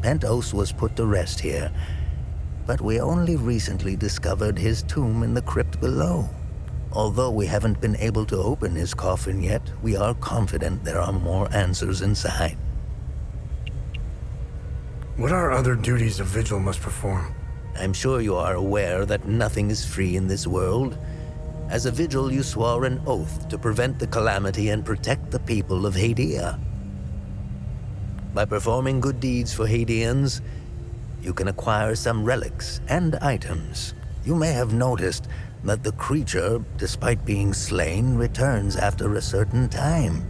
Pentos was put to rest here, but we only recently discovered his tomb in the crypt below. Although we haven't been able to open his coffin yet, we are confident there are more answers inside. What are other duties a Vigil must perform? I'm sure you are aware that nothing is free in this world. As a Vigil, you swore an oath to prevent the calamity and protect the people of Hadea. By performing good deeds for Hadeans, you can acquire some relics and items. You may have noticed that the creature, despite being slain, returns after a certain time.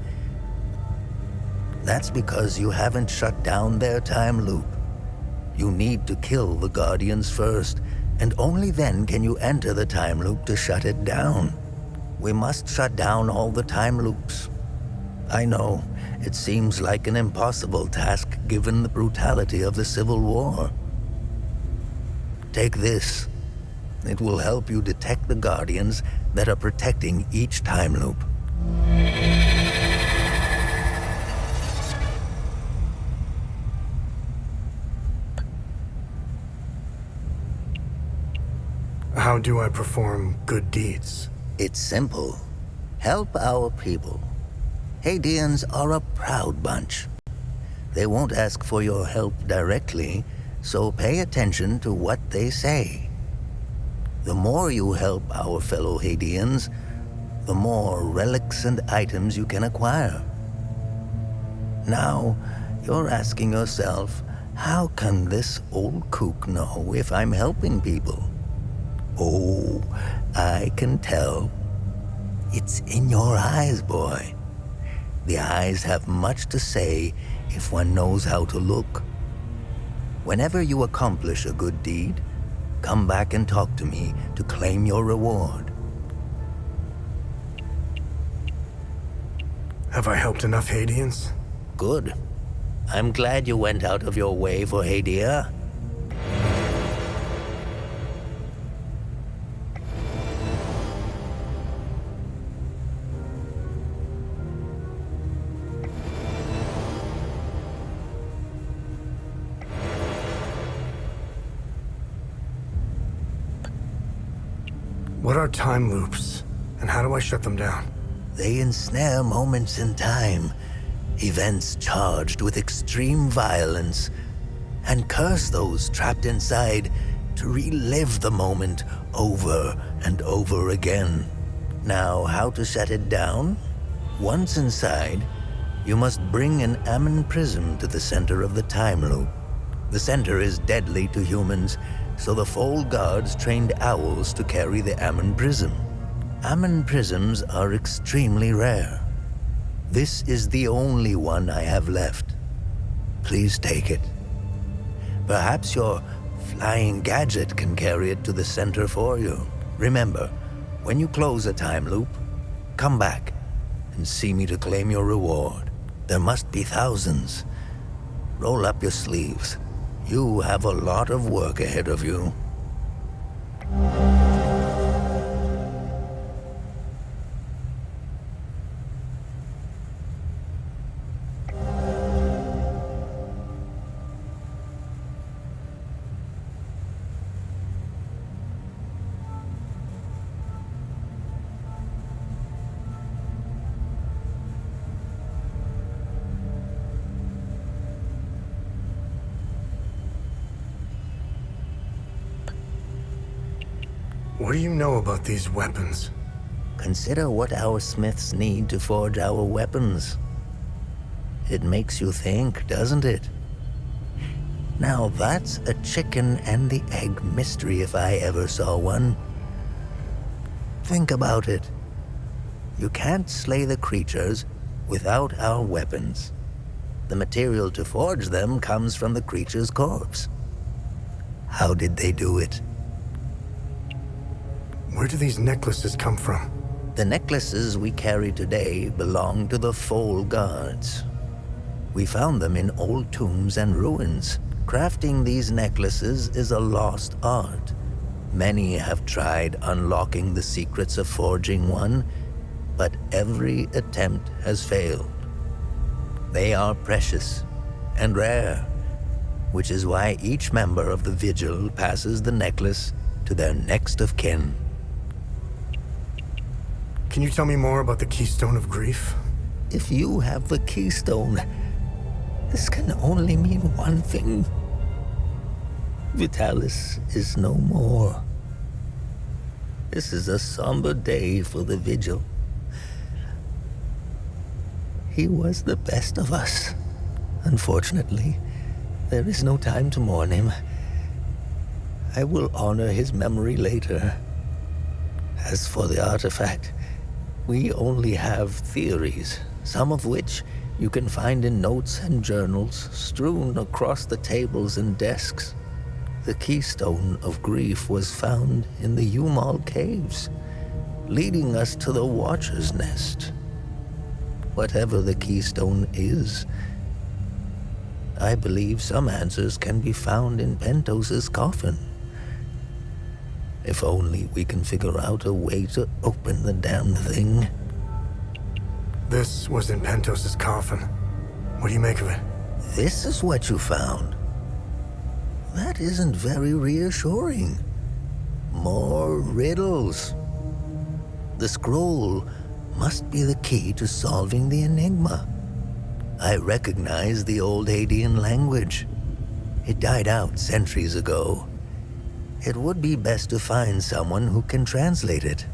That's because you haven't shut down their time loop. You need to kill the Guardians first, and only then can you enter the time loop to shut it down. We must shut down all the time loops. I know, it seems like an impossible task given the brutality of the Civil War. Take this. It will help you detect the Guardians that are protecting each time loop. How do I perform good deeds? It's simple. Help our people. Hadeans are a proud bunch. They won't ask for your help directly, so pay attention to what they say. The more you help our fellow Hadeans, the more relics and items you can acquire. Now, you're asking yourself, how can this old kook know if I'm helping people? Oh, I can tell. It's in your eyes, boy. The eyes have much to say if one knows how to look. Whenever you accomplish a good deed, come back and talk to me to claim your reward. Have I helped enough Hadeans? Good. I'm glad you went out of your way for Hadea. What are time loops, and how do I shut them down? They ensnare moments in time, events charged with extreme violence, and curse those trapped inside to relive the moment over and over again. Now, how to shut it down? Once inside, you must bring an Ammon prism to the center of the time loop. The center is deadly to humans, so the Foal Guards trained owls to carry the Ammon prism. Ammon prisms are extremely rare. This is the only one I have left. Please take it. Perhaps your flying gadget can carry it to the center for you. Remember, when you close a time loop, come back and see me to claim your reward. There must be thousands. Roll up your sleeves. You have a lot of work ahead of you. What do you know about these weapons? Consider what our smiths need to forge our weapons. It makes you think, doesn't it? Now that's a chicken and the egg mystery if I ever saw one. Think about it. You can't slay the creatures without our weapons. The material to forge them comes from the creature's corpse. How did they do it? Where do these necklaces come from? The necklaces we carry today belong to the Foal Guards. We found them in old tombs and ruins. Crafting these necklaces is a lost art. Many have tried unlocking the secrets of forging one, but every attempt has failed. They are precious and rare, which is why each member of the Vigil passes the necklace to their next of kin. Can you tell me more about the Keystone of Grief? If you have the Keystone, this can only mean one thing. Vitalis is no more. This is a somber day for the Vigil. He was the best of us. Unfortunately, there is no time to mourn him. I will honor his memory later. As for the artifact, we only have theories, some of which you can find in notes and journals strewn across the tables and desks. The Keystone of Grief was found in the Umal Caves, leading us to the Watcher's Nest. Whatever the Keystone is, I believe some answers can be found in Pentos's coffin. If only we can figure out a way to open the damn thing. This was in Pentos's coffin. What do you make of it? This is what you found. That isn't very reassuring. More riddles. The scroll must be the key to solving the enigma. I recognize the old Hadean language. It died out centuries ago. It would be best to find someone who can translate it.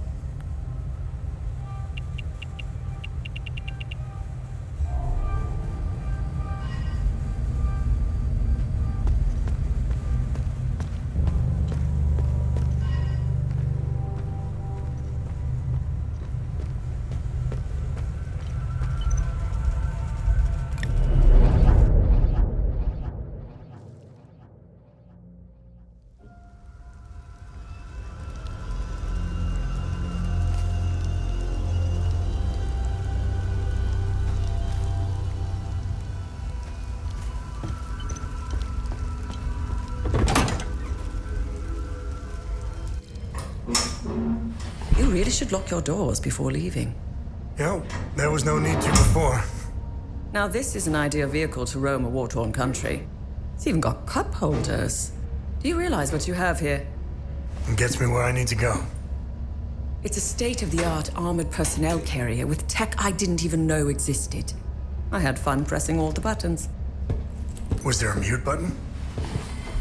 You really should lock your doors before leaving. Yeah, there was no need to before. Now this is an ideal vehicle to roam a war-torn country. It's even got cup holders. Do you realize what you have here? It gets me where I need to go. It's a state-of-the-art armored personnel carrier with tech I didn't even know existed. I had fun pressing all the buttons. Was there a mute button?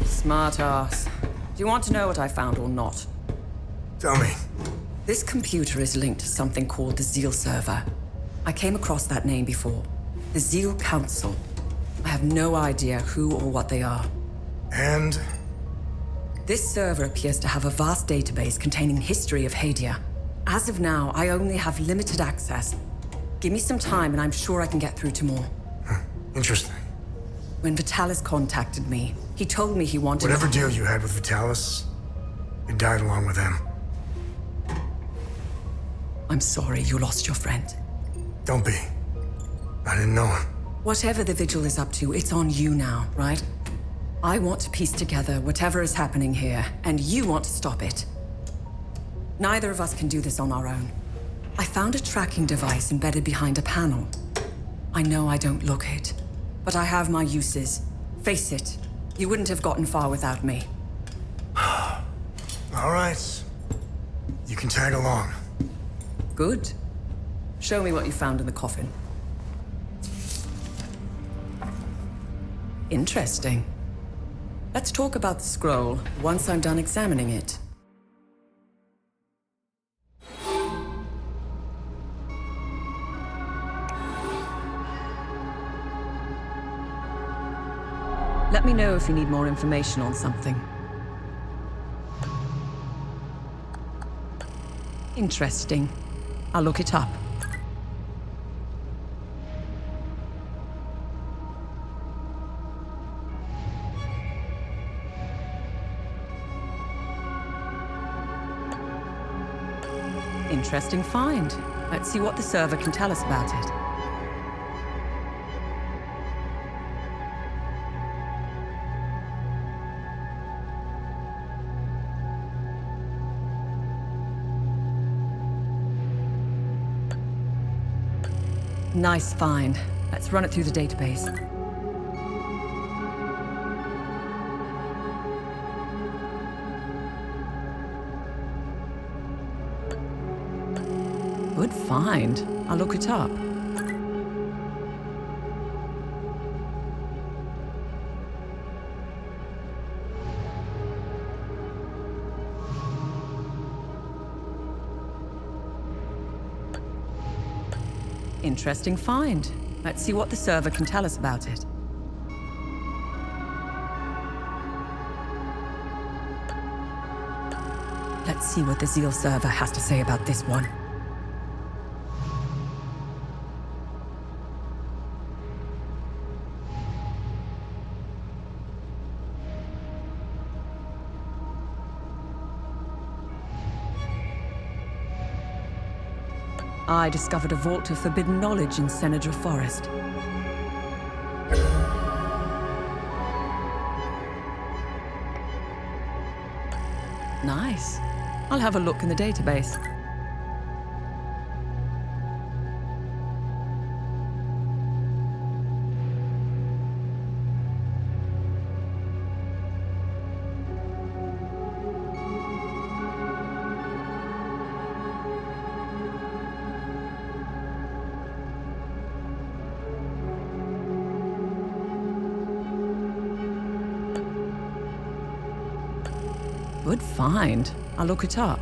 Smart ass. Do you want to know what I found or not? Tell me. This computer is linked to something called the Zeal server. I came across that name before. The Zeal Council. I have no idea who or what they are. And? This server appears to have a vast database containing history of Hadea. As of now, I only have limited access. Give me some time and I'm sure I can get through to more. Interesting. When Vitalis contacted me, he told me he wanted... Whatever deal you had with Vitalis, it died along with him. I'm sorry you lost your friend. Don't be. I didn't know him. Whatever the Vigil is up to, it's on you now, right? I want to piece together whatever is happening here, and you want to stop it. Neither of us can do this on our own. I found a tracking device embedded behind a panel. I know I don't look it, but I have my uses. Face it, you wouldn't have gotten far without me. All right. You can tag along. Good. Show me what you found in the coffin. Interesting. Let's talk about the scroll once I'm done examining it. Let me know if you need more information on something. Interesting. I'll look it up. Interesting find. Let's see what the server can tell us about it. Nice find. Let's run it through the database. Good find. I'll look it up. Interesting find. Let's see what the server can tell us about it. Let's see what the Zeal server has to say about this one. I discovered a vault of forbidden knowledge in Senedra Forest. Nice. I'll have a look in the database. Good find. I'll look it up.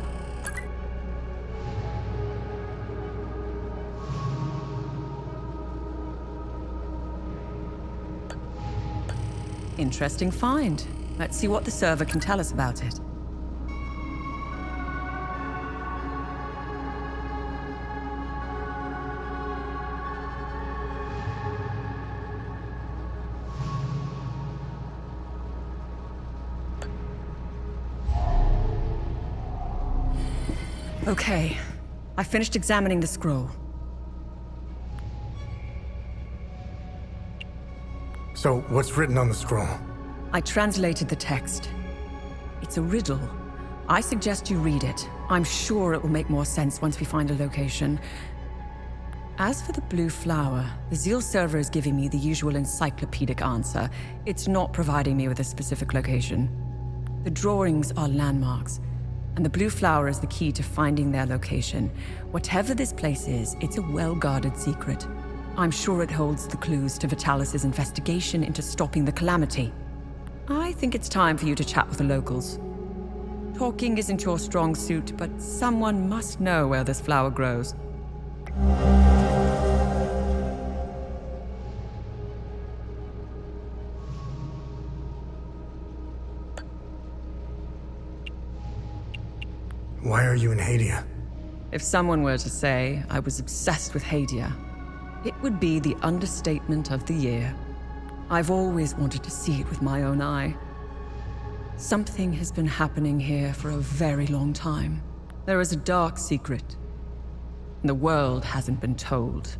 Interesting find. Let's see what the server can tell us about it. Okay, I finished examining the scroll. So, what's written on the scroll? I translated the text. It's a riddle. I suggest you read it. I'm sure it will make more sense once we find a location. As for the blue flower, the Zeal server is giving me the usual encyclopedic answer. It's not providing me with a specific location. The drawings are landmarks, and the blue flower is the key to finding their location. Whatever this place is, it's a well-guarded secret. I'm sure it holds the clues to Vitalis' investigation into stopping the calamity. I think it's time for you to chat with the locals. Talking isn't your strong suit, but someone must know where this flower grows. Why are you in Hadea? If someone were to say I was obsessed with Hadea, it would be the understatement of the year. I've always wanted to see it with my own eye. Something has been happening here for a very long time. There is a dark secret. The world hasn't been told.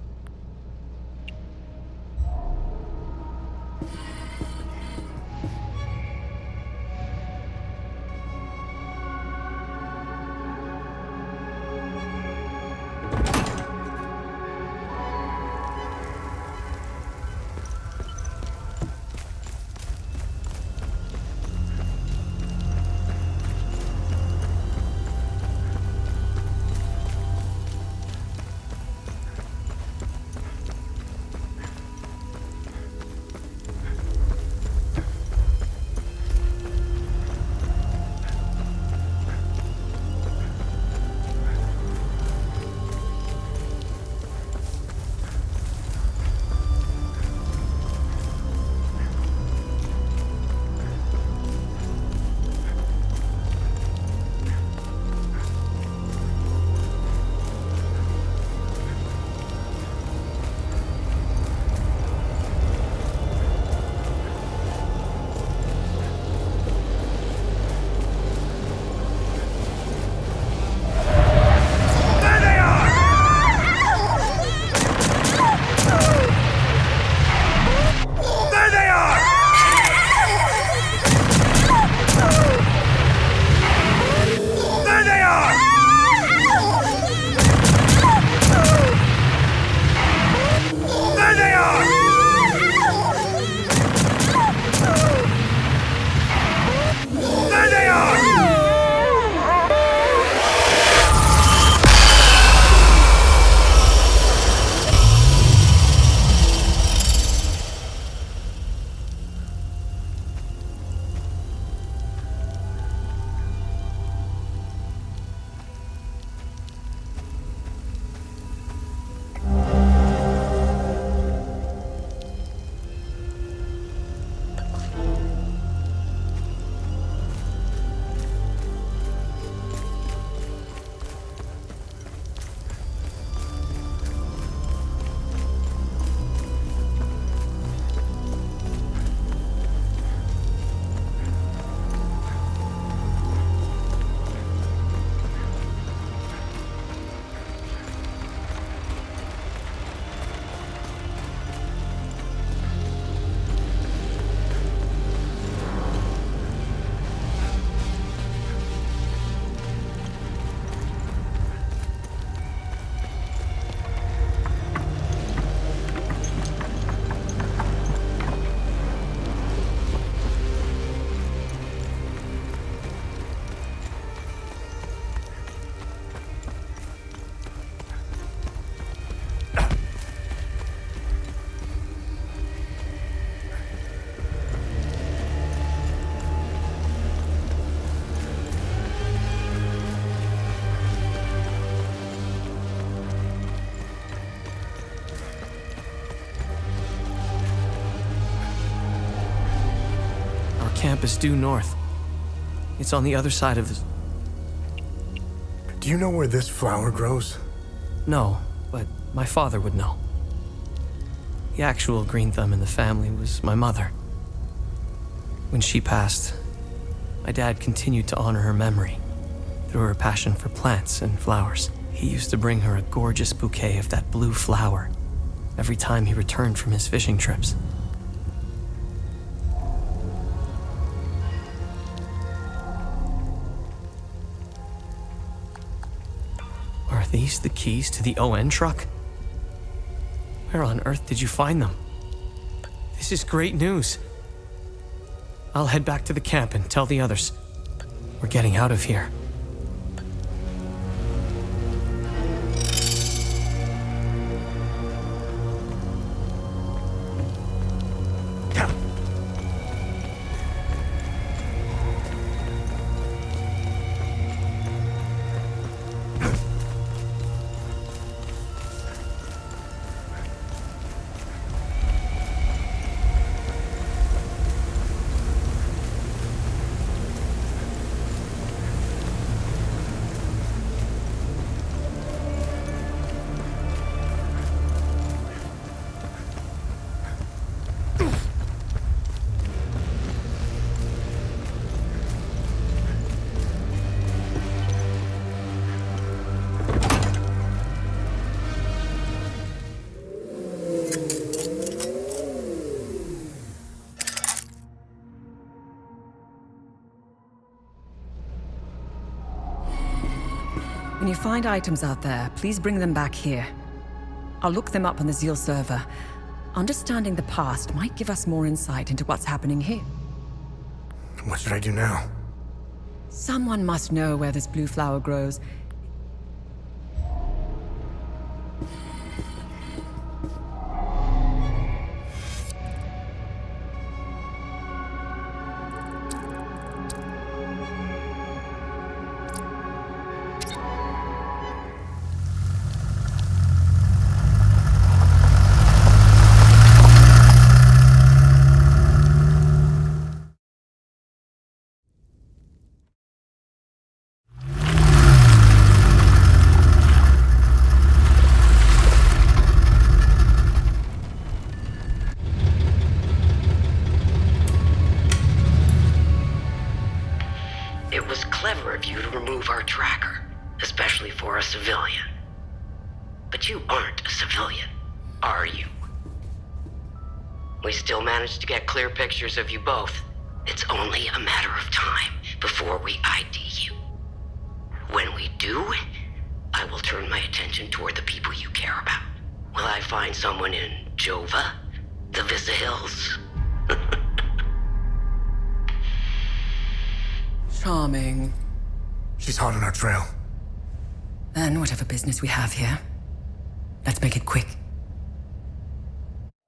Camp is due north. It's on the other side of the... Do you know where this flower grows? No, but my father would know. The actual green thumb in the family was my mother. When she passed, my dad continued to honor her memory through her passion for plants and flowers. He used to bring her a gorgeous bouquet of that blue flower every time he returned from his fishing trips. Are these the keys to the ON truck? Where on earth did you find them? This is great news. I'll head back to the camp and tell the others. We're getting out of here. When you find items out there, please bring them back here. I'll look them up on the Zeal server. Understanding the past might give us more insight into what's happening here. What should I do now? Someone must know where this blue flower grows. It was clever of you to remove our tracker, especially for a civilian. But you aren't a civilian, are you? We still managed to get clear pictures of you both. It's only a matter of time before we ID you. When we do, I will turn my attention toward the people you care about. Will I find someone in Jova? The Vyssa Hills? Charming. She's hot on our trail. Then whatever business we have here, let's make it quick.